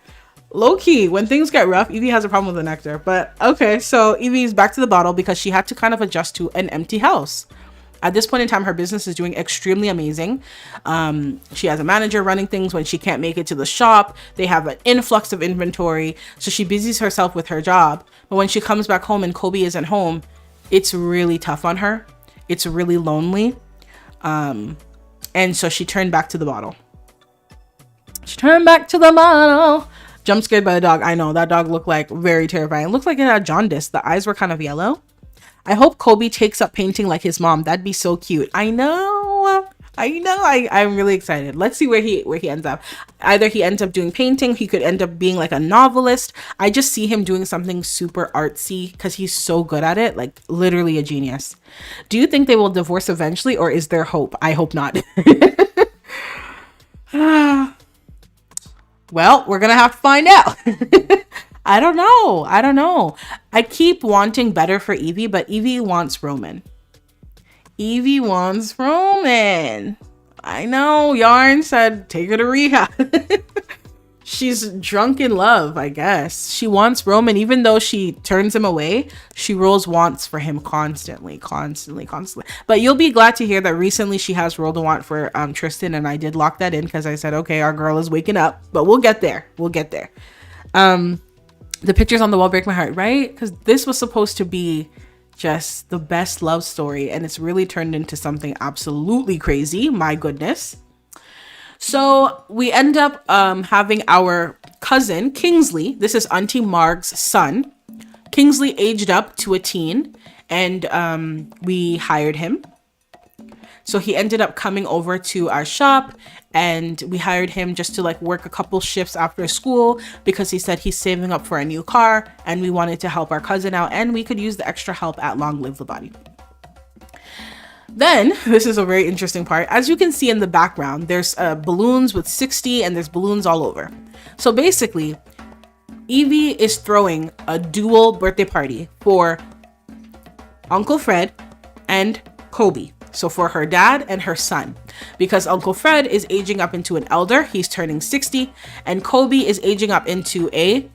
Low key, when things get rough, Evie has a problem with the nectar. But okay. So Evie's back to the bottle because she had to kind of adjust to an empty house. At this point in time, her business is doing extremely amazing. She has a manager running things when she can't make it to the shop. They have an influx of inventory. So she busies herself with her job. But when she comes back home and Kobe isn't home, it's really tough on her. It's really lonely. And so she turned back to the bottle. Jump scared by the dog. I know, that dog looked like very terrifying. It looked like it had jaundice. The eyes were kind of yellow. I hope Kobe takes up painting like his mom. That'd be so cute. I know. I'm really excited. Let's see where he ends up. Either he ends up doing painting. He could end up being like a novelist. I just see him doing something super artsy because he's so good at it. Like literally a genius. Do you think they will divorce eventually or is there hope? I hope not. Well, we're going to have to find out. I don't know. I keep wanting better for Evie, but Evie wants Roman. I know. Yarn said, take her to rehab. She's drunk in love, I guess. She wants Roman, even though she turns him away. She rolls wants for him constantly. But you'll be glad to hear that recently she has rolled a want for Tristan, and I did lock that in because I said, okay, our girl is waking up. But we'll get there. The pictures on the wall break my heart, right? Because this was supposed to be Just the best love story. And it's really turned into something absolutely crazy. My goodness. So we end up having our cousin, Kingsley. This is Auntie Marg's son. Kingsley aged up to a teen, and we hired him. So he ended up coming over to our shop, and we hired him just to like work a couple shifts after school because he said he's saving up for a new car, and we wanted to help our cousin out, and we could use the extra help at Long Live Labadi. Then, this is a very interesting part. As you can see in the background, there's balloons with 60, and there's balloons all over. So basically, Evie is throwing a dual birthday party for Uncle Fred and Kobe. So for her dad and her son, because Uncle Fred is aging up into an elder, he's turning 60, and Kobe is aging up into a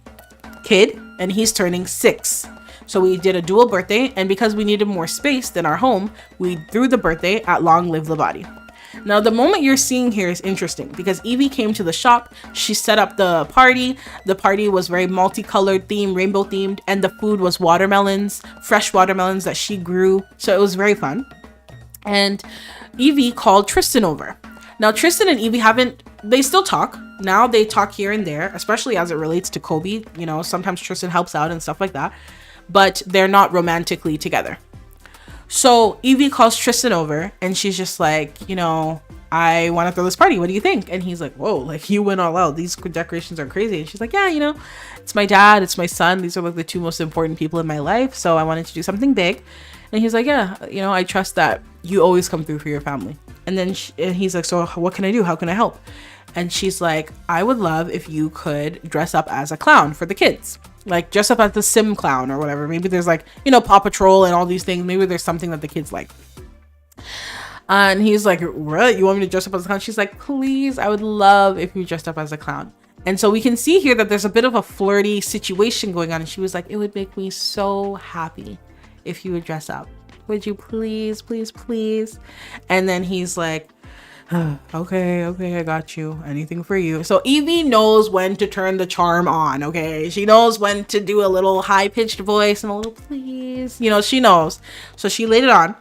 kid, and he's turning 6. So we did a dual birthday, and because we needed more space than our home, we threw the birthday at Long Live Labadi. Now, the moment you're seeing here is interesting because Evie came to the shop. She set up the party. The party was very multicolored themed, rainbow themed, and the food was watermelons, fresh watermelons that she grew. So it was very fun. And Evie called Tristan over. Now, Tristan and Evie they still talk. Now they talk here and there, especially as it relates to Kobe. You know, sometimes Tristan helps out and stuff like that, but they're not romantically together. So Evie calls Tristan over, and she's just like, you know, I want to throw this party. What do you think? And he's like, whoa, like you went all out. These decorations are crazy. And she's like, yeah, you know, it's my dad, it's my son. These are like the two most important people in my life. So I wanted to do something big. And he's like, yeah, you know, I trust that you always come through for your family. And then and he's like, so what can I do? How can I help? And she's like, I would love if you could dress up as a clown for the kids. Like dress up as the Sim clown or whatever. Maybe there's like, you know, Paw Patrol and all these things. Maybe there's something that the kids like. And he's like, what? You want me to dress up as a clown? She's like, please, I would love if you dressed up as a clown. And so we can see here that there's a bit of a flirty situation going on. And she was like, it would make me so happy if you would dress up. Would you please, please, please? And then he's like, okay, I got you. Anything for you. So Evie knows when to turn the charm on, okay? She knows when to do a little high-pitched voice and a little please. You know, she knows. So she laid it on.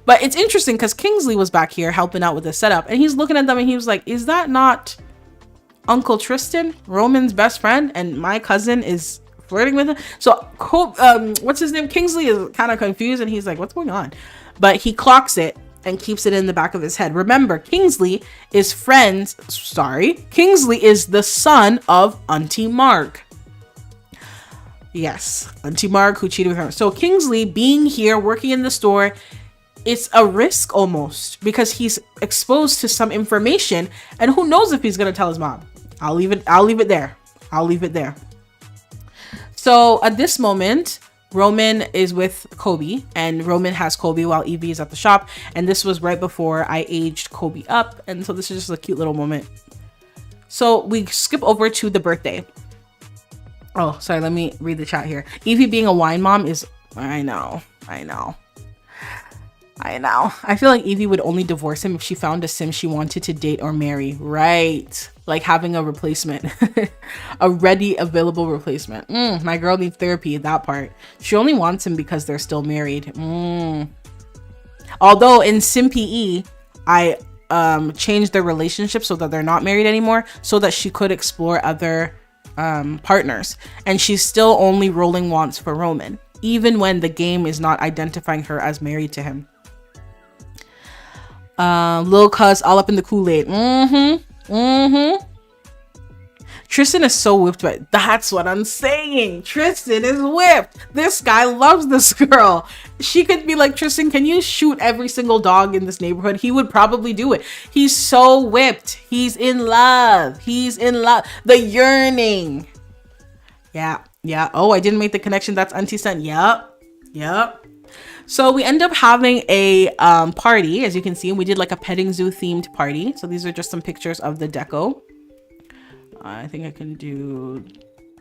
But it's interesting because Kingsley was back here helping out with the setup. And he's looking at them and he was like, is that not Uncle Tristan, Roman's best friend? And my cousin is flirting with him. So what's his name? Kingsley is kind of confused and he's like, what's going on? But he clocks it and keeps it in the back of his head. Remember, Kingsley is the son of Auntie Marg. Yes, Auntie Marg who cheated with her. So Kingsley being here working in the store, it's a risk almost because he's exposed to some information and who knows if he's going to tell his mom. I'll leave it there. So at this moment, Roman is with Kobe and Roman has Kobe while Evie is at the shop. And this was right before I aged Kobe up. And so this is just a cute little moment. So we skip over to the birthday. Oh, sorry. Let me read the chat here. Evie being a wine mom is, I know. I feel like Evie would only divorce him if she found a sim she wanted to date or marry. Right. Like having a replacement, a ready available replacement. My girl needs therapy. That part. She only wants him because they're still married. Although in Sim PE, I changed their relationship so that they're not married anymore so that she could explore other partners. And she's still only rolling wants for Roman, even when the game is not identifying her as married to him. Lil Cuz all up in the Kool-Aid. Tristan is so whipped by it. That's what I'm saying. Tristan is whipped. This guy loves this girl. She could be like, Tristan, can you shoot every single dog in this neighborhood? He would probably do it. He's so whipped. He's in love. The yearning. Yeah. Oh, I didn't make the connection. That's Auntie Sen. Yep. So we end up having a party, as you can see, and we did like a petting zoo themed party. So these are just some pictures of the deco. I think I can do,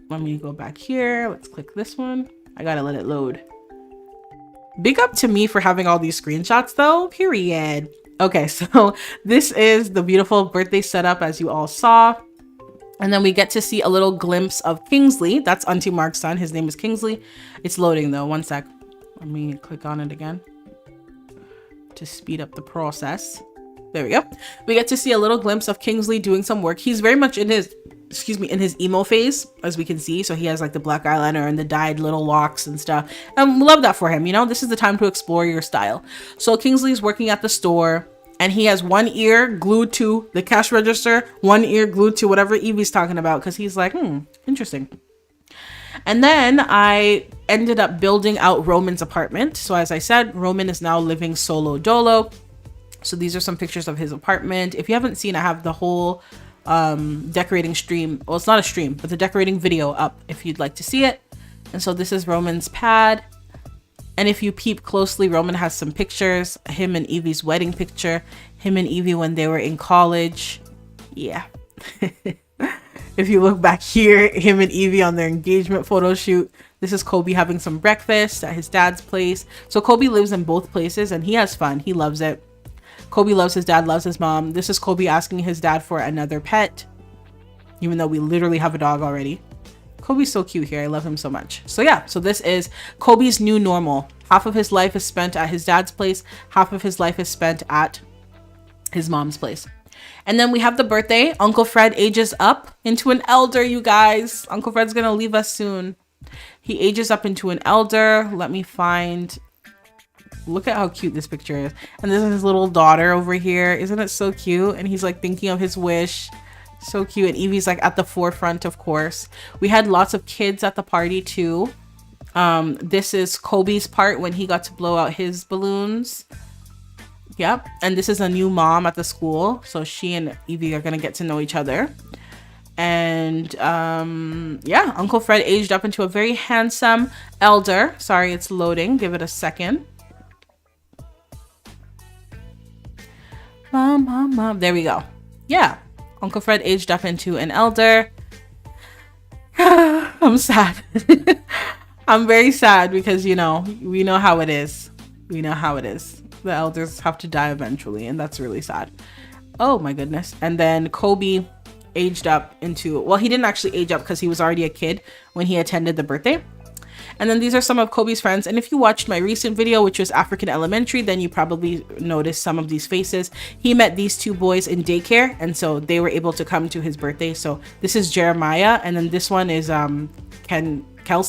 let me go back here. Let's click this one. I gotta let it load. Big up to me for having all these screenshots though, period. Okay, so this is the beautiful birthday setup as you all saw. And then we get to see a little glimpse of Kingsley. That's Auntie Marg's son. His name is Kingsley. It's loading though, one sec. Let me click on it again to speed up the process. There we go. We get to see a little glimpse of Kingsley doing some work. He's very much in his, in his emo phase, as we can see. So he has like the black eyeliner and the dyed little locks and stuff. And we love that for him. You know, this is the time to explore your style. So Kingsley's working at the store and he has one ear glued to the cash register, one ear glued to whatever Evie's talking about, because he's like, interesting. And then I ended up building out Roman's apartment. So as I said, Roman is now living solo dolo. So these are some pictures of his apartment. If you haven't seen, I have the whole decorating stream. Well, it's not a stream, but the decorating video up if you'd like to see it. And so this is Roman's pad. And if you peep closely, Roman has some pictures. Him and Evie's wedding picture. Him and Evie when they were in college. Yeah. If you look back here, him and Evie on their engagement photo shoot. This is Kobe having some breakfast at his dad's place. So Kobe lives in both places and he has fun. He loves it. Kobe loves his dad, loves his mom. This is Kobe asking his dad for another pet, even though we literally have a dog already. Kobe's so cute here. I love him so much. So yeah, so this is Kobe's new normal. Half of his life is spent at his dad's place. Half of his life is spent at his mom's place. And then we have the birthday. Uncle Fred ages up into an elder, you guys. Uncle Fred's gonna leave us soon. He ages up into an elder. Let me find... Look at how cute this picture is. And this is his little daughter over here. Isn't it so cute? And he's like thinking of his wish. So cute. And Evie's like at the forefront, of course. We had lots of kids at the party too. This is Kobe's part when he got to blow out his balloons. Yep. And this is a new mom at the school. So she and Evie are going to get to know each other. And yeah, Uncle Fred aged up into a very handsome elder. Sorry, it's loading. Give it a second. Mom. There we go. Yeah. Uncle Fred aged up into an elder. I'm sad. I'm very sad because, you know, we know how it is. We know how it is. The elders have to die eventually, and that's really sad. Oh my goodness. And then Kobe aged up into, well, he didn't actually age up because he was already a kid when he attended the birthday. And then these are some of Kobe's friends. And if you watched my recent video, which was African Elementary, then you probably noticed some of these faces. He met these two boys in daycare, and so they were able to come to his birthday. So this is Jeremiah, and then this one is Casey.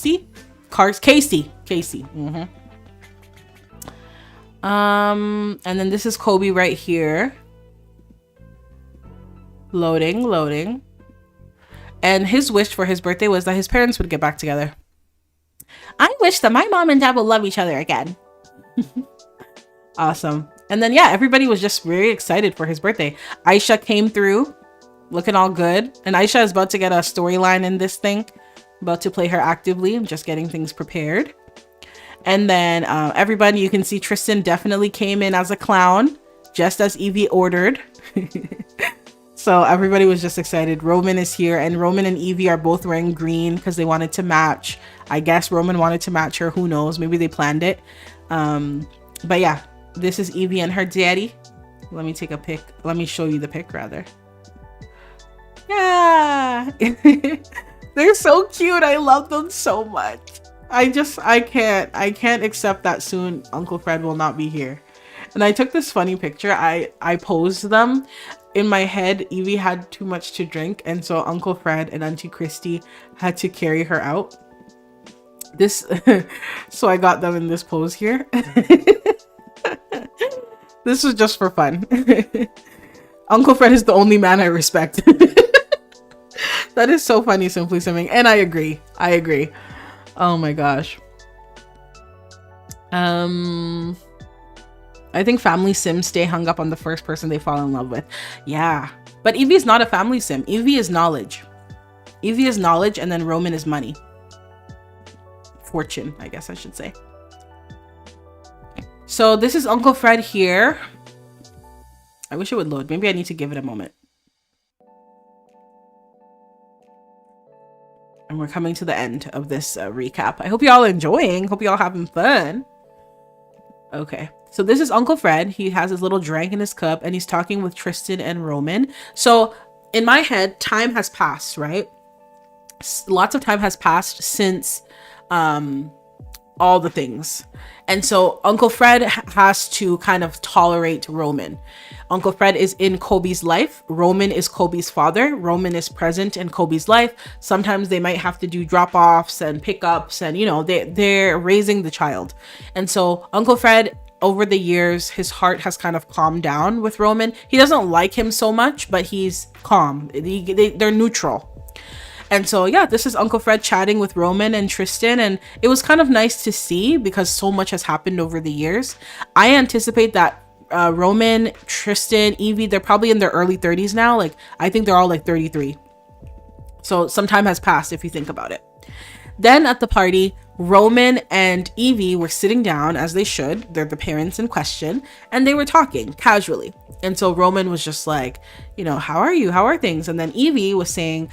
And then this is Kobe right here. Loading. And his wish for his birthday was that his parents would get back together. I wish that my mom and dad would love each other again. Awesome. And then, yeah, everybody was just very excited for his birthday. Aisha came through looking all good. And Aisha is about to get a storyline in this thing. About to play her actively. I'm just getting things prepared. And then everybody, you can see Tristan definitely came in as a clown, just as Evie ordered. So everybody was just excited. Roman is here, and Roman and Evie are both wearing green because they wanted to match. I guess Roman wanted to match her. Who knows? Maybe they planned it. But yeah, this is Evie and her daddy. Let me take a pic. Let me show you the pic rather. Yeah. They're so cute. I love them so much. I can't accept that soon Uncle Fred will not be here. And I took this funny picture. I posed them. In my head, Evie had too much to drink, and so Uncle Fred and Auntie Christy had to carry her out. So I got them in this pose here. This was just for fun. Uncle Fred is the only man I respect. That is so funny, Simply Simming, and I agree. Oh my gosh. I think family sims stay hung up on the first person they fall in love with. Yeah. But Evie is not a family sim. Evie is knowledge. Evie is knowledge, and then Roman is money. Fortune, I guess I should say. So this is Uncle Fred here. I wish it would load. Maybe I need to give it a moment. And we're coming to the end of this recap. I hope y'all enjoying. Hope y'all having fun. Okay. So this is Uncle Fred. He has his little drink in his cup, and he's talking with Tristan and Roman. So in my head, time has passed, right? Lots of time has passed since all the things. And so Uncle Fred has to kind of tolerate Roman. Uncle Fred is in Kobe's life. Roman is Kobe's father. Roman is present in Kobe's life. Sometimes they might have to do drop-offs and pickups, and they're raising the child. And so Uncle Fred, over the years, his heart has kind of calmed down with Roman. He doesn't like him so much, but he's calm. They're neutral. And so, yeah, this is Uncle Fred chatting with Roman and Tristan. And it was kind of nice to see because so much has happened over the years. I anticipate that Roman, Tristan, Evie, they're probably in their early 30s now. Like, I think they're all like 33. So some time has passed if you think about it. Then at the party, Roman and Evie were sitting down, as they should. They're the parents in question. And they were talking casually. And so Roman was just like, how are you? How are things? And then Evie was saying,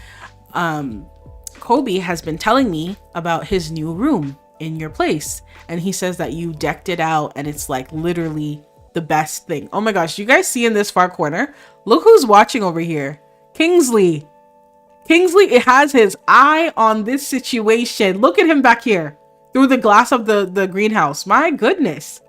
Kobe has been telling me about his new room in your place. And he says that you decked it out and it's like literally the best thing. Oh my gosh, you guys see in this far corner? Look who's watching over here. Kingsley. It has his eye on this situation. Look at him back here through the glass of the greenhouse. My goodness.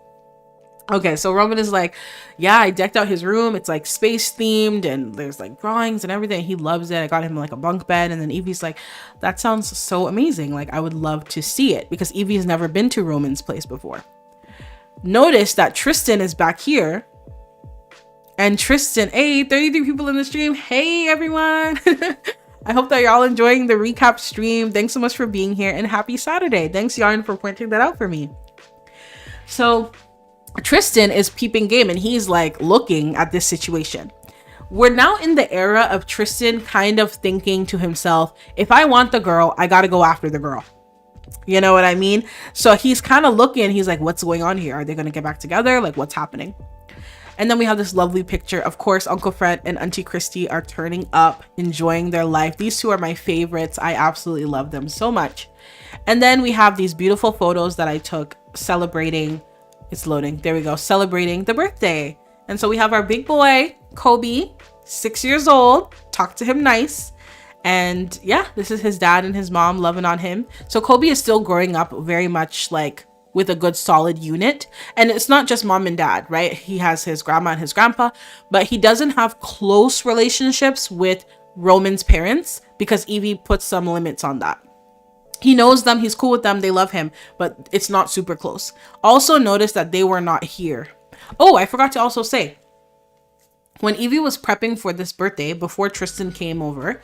Okay, so Roman is like, yeah, I decked out his room. It's like space themed and there's like drawings and everything. He loves it. I got him like a bunk bed. And then Evie's like, that sounds so amazing. Like, I would love to see it, because Evie has never been to Roman's place before. Notice that Tristan is back here. And Tristan, hey, 33 people in the stream. Hey, everyone. I hope that you're all enjoying the recap stream. Thanks so much for being here, and happy Saturday. Thanks, Yarn, for pointing that out for me. So Tristan is peeping game and he's like looking at this situation. We're now in the era of Tristan kind of thinking to himself, if I want the girl, I got to go after the girl. You know what I mean? So he's kind of looking, he's like, what's going on here? Are they going to get back together? Like, what's happening? And then we have this lovely picture. Of course, Uncle Fred and Auntie Christy are turning up, enjoying their life. These two are my favorites. I absolutely love them so much. And then we have these beautiful photos that I took celebrating. It's loading. There we go. Celebrating the birthday. And so we have our big boy, Kobe, 6 years old. Talk to him nice. And yeah, this is his dad and his mom loving on him. So Kobe is still growing up very much like with a good solid unit. And it's not just mom and dad, right? He has his grandma and his grandpa, but he doesn't have close relationships with Roman's parents because Evie puts some limits on that. He knows them, he's cool with them, they love him, but it's not super close. Also notice that they were not here. Oh, I forgot to also say, when Evie was prepping for this birthday, before Tristan came over,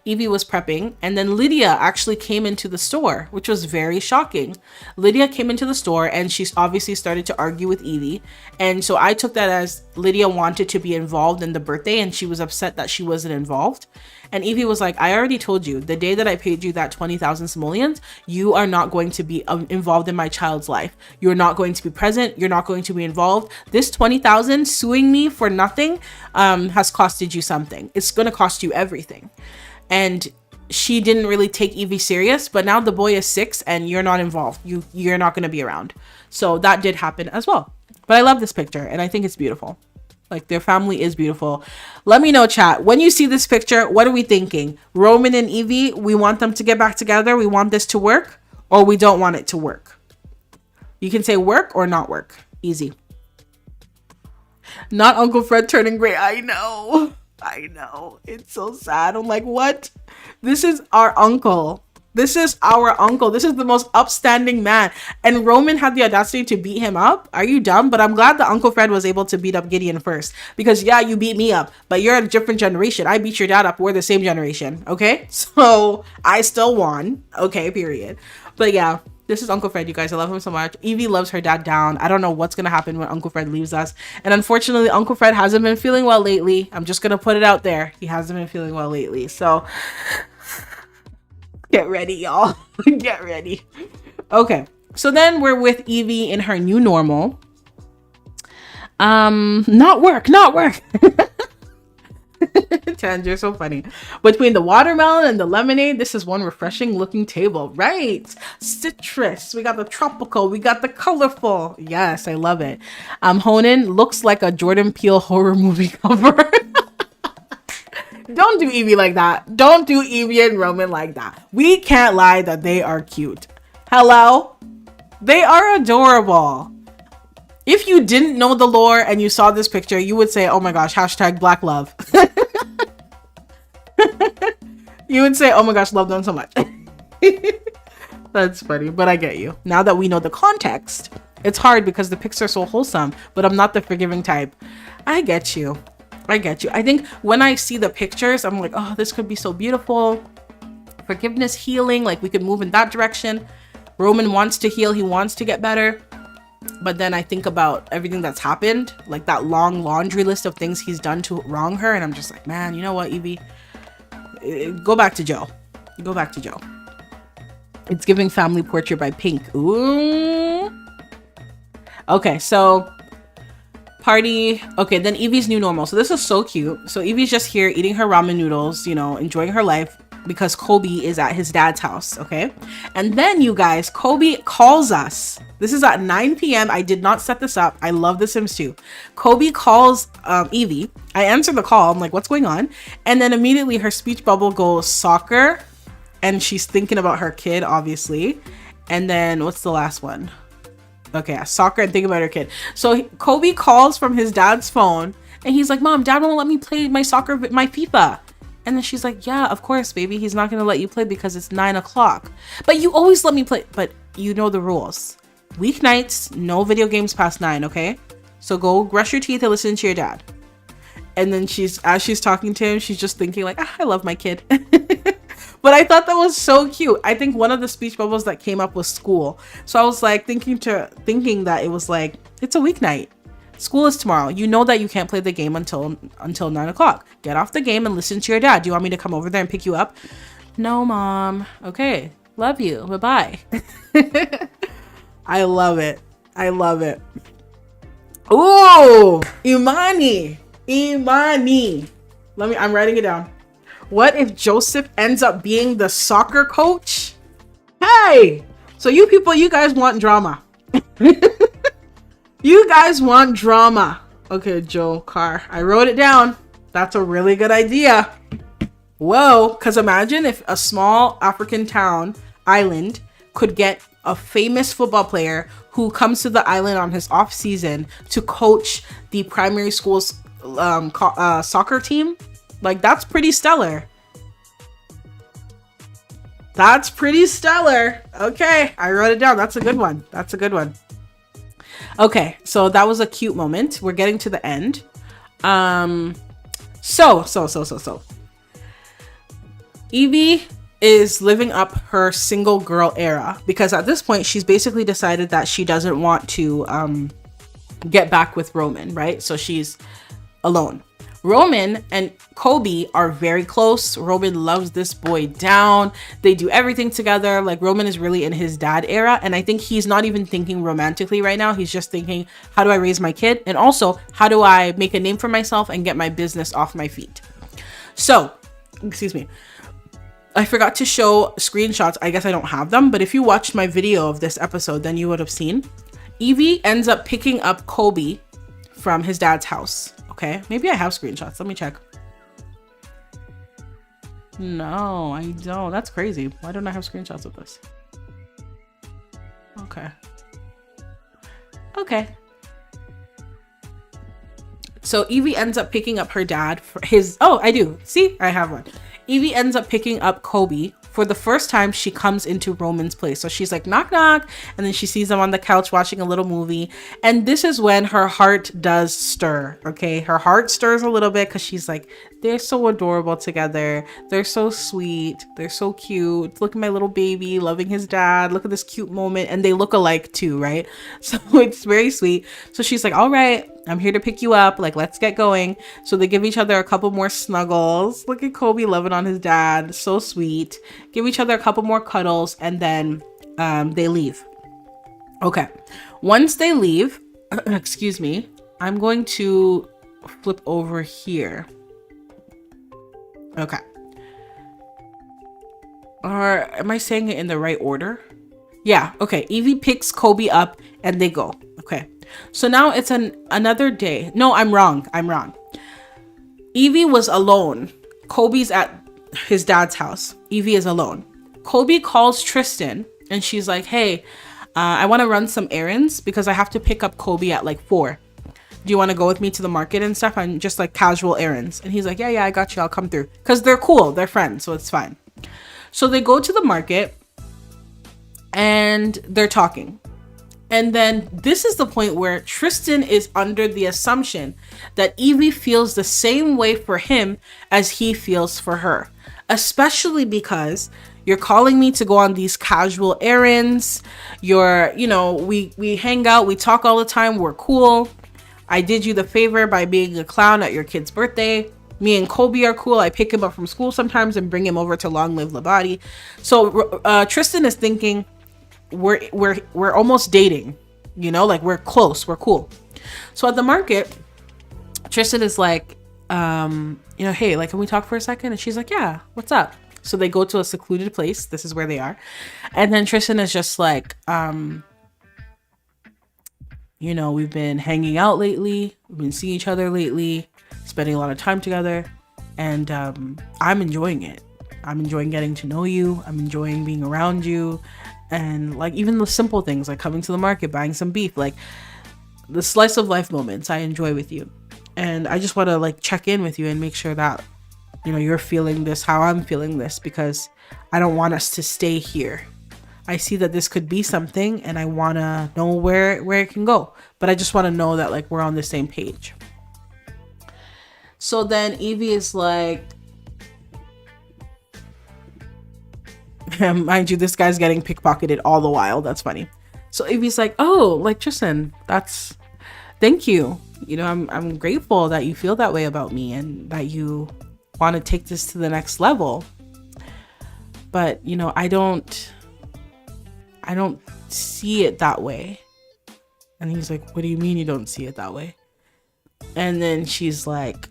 Evie was prepping, and then Lydia actually came into the store, which was very shocking. Lydia came into the store and she's obviously started to argue with Evie. And so I took that as Lydia wanted to be involved in the birthday and she was upset that she wasn't involved. And Evie was like, I already told you, the day that I paid you that 20,000 simoleons, you are not going to be involved in my child's life. You're not going to be present. You're not going to be involved. This 20,000 suing me for nothing has costed you something. It's going to cost you everything. And she didn't really take Evie serious, but now the boy is 6 and you're not involved. You're not going to be around. So that did happen as well. But I love this picture and I think it's beautiful. Like, their family is beautiful. Let me know, chat. When you see this picture, what are we thinking? Roman and Evie, we want them to get back together. We want this to work, or we don't want it to work. You can say work or not work. Easy. Not Uncle Fred turning gray. I know. It's so sad. I'm like, what? This is our uncle. This is our uncle. This is the most upstanding man. And Roman had the audacity to beat him up. Are you dumb? But I'm glad that Uncle Fred was able to beat up Gideon first. Because yeah, you beat me up, but you're a different generation. I beat your dad up. We're the same generation. Okay? So I still won. Okay, period. But yeah, this is Uncle Fred, you guys. I love him so much. Evie loves her dad down. I don't know what's going to happen when Uncle Fred leaves us. And unfortunately, Uncle Fred hasn't been feeling well lately. I'm just going to put it out there. He hasn't been feeling well lately. So get ready, y'all. Get ready. Okay. So then we're with Evie in her new normal. Not work. Chans, you're so funny. Between the watermelon and the lemonade, this is one refreshing looking table. Right. Citrus. We got the tropical. We got the colorful. Yes, I love it. Honan looks like a Jordan Peele horror movie cover. Don't do Evie like that. Don't do Evie and Roman like that. We can't lie that they are cute. Hello? They are adorable. If you didn't know the lore and you saw this picture, you would say, oh my gosh, hashtag black love. You would say, oh my gosh, love them so much. That's funny, but I get you. Now that we know the context, it's hard because the pics are so wholesome, but I'm not the forgiving type. I get you. I get you. I think when I see the pictures, I'm like, oh, this could be so beautiful. Forgiveness, healing, like we could move in that direction. Roman wants to heal. He wants to get better. But then I think about everything that's happened, like that long laundry list of things he's done to wrong her. And I'm just like, man, you know what, Evie? Go back to Joe. Go back to Joe. It's giving family portrait by Pink. Ooh. Okay, so party. Okay, then Evie's new normal. So this is so cute. So Evie's just here eating her ramen noodles, you know, enjoying her life because Kobe is at his dad's house. Okay. And then you guys, Kobe calls us. This is at 9 p.m. I did not set this up. I love The Sims 2. Kobe calls Evie. I answer the call. I'm like, what's going on? And then immediately her speech bubble goes soccer. And she's thinking about her kid, obviously. And then what's the last one? Okay, soccer and thinking about her kid. So Kobe calls from his dad's phone and he's like, Mom, Dad won't let me play my soccer, my FIFA. And then she's like, yeah, of course, baby. He's not going to let you play because it's 9 o'clock. But you always let me play. But you know the rules. Weeknights, no video games past 9, okay? So go brush your teeth and listen to your dad. And then as she's talking to him, she's just thinking like, I love my kid. But I thought that was so cute. I think one of the speech bubbles that came up was school. So I was like thinking that it was like, it's a weeknight. School is tomorrow. You know that you can't play the game until 9 o'clock. Get off the game and listen to your dad. Do you want me to come over there and pick you up? No, Mom. Okay. Love you. Bye-bye. I love it. I love it. Ooh, Imani. I'm writing it down. What if Joseph ends up being the soccer coach? Hey, so you people, you guys want drama. You guys want drama. Okay, Joe Carr. I wrote it down. That's a really good idea. Whoa, because imagine if a small African town, island, could get a famous football player who comes to the island on his off season to coach the primary school's soccer team. Like, that's pretty stellar. That's pretty stellar. Okay, I wrote it down. That's a good one. That's a good one. Okay, so that was a cute moment. We're getting to the end. So. Evie is living up her single girl era because at this point she's basically decided that she doesn't want to get back with Roman, right? So she's alone. Roman and Kobe are very close. Roman loves this boy down. They do everything together. Like, Roman is really in his dad era. And I think he's not even thinking romantically right now. He's just thinking, how do I raise my kid? And also, how do I make a name for myself and get my business off my feet? So, excuse me. I forgot to show screenshots. I guess I don't have them. But if you watched my video of this episode, then you would have seen. Evie ends up picking up Kobe from his dad's house. Okay, maybe I have screenshots. Let me check. No, I don't. That's crazy. Why don't I have screenshots of this? Okay. So Evie ends up picking up her dad for his... Oh, I do. See? I have one. Evie ends up picking up Kobe for the first time she comes into Roman's place. So she's like, knock, knock. And then she sees him on the couch watching a little movie. And this is when her heart does stir, okay? Her heart stirs a little bit because she's like, they're so adorable together. They're so sweet. They're so cute. Look at my little baby loving his dad. Look at this cute moment. And they look alike too, right? So it's very sweet. So she's like, all right, I'm here to pick you up. Like, let's get going. So they give each other a couple more snuggles. Look at Kobe loving on his dad. So sweet. Give each other a couple more cuddles. And then they leave. Okay. Once they leave, excuse me, I'm going to flip over here. Okay. Or am I saying it in the right order? Yeah. Okay. Evie picks Kobe up and they go. Okay. So now it's another day. No, I'm wrong. Evie was alone. Kobe's at his dad's house. Evie is alone. Kobe calls Tristan and she's like, hey, I want to run some errands because I have to pick up Kobe at like 4. Do you want to go with me to the market and stuff? I'm just like casual errands. And he's like, yeah, I got you. I'll come through. Because they're cool. They're friends. So it's fine. So they go to the market and they're talking. And then this is the point where Tristan is under the assumption that Evie feels the same way for him as he feels for her. Especially because you're calling me to go on these casual errands. We hang out, we talk all the time, we're cool. I did you the favor by being a clown at your kid's birthday. Me and Kobe are cool. I pick him up from school sometimes and bring him over to Long Live Labadi. So Tristan is thinking, we're almost dating, like we're close, we're cool. So at the market, Tristan is like, hey, like, can we talk for a second? And she's like, yeah, what's up? So they go to a secluded place. This is where they are. And then Tristan is just like, we've been hanging out lately. We've been seeing each other lately, spending a lot of time together. And I'm enjoying it. I'm enjoying getting to know you. I'm enjoying being around you. And like even the simple things like coming to the market, buying some beef, like the slice of life moments I enjoy with you. And I just want to like check in with you and make sure that, you're feeling this, how I'm feeling this, because I don't want us to stay here. I see that this could be something and I want to know where it can go. But I just want to know that like we're on the same page. So then Evie is like, mind you, this guy's getting pickpocketed all the while. That's funny. So Evie's like, oh, like Tristan, thank you. I'm grateful that you feel that way about me and that you want to take this to the next level. But, I don't see it that way. And he's like, what do you mean you don't see it that way? And then she's like,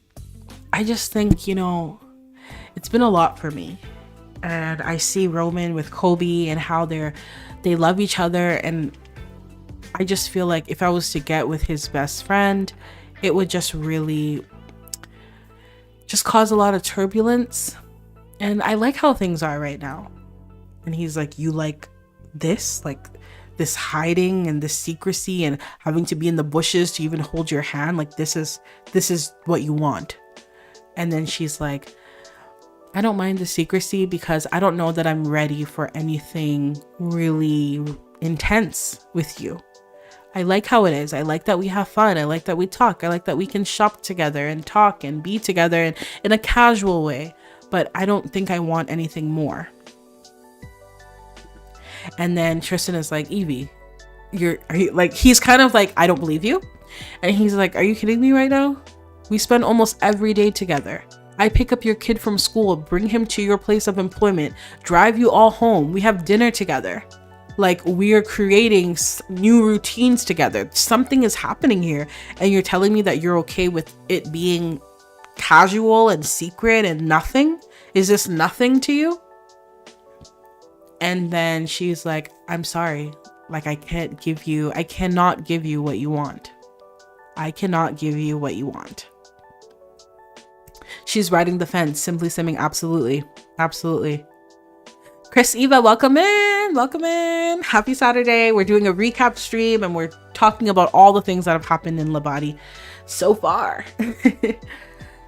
I just think, it's been a lot for me. And I see Roman with Kobe and how they love each other. And I just feel like if I was to get with his best friend, it would just really just cause a lot of turbulence. And I like how things are right now. And he's like, you like this? Like this hiding and this secrecy and having to be in the bushes to even hold your hand? Like this is what you want. And then she's like, I don't mind the secrecy because I don't know that I'm ready for anything really intense with you. I like how it is. I like that we have fun. I like that we talk. I like that we can shop together and talk and be together in a casual way. But I don't think I want anything more. And then Tristan is like, Evie, are you like, he's kind of like, I don't believe you. And he's like, are you kidding me right now? We spend almost every day together. I pick up your kid from school, bring him to your place of employment, drive you all home. We have dinner together. Like we are creating new routines together. Something is happening here. And you're telling me that you're okay with it being casual and secret and nothing? Is this nothing to you? And then she's like, I'm sorry. Like I cannot give you what you want. I cannot give you what you want. She's riding the fence, simply simming. Absolutely. Absolutely. Chris Eva, welcome in. Happy Saturday. We're doing a recap stream and we're talking about all the things that have happened in Labadi so far.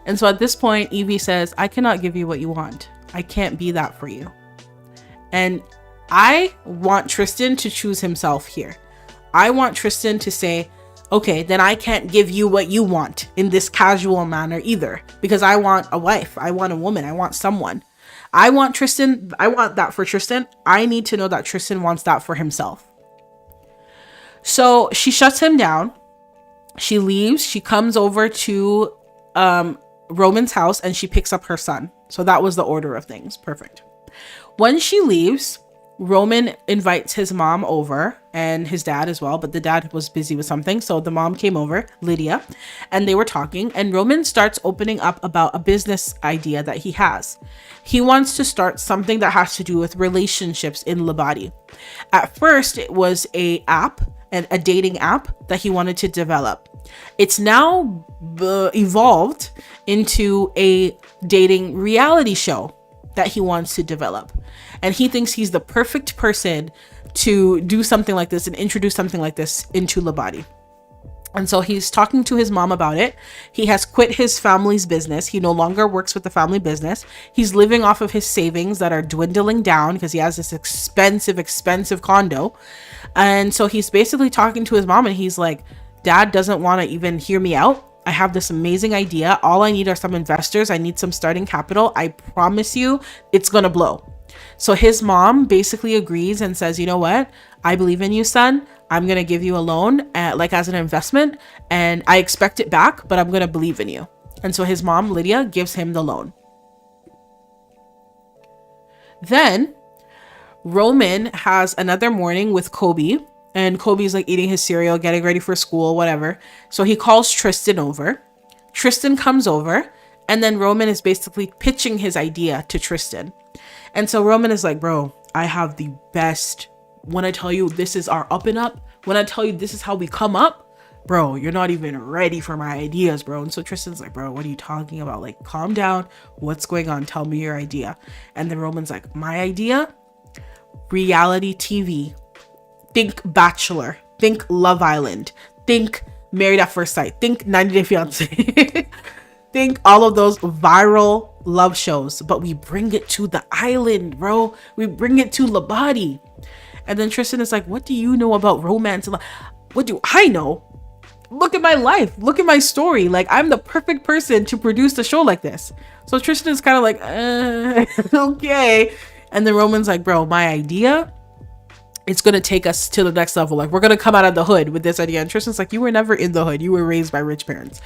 And so at this point, Evie says, I cannot give you what you want. I can't be that for you. And I want Tristan to choose himself here. I want Tristan to say, okay, then I can't give you what you want in this casual manner either, because I want a wife. I want a woman. I want someone. I want that for Tristan. I need to know that Tristan wants that for himself. So she shuts him down. She leaves. She comes over to Roman's house and she picks up her son. So that was the order of things. Perfect. When she leaves, Roman invites his mom over and his dad as well, but the dad was busy with something. So the mom came over, Lydia, and they were talking, and Roman starts opening up about a business idea that he has. He wants to start something that has to do with relationships in Labadi. At first, it was a dating app that he wanted to develop. It's now evolved into a dating reality show that he wants to develop. And he thinks he's the perfect person to do something like this and introduce something like this into Labadi. And so he's talking to his mom about it. He has quit his family's business. He no longer works with the family business. He's living off of his savings that are dwindling down because he has this expensive condo. And so he's basically talking to his mom and he's like, Dad doesn't want to even hear me out. I have this amazing idea. All I need are some investors. I need some starting capital. I promise you it's going to blow. So his mom basically agrees and says, you know what? I believe in you, son. I'm going to give you a loan like as an investment and I expect it back, but I'm going to believe in you. And so his mom, Lydia, gives him the loan. Then Roman has another morning with Kobe and Kobe's like eating his cereal, getting ready for school, whatever. So he calls Tristan over. Tristan comes over and then Roman is basically pitching his idea to Tristan. And so Roman is like, bro, I have the best. When I tell you this is our up and up, when I tell you this is how we come up, bro, you're not even ready for my ideas, bro. And so Tristan's like, bro, what are you talking about? Like, calm down. What's going on? Tell me your idea. And then Roman's like, my idea? Reality TV. Think Bachelor. Think Love Island. Think Married at First Sight. Think 90 Day Fiancé. Think all of those viral love shows. But we bring it to the island, bro. We bring it to Labadi. And then Tristan is like, what do you know about romance? What do I know? Look at my life. Look at my story. Like, I'm the perfect person to produce a show like this. So Tristan is kind of like, okay. And then Roman's like, bro, my idea, it's going to take us to the next level. Like, we're going to come out of the hood with this idea. And Tristan's like, you were never in the hood. You were raised by rich parents.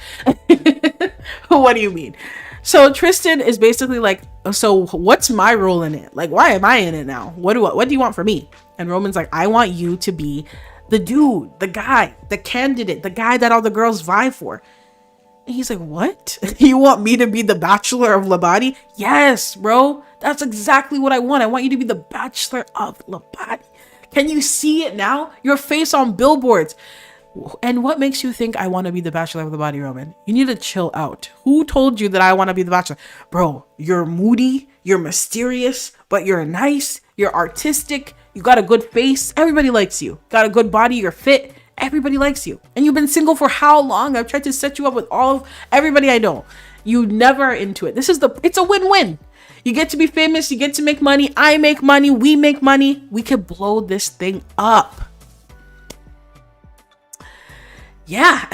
What do you mean? So Tristan is basically like, so what's my role in it? Like, why am I in it now? What do you want from me? And Roman's like, I want you to be the dude, the guy, the candidate, the guy that all the girls vie for. And he's like, what? You want me to be the Bachelor of Labadi? Yes, bro. That's exactly what I want. I want you to be the Bachelor of Labadi. Can you see it now? Your face on billboards. And what makes you think I want to be the Bachelor of Labadi, Roman? You need to chill out. Who told you that I want to be the Bachelor? Bro, you're moody, you're mysterious, but you're nice, you're artistic, you got a good face, everybody likes you. Got a good body, you're fit, everybody likes you. And you've been single for how long? I've tried to set you up with everybody I know. You never are into it. It's a win-win. You get to be famous, you get to make money, I make money, we make money. We could blow this thing up. Yeah.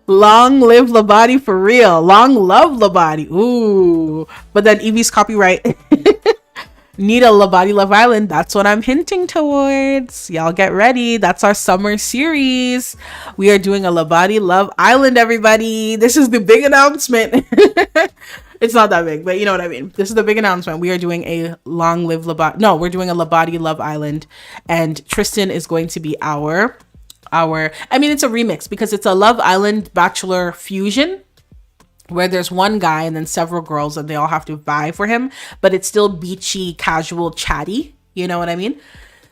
Long live Labadi for real. Long love Labadi. Ooh. But then Evie's copyright. Need a Labadi Love Island. That's what I'm hinting towards. Y'all get ready. That's our summer series. We are doing a Labadi Love Island, everybody. This is the big announcement. It's not that big, but you know what I mean. This is the big announcement. We are doing a Long Live Labadi. No, we're doing a Labadi Love Island. And Tristan is going to be it's a remix because it's a Love Island Bachelor fusion where there's one guy and then several girls and they all have to vie for him, but it's still beachy, casual, chatty. You know what I mean?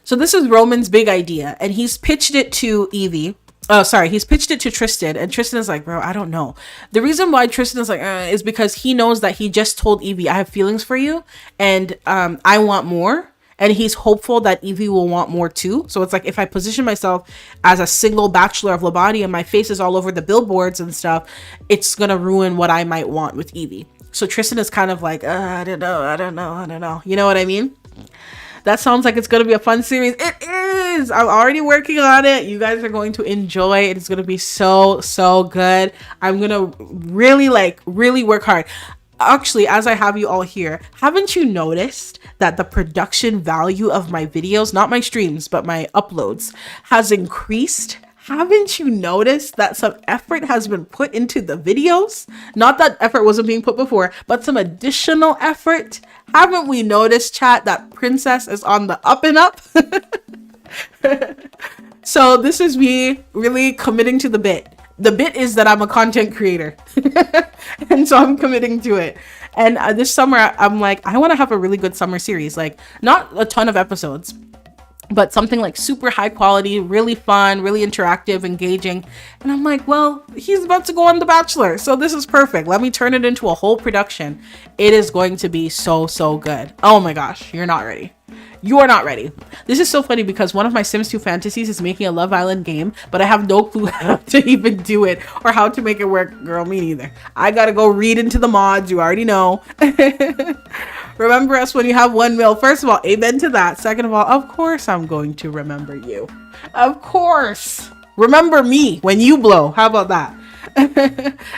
So this is Roman's big idea and he's pitched it to Evie. He's pitched it to Tristan and Tristan is like, bro, I don't know. The reason why Tristan is like, is because he knows that he just told Evie, I have feelings for you and I want more. And he's hopeful that Evie will want more too. So it's like, if I position myself as a single Bachelor of Labadi and my face is all over the billboards and stuff, it's going to ruin what I might want with Evie. So Tristan is kind of like, I don't know. You know what I mean? That sounds like it's going to be a fun series. It is. I'm already working on it. You guys are going to enjoy it. It's going to be so good. I'm going to really work hard. Actually, as I have you all here, haven't you noticed that the production value of my videos, not my streams, but my uploads, has increased? Haven't you noticed that some effort has been put into the videos? Not that effort wasn't being put before, but some additional effort. Haven't we noticed, chat, that Princess is on the up and up? So this is me really committing to the bit. The bit is that I'm a content creator. And so I'm committing to it. And this summer, I'm like, I want to have a really good summer series. Like, not a ton of episodes, but something like super high quality, really fun, really interactive, engaging. And I'm like, well, he's about to go on The Bachelor, so this is perfect. Let me turn it into a whole production. It is going to be so good. Oh my gosh, you're not ready. You are not ready. This is so funny because one of my Sims 2 fantasies is making a Love Island game, but I have no clue how to even do it or how to make it work. Girl, me neither. I gotta go read into the mods. You already know. Remember us when you have 1 mil. First of all, amen to that. Second of all, of course I'm going to remember you. Of course. Remember me when you blow. How about that?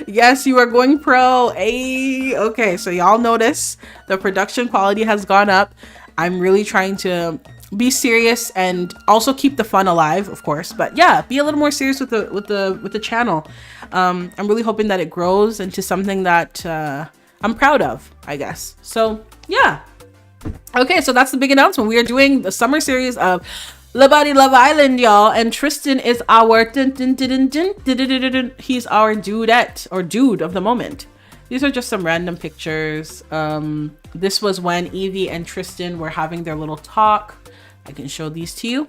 Yes, you are going pro. Hey, okay, so y'all notice the production quality has gone up. I'm really trying to be serious and also keep the fun alive, of course, but yeah, be a little more serious with the channel. I'm really hoping that it grows into something that I'm proud of, I guess. So yeah, okay, so that's the big announcement. We are doing the summer series of Labadi Love Island, y'all, and Tristan is our he's our dudette or dude of the moment. These are just some random pictures. This was when Evie and Tristan were having their little talk. I can show these to you.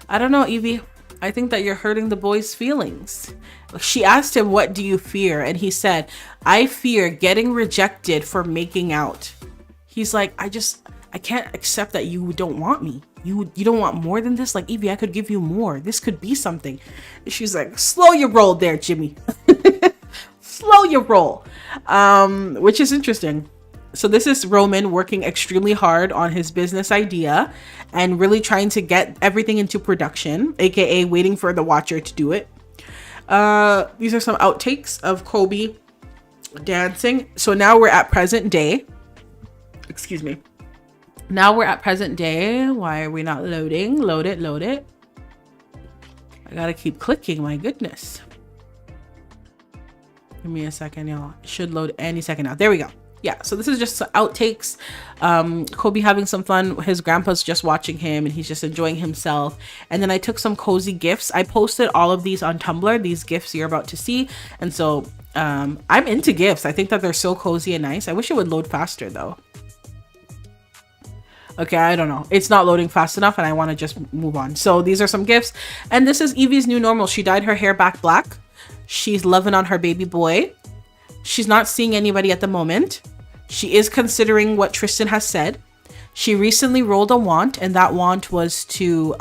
I don't know, Evie. I think that you're hurting the boy's feelings. She asked him, what do you fear? And he said, I fear getting rejected for making out. He's like, I can't accept that you don't want me. You don't want more than this? Like, Evie, I could give you more. This could be something. She's like, slow your roll there, Jimmy. Slow your roll. Which is interesting. So this is Roman working extremely hard on his business idea and really trying to get everything into production, aka waiting for the watcher to do it. These are some outtakes of Kobe dancing. So now we're at present day. Excuse me. Now we're at present day. Why are we not loading? Load it, load it. I gotta keep clicking, my goodness. Give me a second, y'all. It should load any second now. There we go. Yeah, so this is just outtakes. Kobe having some fun. His grandpa's just watching him and he's just enjoying himself. And then I took some cozy gifts. I posted all of these on Tumblr, these gifts you're about to see. And so I'm into gifts. I think that they're so cozy and nice. I wish it would load faster though. Okay, I don't know. It's not loading fast enough and I want to just move on. So these are some gifts. And this is Evie's new normal. She dyed her hair back black. She's loving on her baby boy. She's not seeing anybody at the moment. She is considering what Tristan has said. She recently rolled a want, and that want was to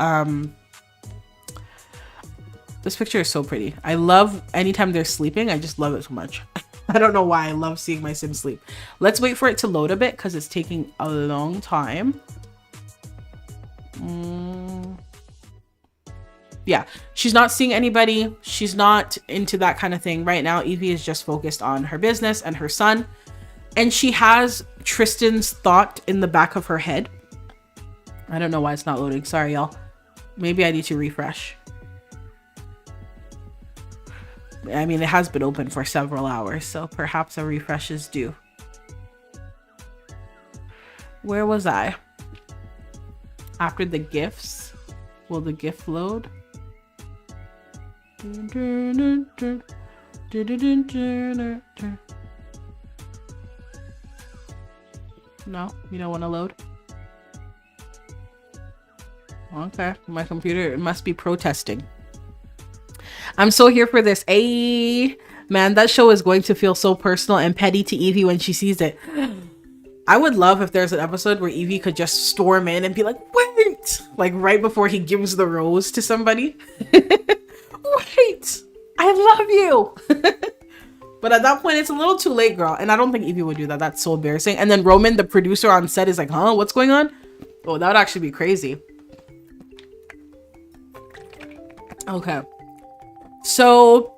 this picture is so pretty. I love anytime they're sleeping. I just love it so much. I don't know why I love seeing my Sims sleep. Let's wait for it to load a bit because it's taking a long time. Yeah, she's not seeing anybody. She's not into that kind of thing right now. Evie is just focused on her business and her son. And she has Tristan's thought in the back of her head. I don't know why it's not loading. Sorry, y'all. Maybe I need to refresh. I mean, it has been open for several hours, so perhaps a refresh is due. Where was I? After the gifts. Will the gift load? No, you don't want to load? Okay, my computer must be protesting. I'm so here for this. Hey, man, that show is going to feel so personal and petty to Evie when she sees it. I would love if there's an episode where Evie could just storm in and be like, wait, like right before he gives the rose to somebody. Wait, I love you. But at that point, it's a little too late, girl. And I don't think Evie would do that. That's so embarrassing. And then Roman, the producer on set, is like, huh, what's going on? Oh, that would actually be crazy. Okay. So,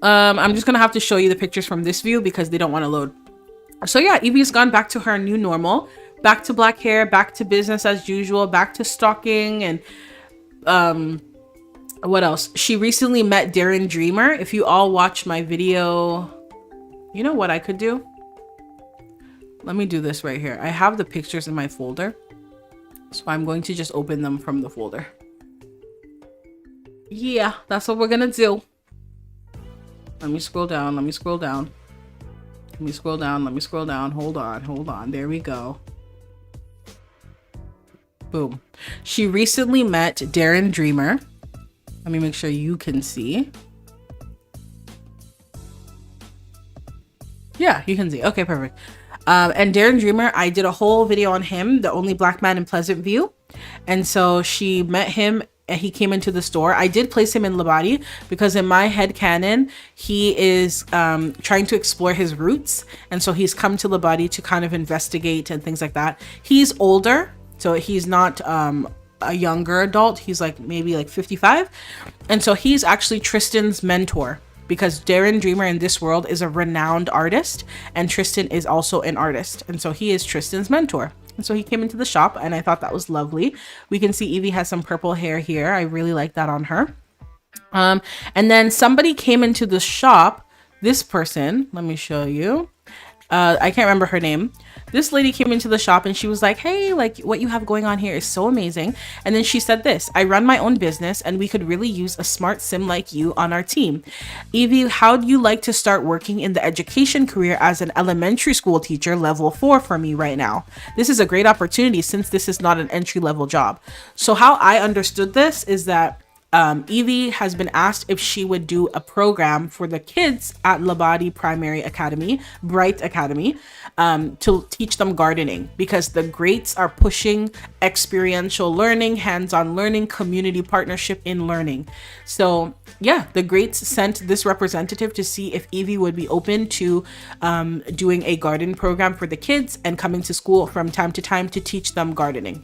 I'm just going to have to show you the pictures from this view because they don't want to load. So yeah, Evie's gone back to her new normal. Back to black hair, back to business as usual, back to stalking and, what else? She recently met Darren Dreamer. If you all watch my video, you know what I could do? Let me do this right here. I have the pictures in my folder. So I'm going to just open them from the folder. Yeah, that's what we're gonna do. Let me scroll down. Let me scroll down. Let me scroll down. Let me scroll down. Hold on. Hold on. There we go. Boom. She recently met Darren Dreamer. Let me make sure you can see. Yeah, you can see. Okay, perfect. And Darren Dreamer, I did a whole video on him, the only black man in Pleasant View. And so she met him and he came into the store. I did place him in Labadi because in my head canon, he is trying to explore his roots. And so he's come to Labadi to kind of investigate and things like that. He's older, so he's not a younger adult. He's like maybe like 55. And so he's actually Tristan's mentor, because Darren Dreamer in this world is a renowned artist and Tristan is also an artist. And so he is Tristan's mentor. And so he came into the shop and I thought that was lovely. We can see Evie has some purple hair here. I really like that on her. And then somebody came into the shop. This person, let me show you. I can't remember her name. This lady came into the shop and she was like, hey, like what you have going on here is so amazing. And then she said this: I run my own business and we could really use a smart sim like you on our team. Evie, how do you like to start working in the education career as an elementary school teacher level 4 for me right now? This is a great opportunity since this is not an entry level job. So how I understood this is that Evie has been asked if she would do a program for the kids at Labadi Primary Academy, Bright Academy, to teach them gardening, because the greats are pushing experiential learning, hands-on learning, community partnership in learning. So yeah, the greats sent this representative to see if Evie would be open to doing a garden program for the kids and coming to school from time to time to teach them gardening.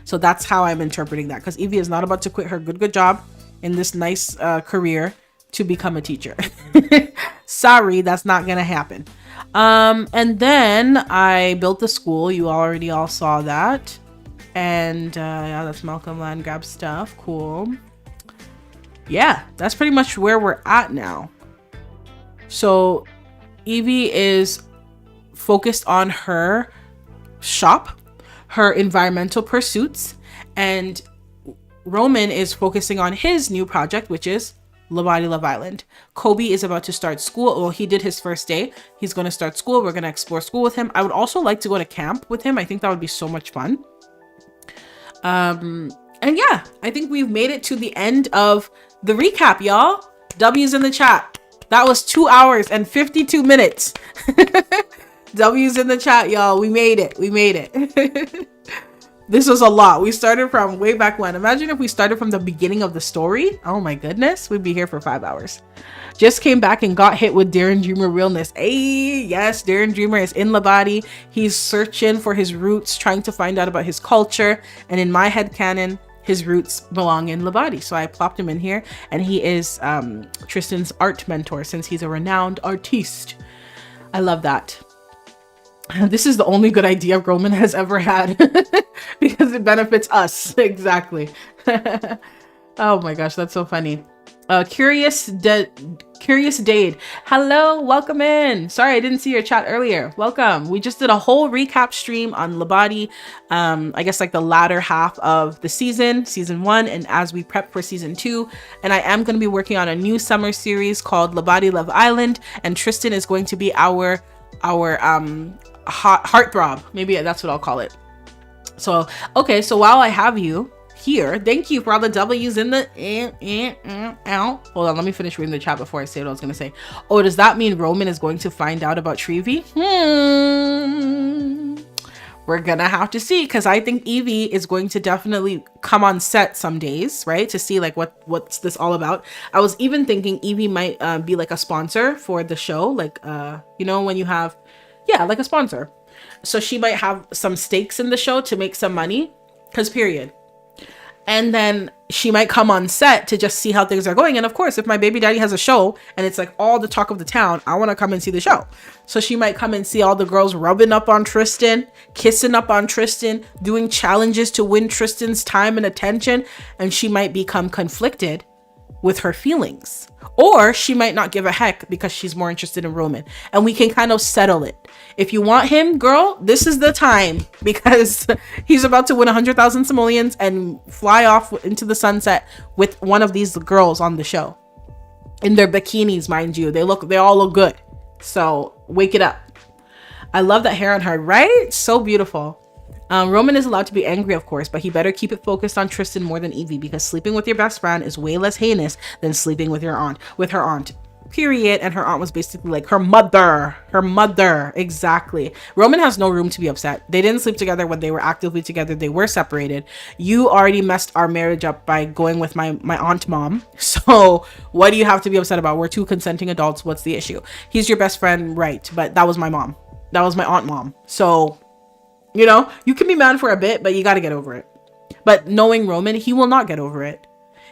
So that's how I'm interpreting that, because Evie is not about to quit her good job in this nice career to become a teacher. Sorry, that's not gonna happen. And then I built the school. You already all saw that. And yeah, that's Malcolm Land Grab stuff. Cool. Yeah, that's pretty much where we're at now. So Evie is focused on her shop, her environmental pursuits, and Roman is focusing on his new project, which is Labadi Love Island. Kobe is about to start school. Well, he did his first day. He's going to start school. We're going to explore school with him. I would also like to go to camp with him. I think that would be so much fun. And yeah, I think we've made it to the end of the recap, y'all. W's in the chat. That was 2 hours and 52 minutes. W's in the chat, y'all. We made it. We made it. This was a lot. We started from way back when. Imagine if we started from the beginning of the story. Oh my goodness. We'd be here for 5 hours. Just came back and got hit with Darren Dreamer realness. Hey, yes, Darren Dreamer is in Labadi. He's searching for his roots, trying to find out about his culture. And in my headcanon, his roots belong in Labadi. So I plopped him in here. And he is Tristan's art mentor, since he's a renowned artiste. I love that. This is the only good idea Roman has ever had because it benefits us. Exactly. Oh my gosh, that's so funny. Curious Dade. Hello, welcome in. Sorry, I didn't see your chat earlier. Welcome. We just did a whole recap stream on Labadi. I guess like the latter half of the season 1, and as we prep for season 2. And I am going to be working on a new summer series called Labadi Love Island, and Tristan is going to be our heartthrob. Maybe that's what I'll call it. So okay, so while I have you here, thank you for all the W's in the hold on, let me finish reading the chat before I say what I was gonna say. Oh, does that mean Roman is going to find out about Trevi? We're gonna have to see, because I think Evie is going to definitely come on set some days, right, to see like what's this all about. I was even thinking Evie might be like a sponsor for the show, like you know, when you have, yeah, like a sponsor. So she might have some stakes in the show to make some money, because period. And then she might come on set to just see how things are going. And of course, if my baby daddy has a show and it's like all the talk of the town, I want to come and see the show. So she might come and see all the girls rubbing up on Tristan, kissing up on Tristan, doing challenges to win Tristan's time and attention. And she might become conflicted with her feelings. Or she might not give a heck because she's more interested in Roman. And we can kind of settle it. If you want him, girl, this is the time, because he's about to win 100,000 simoleons and fly off into the sunset with one of these girls on the show. In their bikinis, mind you. They all look good. So wake it up. I love that hair on her, right? So beautiful. Roman is allowed to be angry, of course, but he better keep it focused on Tristan more than Evie, because sleeping with your best friend is way less heinous than sleeping with her aunt. period. And her aunt was basically like her mother. Exactly. Roman has no room to be upset. They didn't sleep together when they were actively together. They were separated. You already messed our marriage up by going with my aunt mom. So what do you have to be upset about? We're two consenting adults. What's the issue? He's your best friend, right? But that was my mom. That was my aunt mom. So, you know, you can be mad for a bit, but you got to get over it. But knowing Roman, he will not get over it.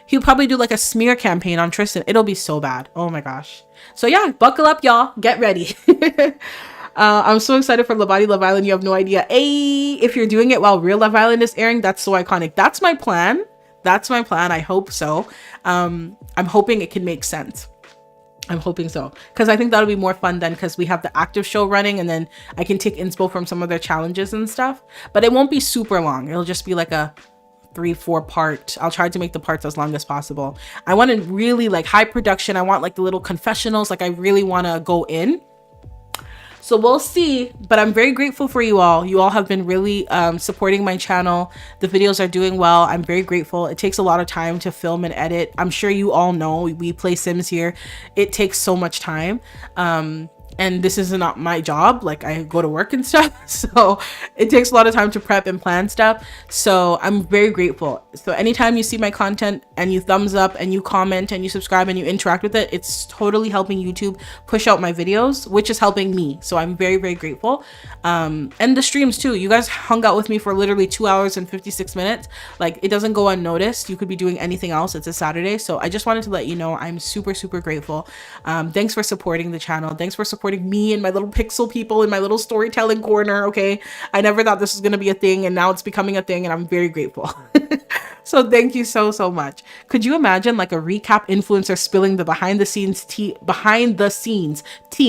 He'll probably do like a smear campaign on Tristan. It'll be so bad. Oh my gosh. So yeah, buckle up, y'all. Get ready. I'm so excited for Labadi Love Island. You have no idea. Hey, if you're doing it while Real Love Island is airing, that's so iconic. That's my plan. That's my plan. I hope so. I'm hoping it can make sense. I'm hoping so, because I think that'll be more fun then, because we have the active show running, and then I can take inspo from some of their challenges and stuff. But it won't be super long. It'll just be like a 3-4 part. I'll try to make the parts as long as possible. I want to really like high production. I want like the little confessionals. Like I really want to go in. So we'll see, but I'm very grateful for you all. You all have been really supporting my channel. The videos are doing well. I'm very grateful. It takes a lot of time to film and edit. I'm sure you all know we play Sims here. It takes so much time. And this is not my job. Like I go to work and stuff. So it takes a lot of time to prep and plan stuff. So I'm very grateful. So anytime you see my content and you thumbs up and you comment and you subscribe and you interact with it, it's totally helping YouTube push out my videos, which is helping me. So I'm very, very grateful. And the streams too. You guys hung out with me for literally 2 hours and 56 minutes. Like it doesn't go unnoticed. You could be doing anything else. It's a Saturday. So I just wanted to let you know I'm super, super grateful. Thanks for supporting the channel. Thanks for supporting me and my little pixel people in my little storytelling corner. Okay, I never thought this was gonna be a thing, and now it's becoming a thing, and I'm very grateful. So thank you so much. Could you imagine like a recap influencer spilling the behind the scenes tea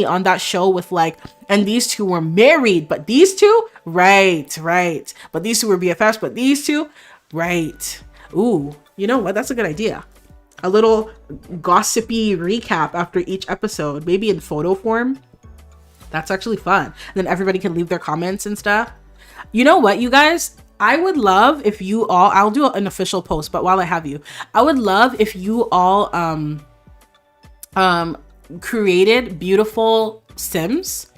on that show with like, and these two were married, but these two, right, but these two were BFFs, but these two, right. Ooh, you know what, that's a good idea. A little gossipy recap after each episode, maybe in photo form. That's actually fun. And then everybody can leave their comments and stuff. You know what, you guys? I would love if you all, I'll do an official post, but while I have you, I would love if you all created beautiful Sims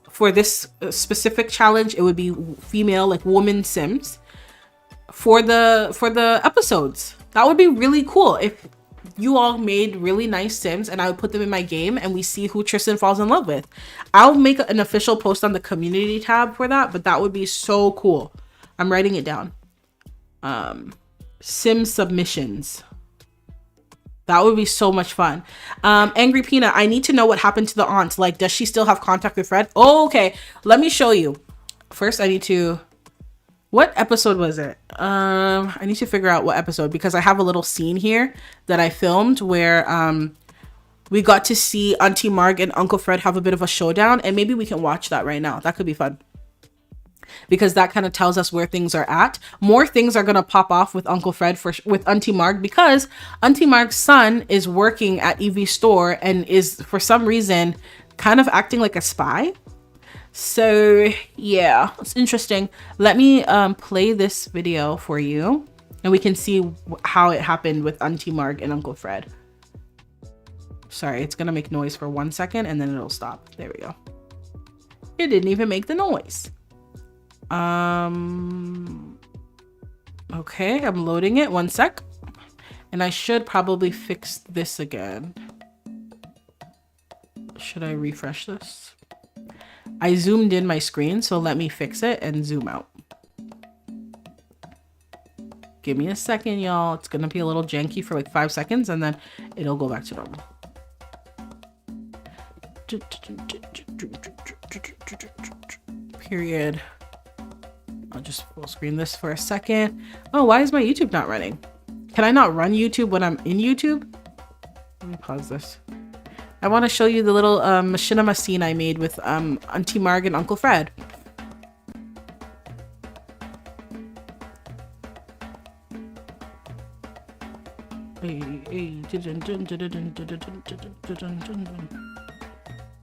for this specific challenge. It would be female, like woman Sims for the episodes. That would be really cool if you all made really nice Sims and I would put them in my game and we see who Tristan falls in love with. I'll make an official post on the community tab for that, but that would be so cool. I'm writing it down. Sim submissions. That would be so much fun. Angry Peanut, I need to know what happened to the aunt. Like, does she still have contact with Fred? Oh, okay. Let me show you. First, I need to... What episode was it? I need to figure out what episode, because I have a little scene here that I filmed where we got to see Auntie Marg and Uncle Fred have a bit of a showdown, and maybe we can watch that right now. That could be fun, because that kind of tells us where things are at. More things are gonna pop off with Uncle Fred with Auntie Marg, because Auntie Marg's son is working at Evie's store and is for some reason kind of acting like a spy. So yeah, it's interesting. Let me play this video for you and we can see how it happened with Auntie Marg and Uncle Fred. Sorry, it's gonna make noise for 1 second and then it'll stop. There we go. It didn't even make the noise. Okay, I'm loading it. 1 sec. And I should probably fix this again. Should I refresh this? I zoomed in my screen, so let me fix it and zoom out. Give me a second, y'all. It's gonna be a little janky for like 5 seconds and then it'll go back to normal. Period. I'll just full screen this for a second. Oh, why is my YouTube not running? Can I not run YouTube when I'm in YouTube? Let me pause this. I want to show you the little machinima scene I made with Auntie Marg and Uncle Fred.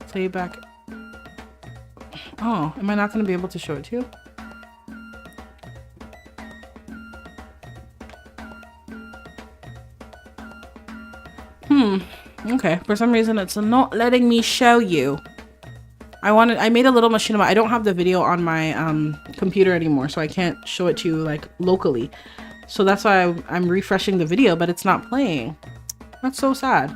Playback. Oh, am I not going to be able to show it to you? Okay, for some reason it's not letting me show you. I made a little machinima. I don't have the video on my computer anymore, so I can't show it to you like locally. So that's why I'm refreshing the video, but it's not playing. That's so sad.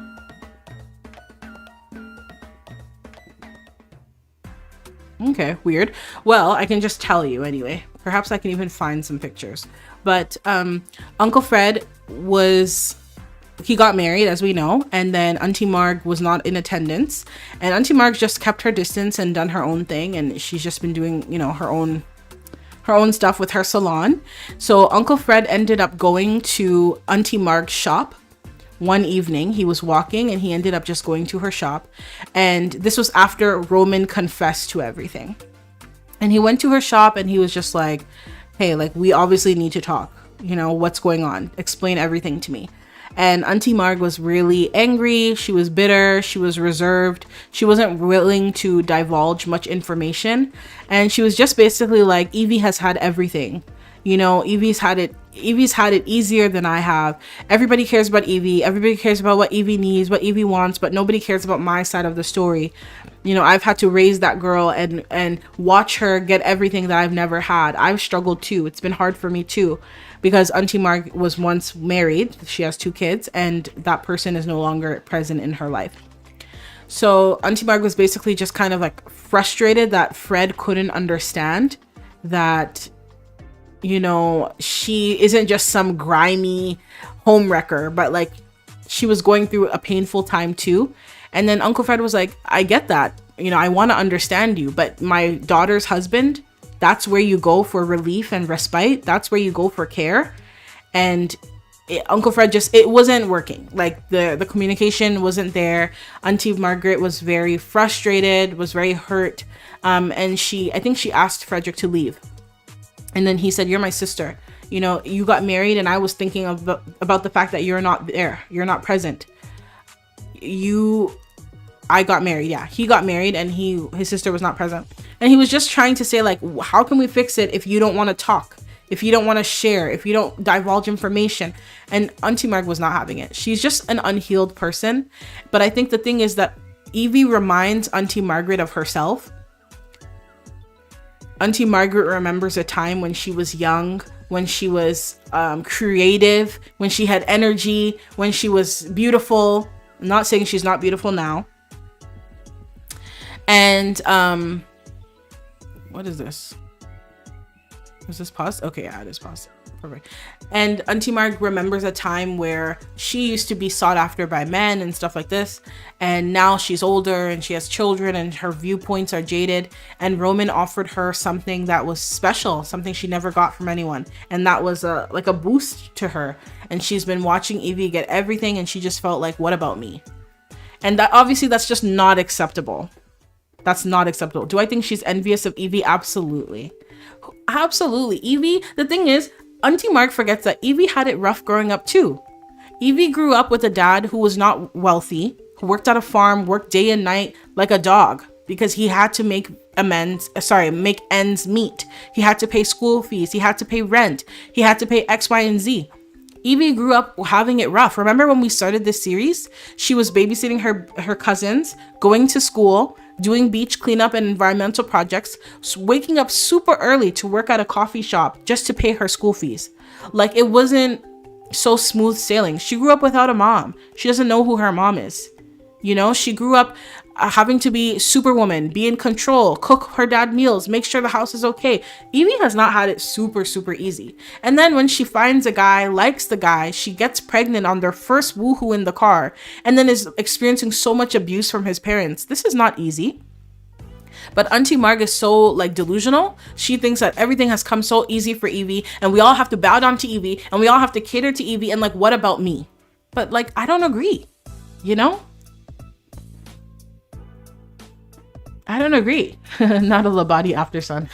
Okay, weird. Well, I can just tell you anyway. Perhaps I can even find some pictures. But Uncle Fred he got married, as we know, and then Auntie Marg was not in attendance. And Auntie Marg just kept her distance and done her own thing, and she's just been doing, you know, her own stuff with her salon. So Uncle Fred ended up going to Auntie Marg's shop one evening. He was walking and he ended up just going to her shop. And this was after Roman confessed to everything. And he went to her shop and he was just like, hey, like, we obviously need to talk. You know, what's going on? Explain everything to me. And Auntie Marg was really angry. She was bitter. She was reserved. She wasn't willing to divulge much information. And she was just basically like, Evie has had everything. You know, Evie's had it easier than I have. Everybody cares about Evie. Everybody cares about what Evie needs, what Evie wants, but nobody cares about my side of the story. You know, I've had to raise that girl and watch her get everything that I've never had. I've struggled too. It's been hard for me too, because Auntie Marg was once married. She has 2 kids, and that person is no longer present in her life. So Auntie Marg was basically just kind of like frustrated that Fred couldn't understand that, you know, she isn't just some grimy homewrecker, but like she was going through a painful time too. And then Uncle Fred was like, I get that. You know, I want to understand you, but my daughter's husband, that's where you go for relief and respite. That's where you go for care. And Uncle Fred it wasn't working. Like the communication wasn't there. Auntie Margaret was very frustrated, was very hurt. And I think she asked Frederick to leave. And then he said, you're my sister. You know, you got married and I was thinking about the fact that you're not there. You're not present. I got married. Yeah, he got married and his sister was not present. And he was just trying to say, like, how can we fix it if you don't want to talk? If you don't want to share, if you don't divulge information. And Auntie Marg was not having it. She's just an unhealed person. But I think the thing is that Evie reminds Auntie Margaret of herself. Auntie Margaret remembers a time when she was young, when she was creative, when she had energy, when she was beautiful. I'm not saying she's not beautiful now. And what is this? Is this paused? Okay, yeah, it is paused. Perfect. And Auntie Marg remembers a time where she used to be sought after by men and stuff like this. And now she's older and she has children and her viewpoints are jaded. And Roman offered her something that was special, something she never got from anyone. And that was like a boost to her. And she's been watching Evie get everything and she just felt like, what about me? And that obviously that's just not acceptable. That's not acceptable. Do I think she's envious of Evie? Absolutely. Absolutely. Evie, the thing is, Auntie Marg forgets that Evie had it rough growing up too. Evie grew up with a dad who was not wealthy, who worked at a farm, worked day and night like a dog because he had to make ends meet. He had to pay school fees. He had to pay rent. He had to pay X, Y, and Z. Evie grew up having it rough. Remember when we started this series? She was babysitting her cousins, going to school, doing beach cleanup and environmental projects, waking up super early to work at a coffee shop just to pay her school fees. Like, it wasn't so smooth sailing. She grew up without a mom. She doesn't know who her mom is. You know, she grew up having to be superwoman, be in control, cook her dad meals, make sure the house is okay. Evie has not had it super, super easy. And then when she finds a guy, likes the guy, she gets pregnant on their first woohoo in the car, and then is experiencing so much abuse from his parents. This is not easy. But Auntie Marg is so like delusional. She thinks that everything has come so easy for Evie and we all have to bow down to Evie and we all have to cater to Evie and like, what about me? But like, I don't agree, you know? I don't agree. Not a Labadi after son.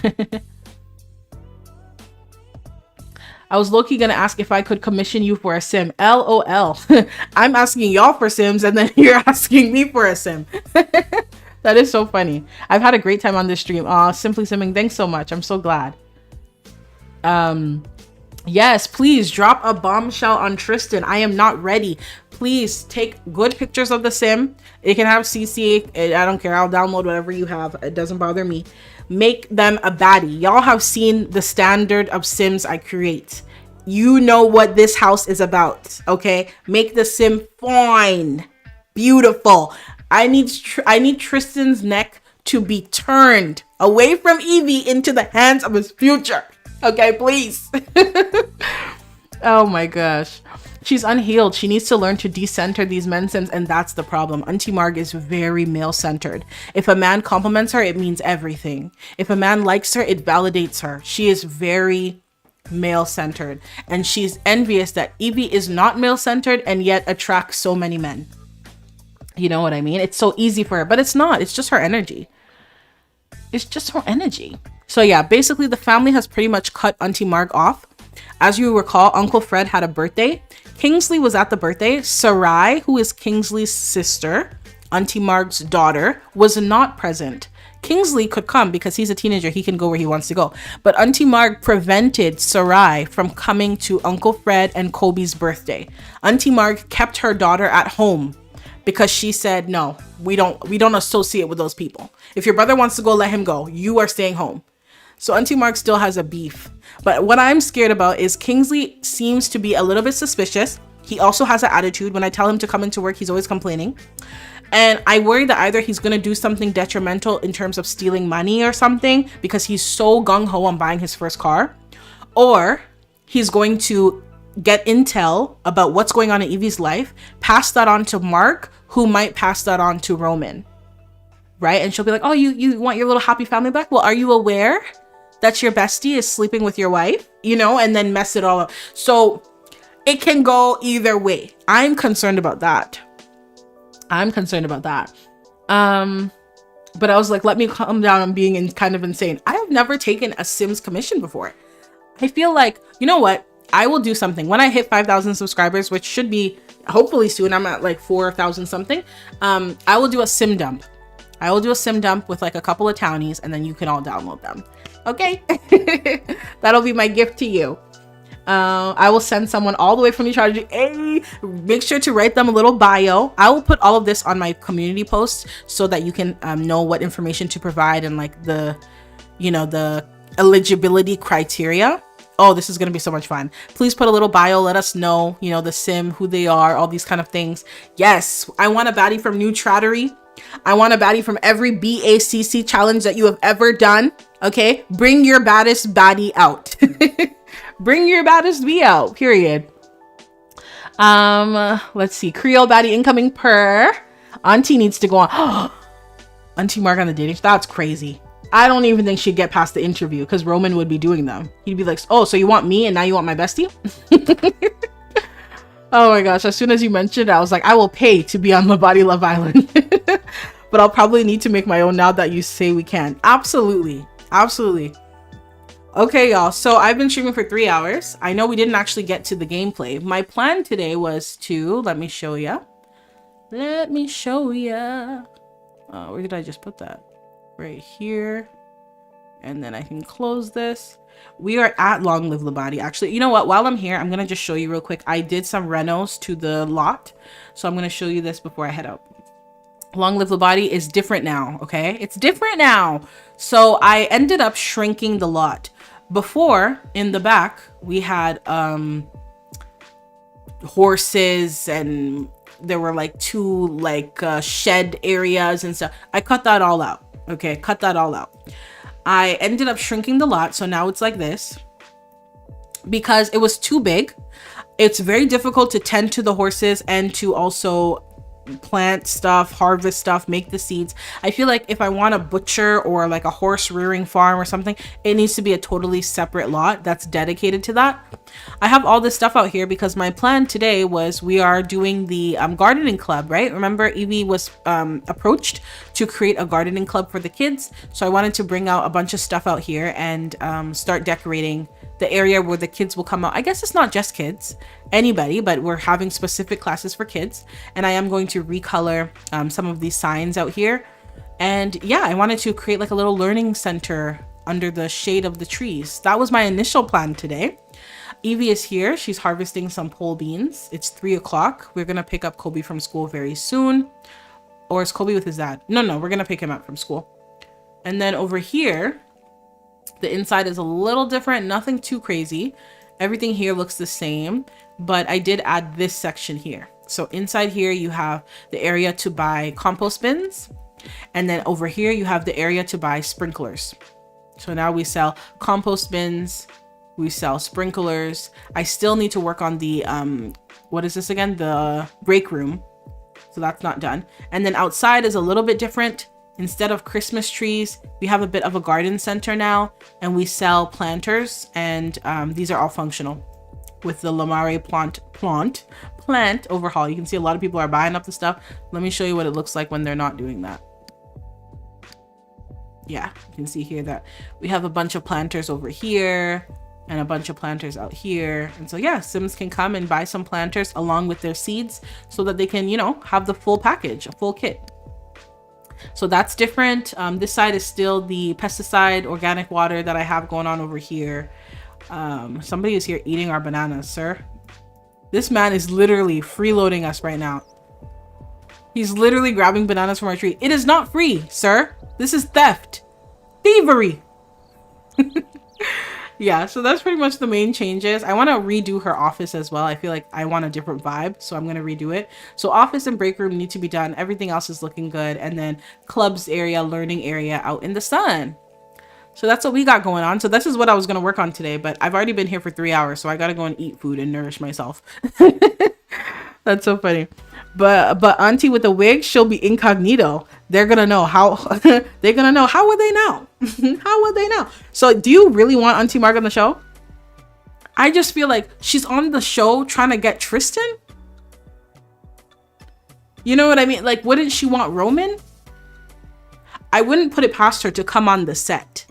I was low-key gonna ask if I could commission you for a sim. LOL. I'm asking y'all for sims and then you're asking me for a sim. That is so funny. I've had a great time on this stream. Simply simming, thanks so much. I'm so glad. Yes, please drop a bombshell on Tristan. I am not ready. Please take good pictures of the sim. It can have CC. I don't care. I'll download whatever you have. It doesn't bother me. Make them a baddie. Y'all have seen the standard of sims I create. You know what this house is about, okay? Make the sim fine, beautiful. I need Tristan's neck to be turned away from Evie into the hands of his future. Okay, please. Oh my gosh. She's unhealed. She needs to learn to decenter these men sims, and that's the problem. Auntie Marg is very male-centered. If a man compliments her, it means everything. If a man likes her, it validates her. She is very male-centered, and she's envious that Evie is not male-centered and yet attracts so many men. You know what I mean? It's so easy for her, but it's not. It's just her energy. It's just her energy. So yeah, basically the family has pretty much cut Auntie Marg off. As you recall, Uncle Fred had a birthday. Kingsley was at the birthday. Sarai, who is Kingsley's sister, Auntie Marg's daughter, was not present. Kingsley could come because he's a teenager. He can go where he wants to go. But Auntie Marg prevented Sarai from coming to Uncle Fred and Kobe's birthday. Auntie Marg kept her daughter at home because she said, no, we don't associate with those people. If your brother wants to go, let him go. You are staying home. So Auntie Marg still has a beef. But what I'm scared about is Kingsley seems to be a little bit suspicious. He also has an attitude. When I tell him to come into work, he's always complaining. And I worry that either he's going to do something detrimental in terms of stealing money or something because he's so gung-ho on buying his first car, or he's going to get intel about what's going on in Evie's life, pass that on to Mark, who might pass that on to Roman, right? And she'll be like, oh, you want your little happy family back? Well, are you aware that your bestie is sleeping with your wife? You know, and then mess it all up. So it can go either way. I'm concerned about that. But I was like, let me calm down. I'm being kind of insane. I have never taken a Sims commission before. I feel like, you know what? I will do something when I hit 5,000 subscribers, which should be hopefully soon. I'm at like 4,000 something. I will do a sim dump. I will do a sim dump with like a couple of townies, and then you can all download them. Okay. That'll be my gift to you. I will send someone all the way from Utah. Hey, make sure to write them a little bio. I will put all of this on my community post so that you can know what information to provide and like the eligibility criteria. Oh, this is going to be so much fun. Please put a little bio. Let us know, the sim, who they are, all these kind of things. Yes, I want a baddie from New Trattery. I want a baddie from every BACC challenge that you have ever done. Okay, bring your baddest baddie out. Bring your baddest bee out, period. Let's see. Creole baddie incoming per. Auntie needs to go on. Auntie Marg on the dating. That's crazy. I don't even think she'd get past the interview because Roman would be doing them. He'd be like, oh, so you want me and now you want my bestie? Oh my gosh. As soon as you mentioned it, I was like, I will pay to be on Labadi Love Island. But I'll probably need to make my own now that you say we can. Absolutely. Absolutely. Okay, y'all. So I've been streaming for 3 hours. I know we didn't actually get to the gameplay. My plan today was to, let me show ya. Where did I just put that? Right here. And then I can close this. We are at Long Live Labadi. Actually, you know what? While I'm here, I'm going to just show you real quick. I did some renos to the lot. So I'm going to show you this before I head out. Long Live Labadi is different now, okay? It's different now. So I ended up shrinking the lot. Before, in the back, we had horses, and there were like two shed areas and stuff. I cut that all out. Okay, cut that all out. I ended up shrinking the lot, so now it's like this because it was too big. It's very difficult to tend to the horses and to also plant stuff, harvest stuff, make the seeds. I feel like if I want a butcher or like a horse rearing farm or something, it needs to be a totally separate lot that's dedicated to that. I have all this stuff out here because my plan today was we are doing the gardening club, right? Remember Evie was approached to create a gardening club for the kids. So I wanted to bring out a bunch of stuff out here and start decorating the area where the kids will come out. I guess it's not just kids, anybody, but we're having specific classes for kids. And I am going to recolor some of these signs out here. And yeah, I wanted to create like a little learning center under the shade of the trees. That was my initial plan today. Evie is here. She's harvesting some pole beans. It's 3 o'clock. We're gonna pick up Kobe from school very soon. Or is Kobe with his dad? No, we're gonna pick him up from school. And then over here, the inside is a little different, nothing too crazy. Everything here looks the same, but I did add this section here. So inside here, you have the area to buy compost bins. And then over here, you have the area to buy sprinklers. So now we sell compost bins, we sell sprinklers. I still need to work on the, what is this again? The break room. So that's not done. And then outside is a little bit different. Instead of Christmas trees, we have a bit of a garden center now, and we sell planters, and these are all functional with the Lamare plant overhaul. You can see a lot of people are buying up the stuff. Let me show you what it looks like when they're not doing that. Yeah, you can see here that we have a bunch of planters over here and a bunch of planters out here. And so yeah, Sims can come and buy some planters along with their seeds so that they can, you know, have the full package, a full kit. So that's different. This side is still the pesticide organic water that I have going on over here. Somebody is here eating our bananas, sir. This man is literally freeloading us right now. He's literally grabbing bananas from our tree. It is not free, sir. This is theft. Thievery. Yeah, so that's pretty much the main changes. I want to redo her office as well. I feel like I want a different vibe, so I'm going to redo it. So office and break room need to be done. Everything else is looking good. And then clubs area, learning area out in the sun. So that's what we got going on. So this is what I was going to work on today, but I've already been here for 3 hours, so I got to go and eat food and nourish myself. That's so funny. But auntie with the wig, she'll be incognito. They're gonna know how. They're gonna know. How would they know? How would they know? So do you really want Auntie Marg on the show? I just feel like she's on the show trying to get Tristan. You know what I mean? Like, wouldn't she want Roman? I wouldn't put it past her to come on the set.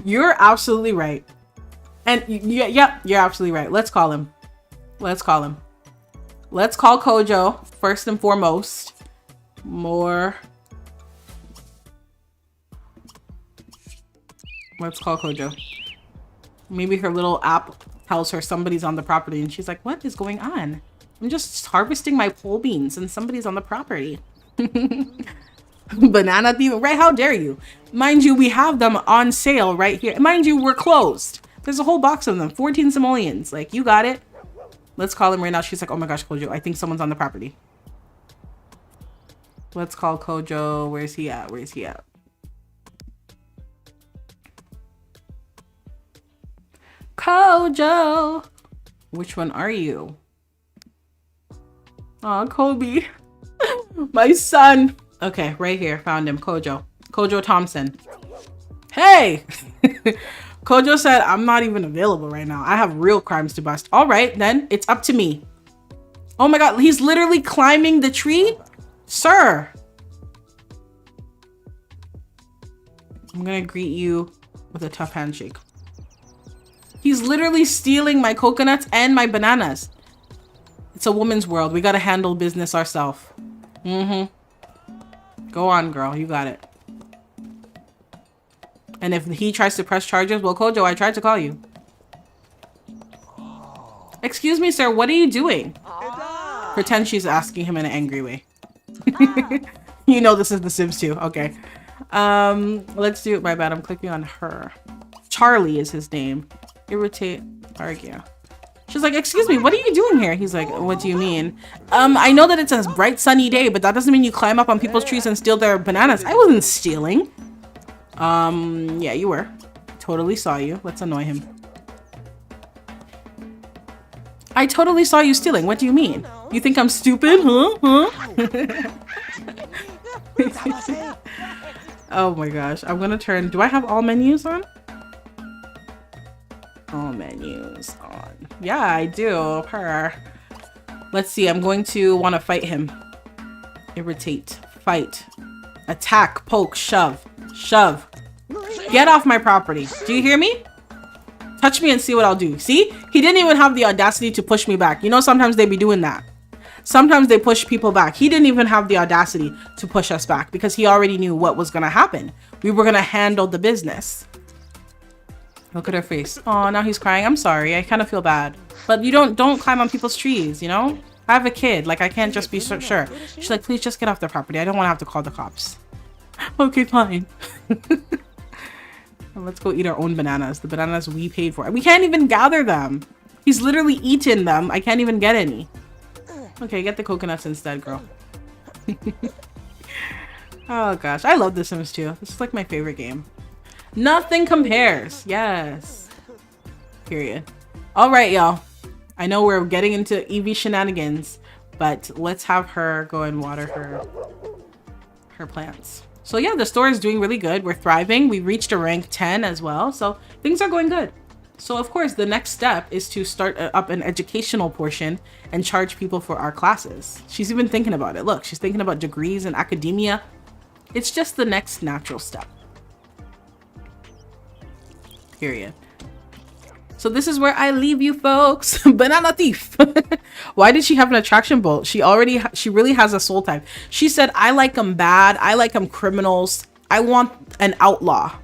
You're absolutely right. And yeah, you're absolutely right. Let's call him. Let's call him. Let's call Kojo first and foremost. Let's call Kojo. Maybe her little app tells her somebody's on the property and she's like, what is going on? I'm just harvesting my pole beans and somebody's on the property. Banana thief, right? How dare you? Mind you, we have them on sale right here. Mind you, we're closed. There's a whole box of them, 14 simoleons. Like, you got it. Let's call him right now. She's like, oh my gosh, Kojo, I think someone's on the property. Let's call Kojo. Where's he at? Where's he at? Kojo! Which one are you? Oh, Kobe. My son. Okay, right here. Found him. Kojo. Kojo Thompson. Hey! Kojo said, I'm not even available right now. I have real crimes to bust. All right, then. It's up to me. Oh my god, he's literally climbing the tree? Sir. I'm gonna greet you with a tough handshake. He's literally stealing my coconuts and my bananas. It's a woman's world. We gotta handle business ourselves. Go on, girl. You got it. And if he tries to press charges, well, Kojo, I tried to call you. Excuse me, sir. What are you doing? Pretend she's asking him in an angry way. You know this is The Sims 2. Okay. Let's do it. My bad. I'm clicking on her. Charlie is his name. Irritate. Argue. She's like, excuse me, what are you doing here? He's like, what do you mean? I know that it's a bright sunny day, but that doesn't mean you climb up on people's trees and steal their bananas. I wasn't stealing. Yeah, you were. Totally saw you. Let's annoy him. I totally saw you stealing. What do you mean? You think I'm stupid? Huh? Oh my gosh. I'm gonna turn. Do I have all menus on? All menus on. Yeah, I do. Purr. Let's see. I'm going to want to fight him. Irritate. Fight. Attack. Poke. Shove. Shove. Get off my property. Do you hear me? Touch me and see what I'll do. See? He didn't even have the audacity to push me back. You know, sometimes they be doing that. Sometimes they push people back. He didn't even have the audacity to push us back because he already knew what was going to happen. We were going to handle the business. Look at her face. Oh, now he's crying. I'm sorry. I kind of feel bad. But you don't climb on people's trees, you know? I have a kid. Like, I can't just be so sure. She's like, please just get off the property. I don't want to have to call the cops. Okay, fine. Let's go eat our own bananas. The bananas we paid for. We can't even gather them. He's literally eaten them. I can't even get any. Okay, get the coconuts instead, girl. Oh gosh, I love The Sims 2. This is like my favorite game. Nothing compares. Yes. Period. All right, y'all. I know we're getting into Evie shenanigans, but let's have her go and water her plants. So yeah, the store is doing really good. We're thriving. We reached a rank 10 as well. So things are going good. So of course, the next step is to start up an educational portion and charge people for our classes. She's even thinking about it. Look, she's thinking about degrees in academia. It's just the next natural step. Period. So this is where I leave you folks. Banana thief. Why did she have an attraction bolt? She really has a soul type. She said, I like them bad. I like them criminals. I want an outlaw.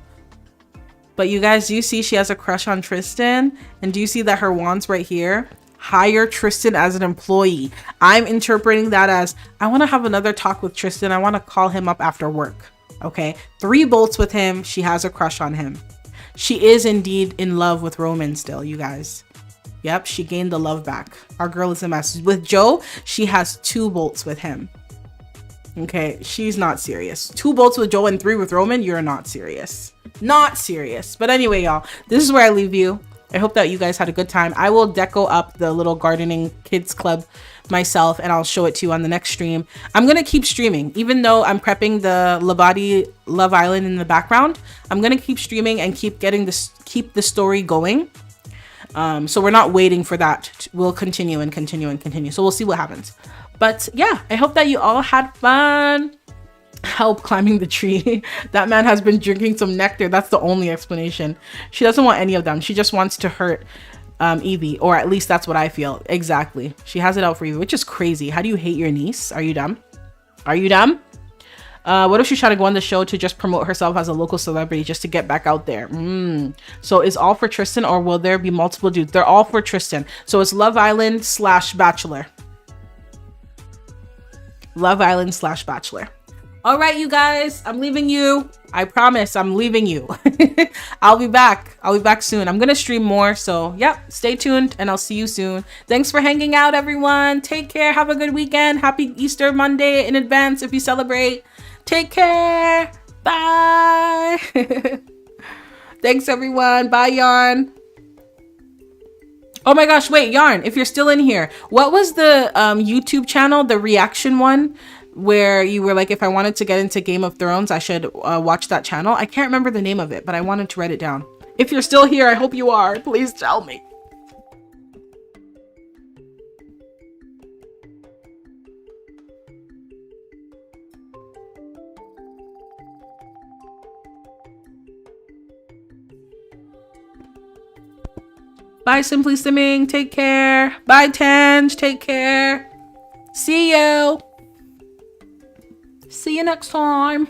But you guys, do you see she has a crush on Tristan? And do you see that her wants right here? Hire Tristan as an employee. I'm interpreting that as, I want to have another talk with Tristan. I want to call him up after work. Okay. 3 bolts with him. She has a crush on him. She is indeed in love with Roman still, you guys. Yep, she gained the love back. Our girl is a mess. With Joe, she has 2 bolts with him. Okay, she's not serious. 2 bolts with Joe and 3 with Roman, you're not serious. Not serious. But anyway, y'all, this is where I leave you. I hope that you guys had a good time. I will deco up the little gardening kids club myself and I'll show it to you on the next stream. I'm gonna keep streaming even though I'm prepping the Labadi Love Island in the background. I'm gonna keep streaming and keep the story going. So we're not waiting for that. We'll continue and continue and continue. So we'll see what happens. But yeah, I hope that you all had fun. Help climbing the tree. That man has been drinking some nectar. That's the only explanation. She doesn't want any of them. She just wants to hurt Evie, or at least that's what I feel. Exactly. She has it out for Evie, which is crazy. How do you hate your niece? Are you dumb? Are you dumb? What if she's trying to go on the show to just promote herself as a local celebrity just to get back out there? So is all for Tristan or will there be multiple dudes? They're all for Tristan. So it's Love Island / Bachelor. Love Island / Bachelor. All right, you guys, I'm leaving you. I promise I'm leaving you. I'll be back. I'll be back soon. I'm going to stream more. So, yep, stay tuned and I'll see you soon. Thanks for hanging out, everyone. Take care. Have a good weekend. Happy Easter Monday in advance if you celebrate. Take care. Bye. Thanks, everyone. Bye, Yarn. Oh my gosh, wait, Yarn, if you're still in here, what was the YouTube channel, the reaction one? Where you were like, if I wanted to get into Game of Thrones, I should watch that channel. I can't remember the name of it, but I wanted to write it down. If you're still here, I hope you are. Please tell me. Bye, Simply Simming. Take care. Bye, Tange. Take care. See you. See you next time.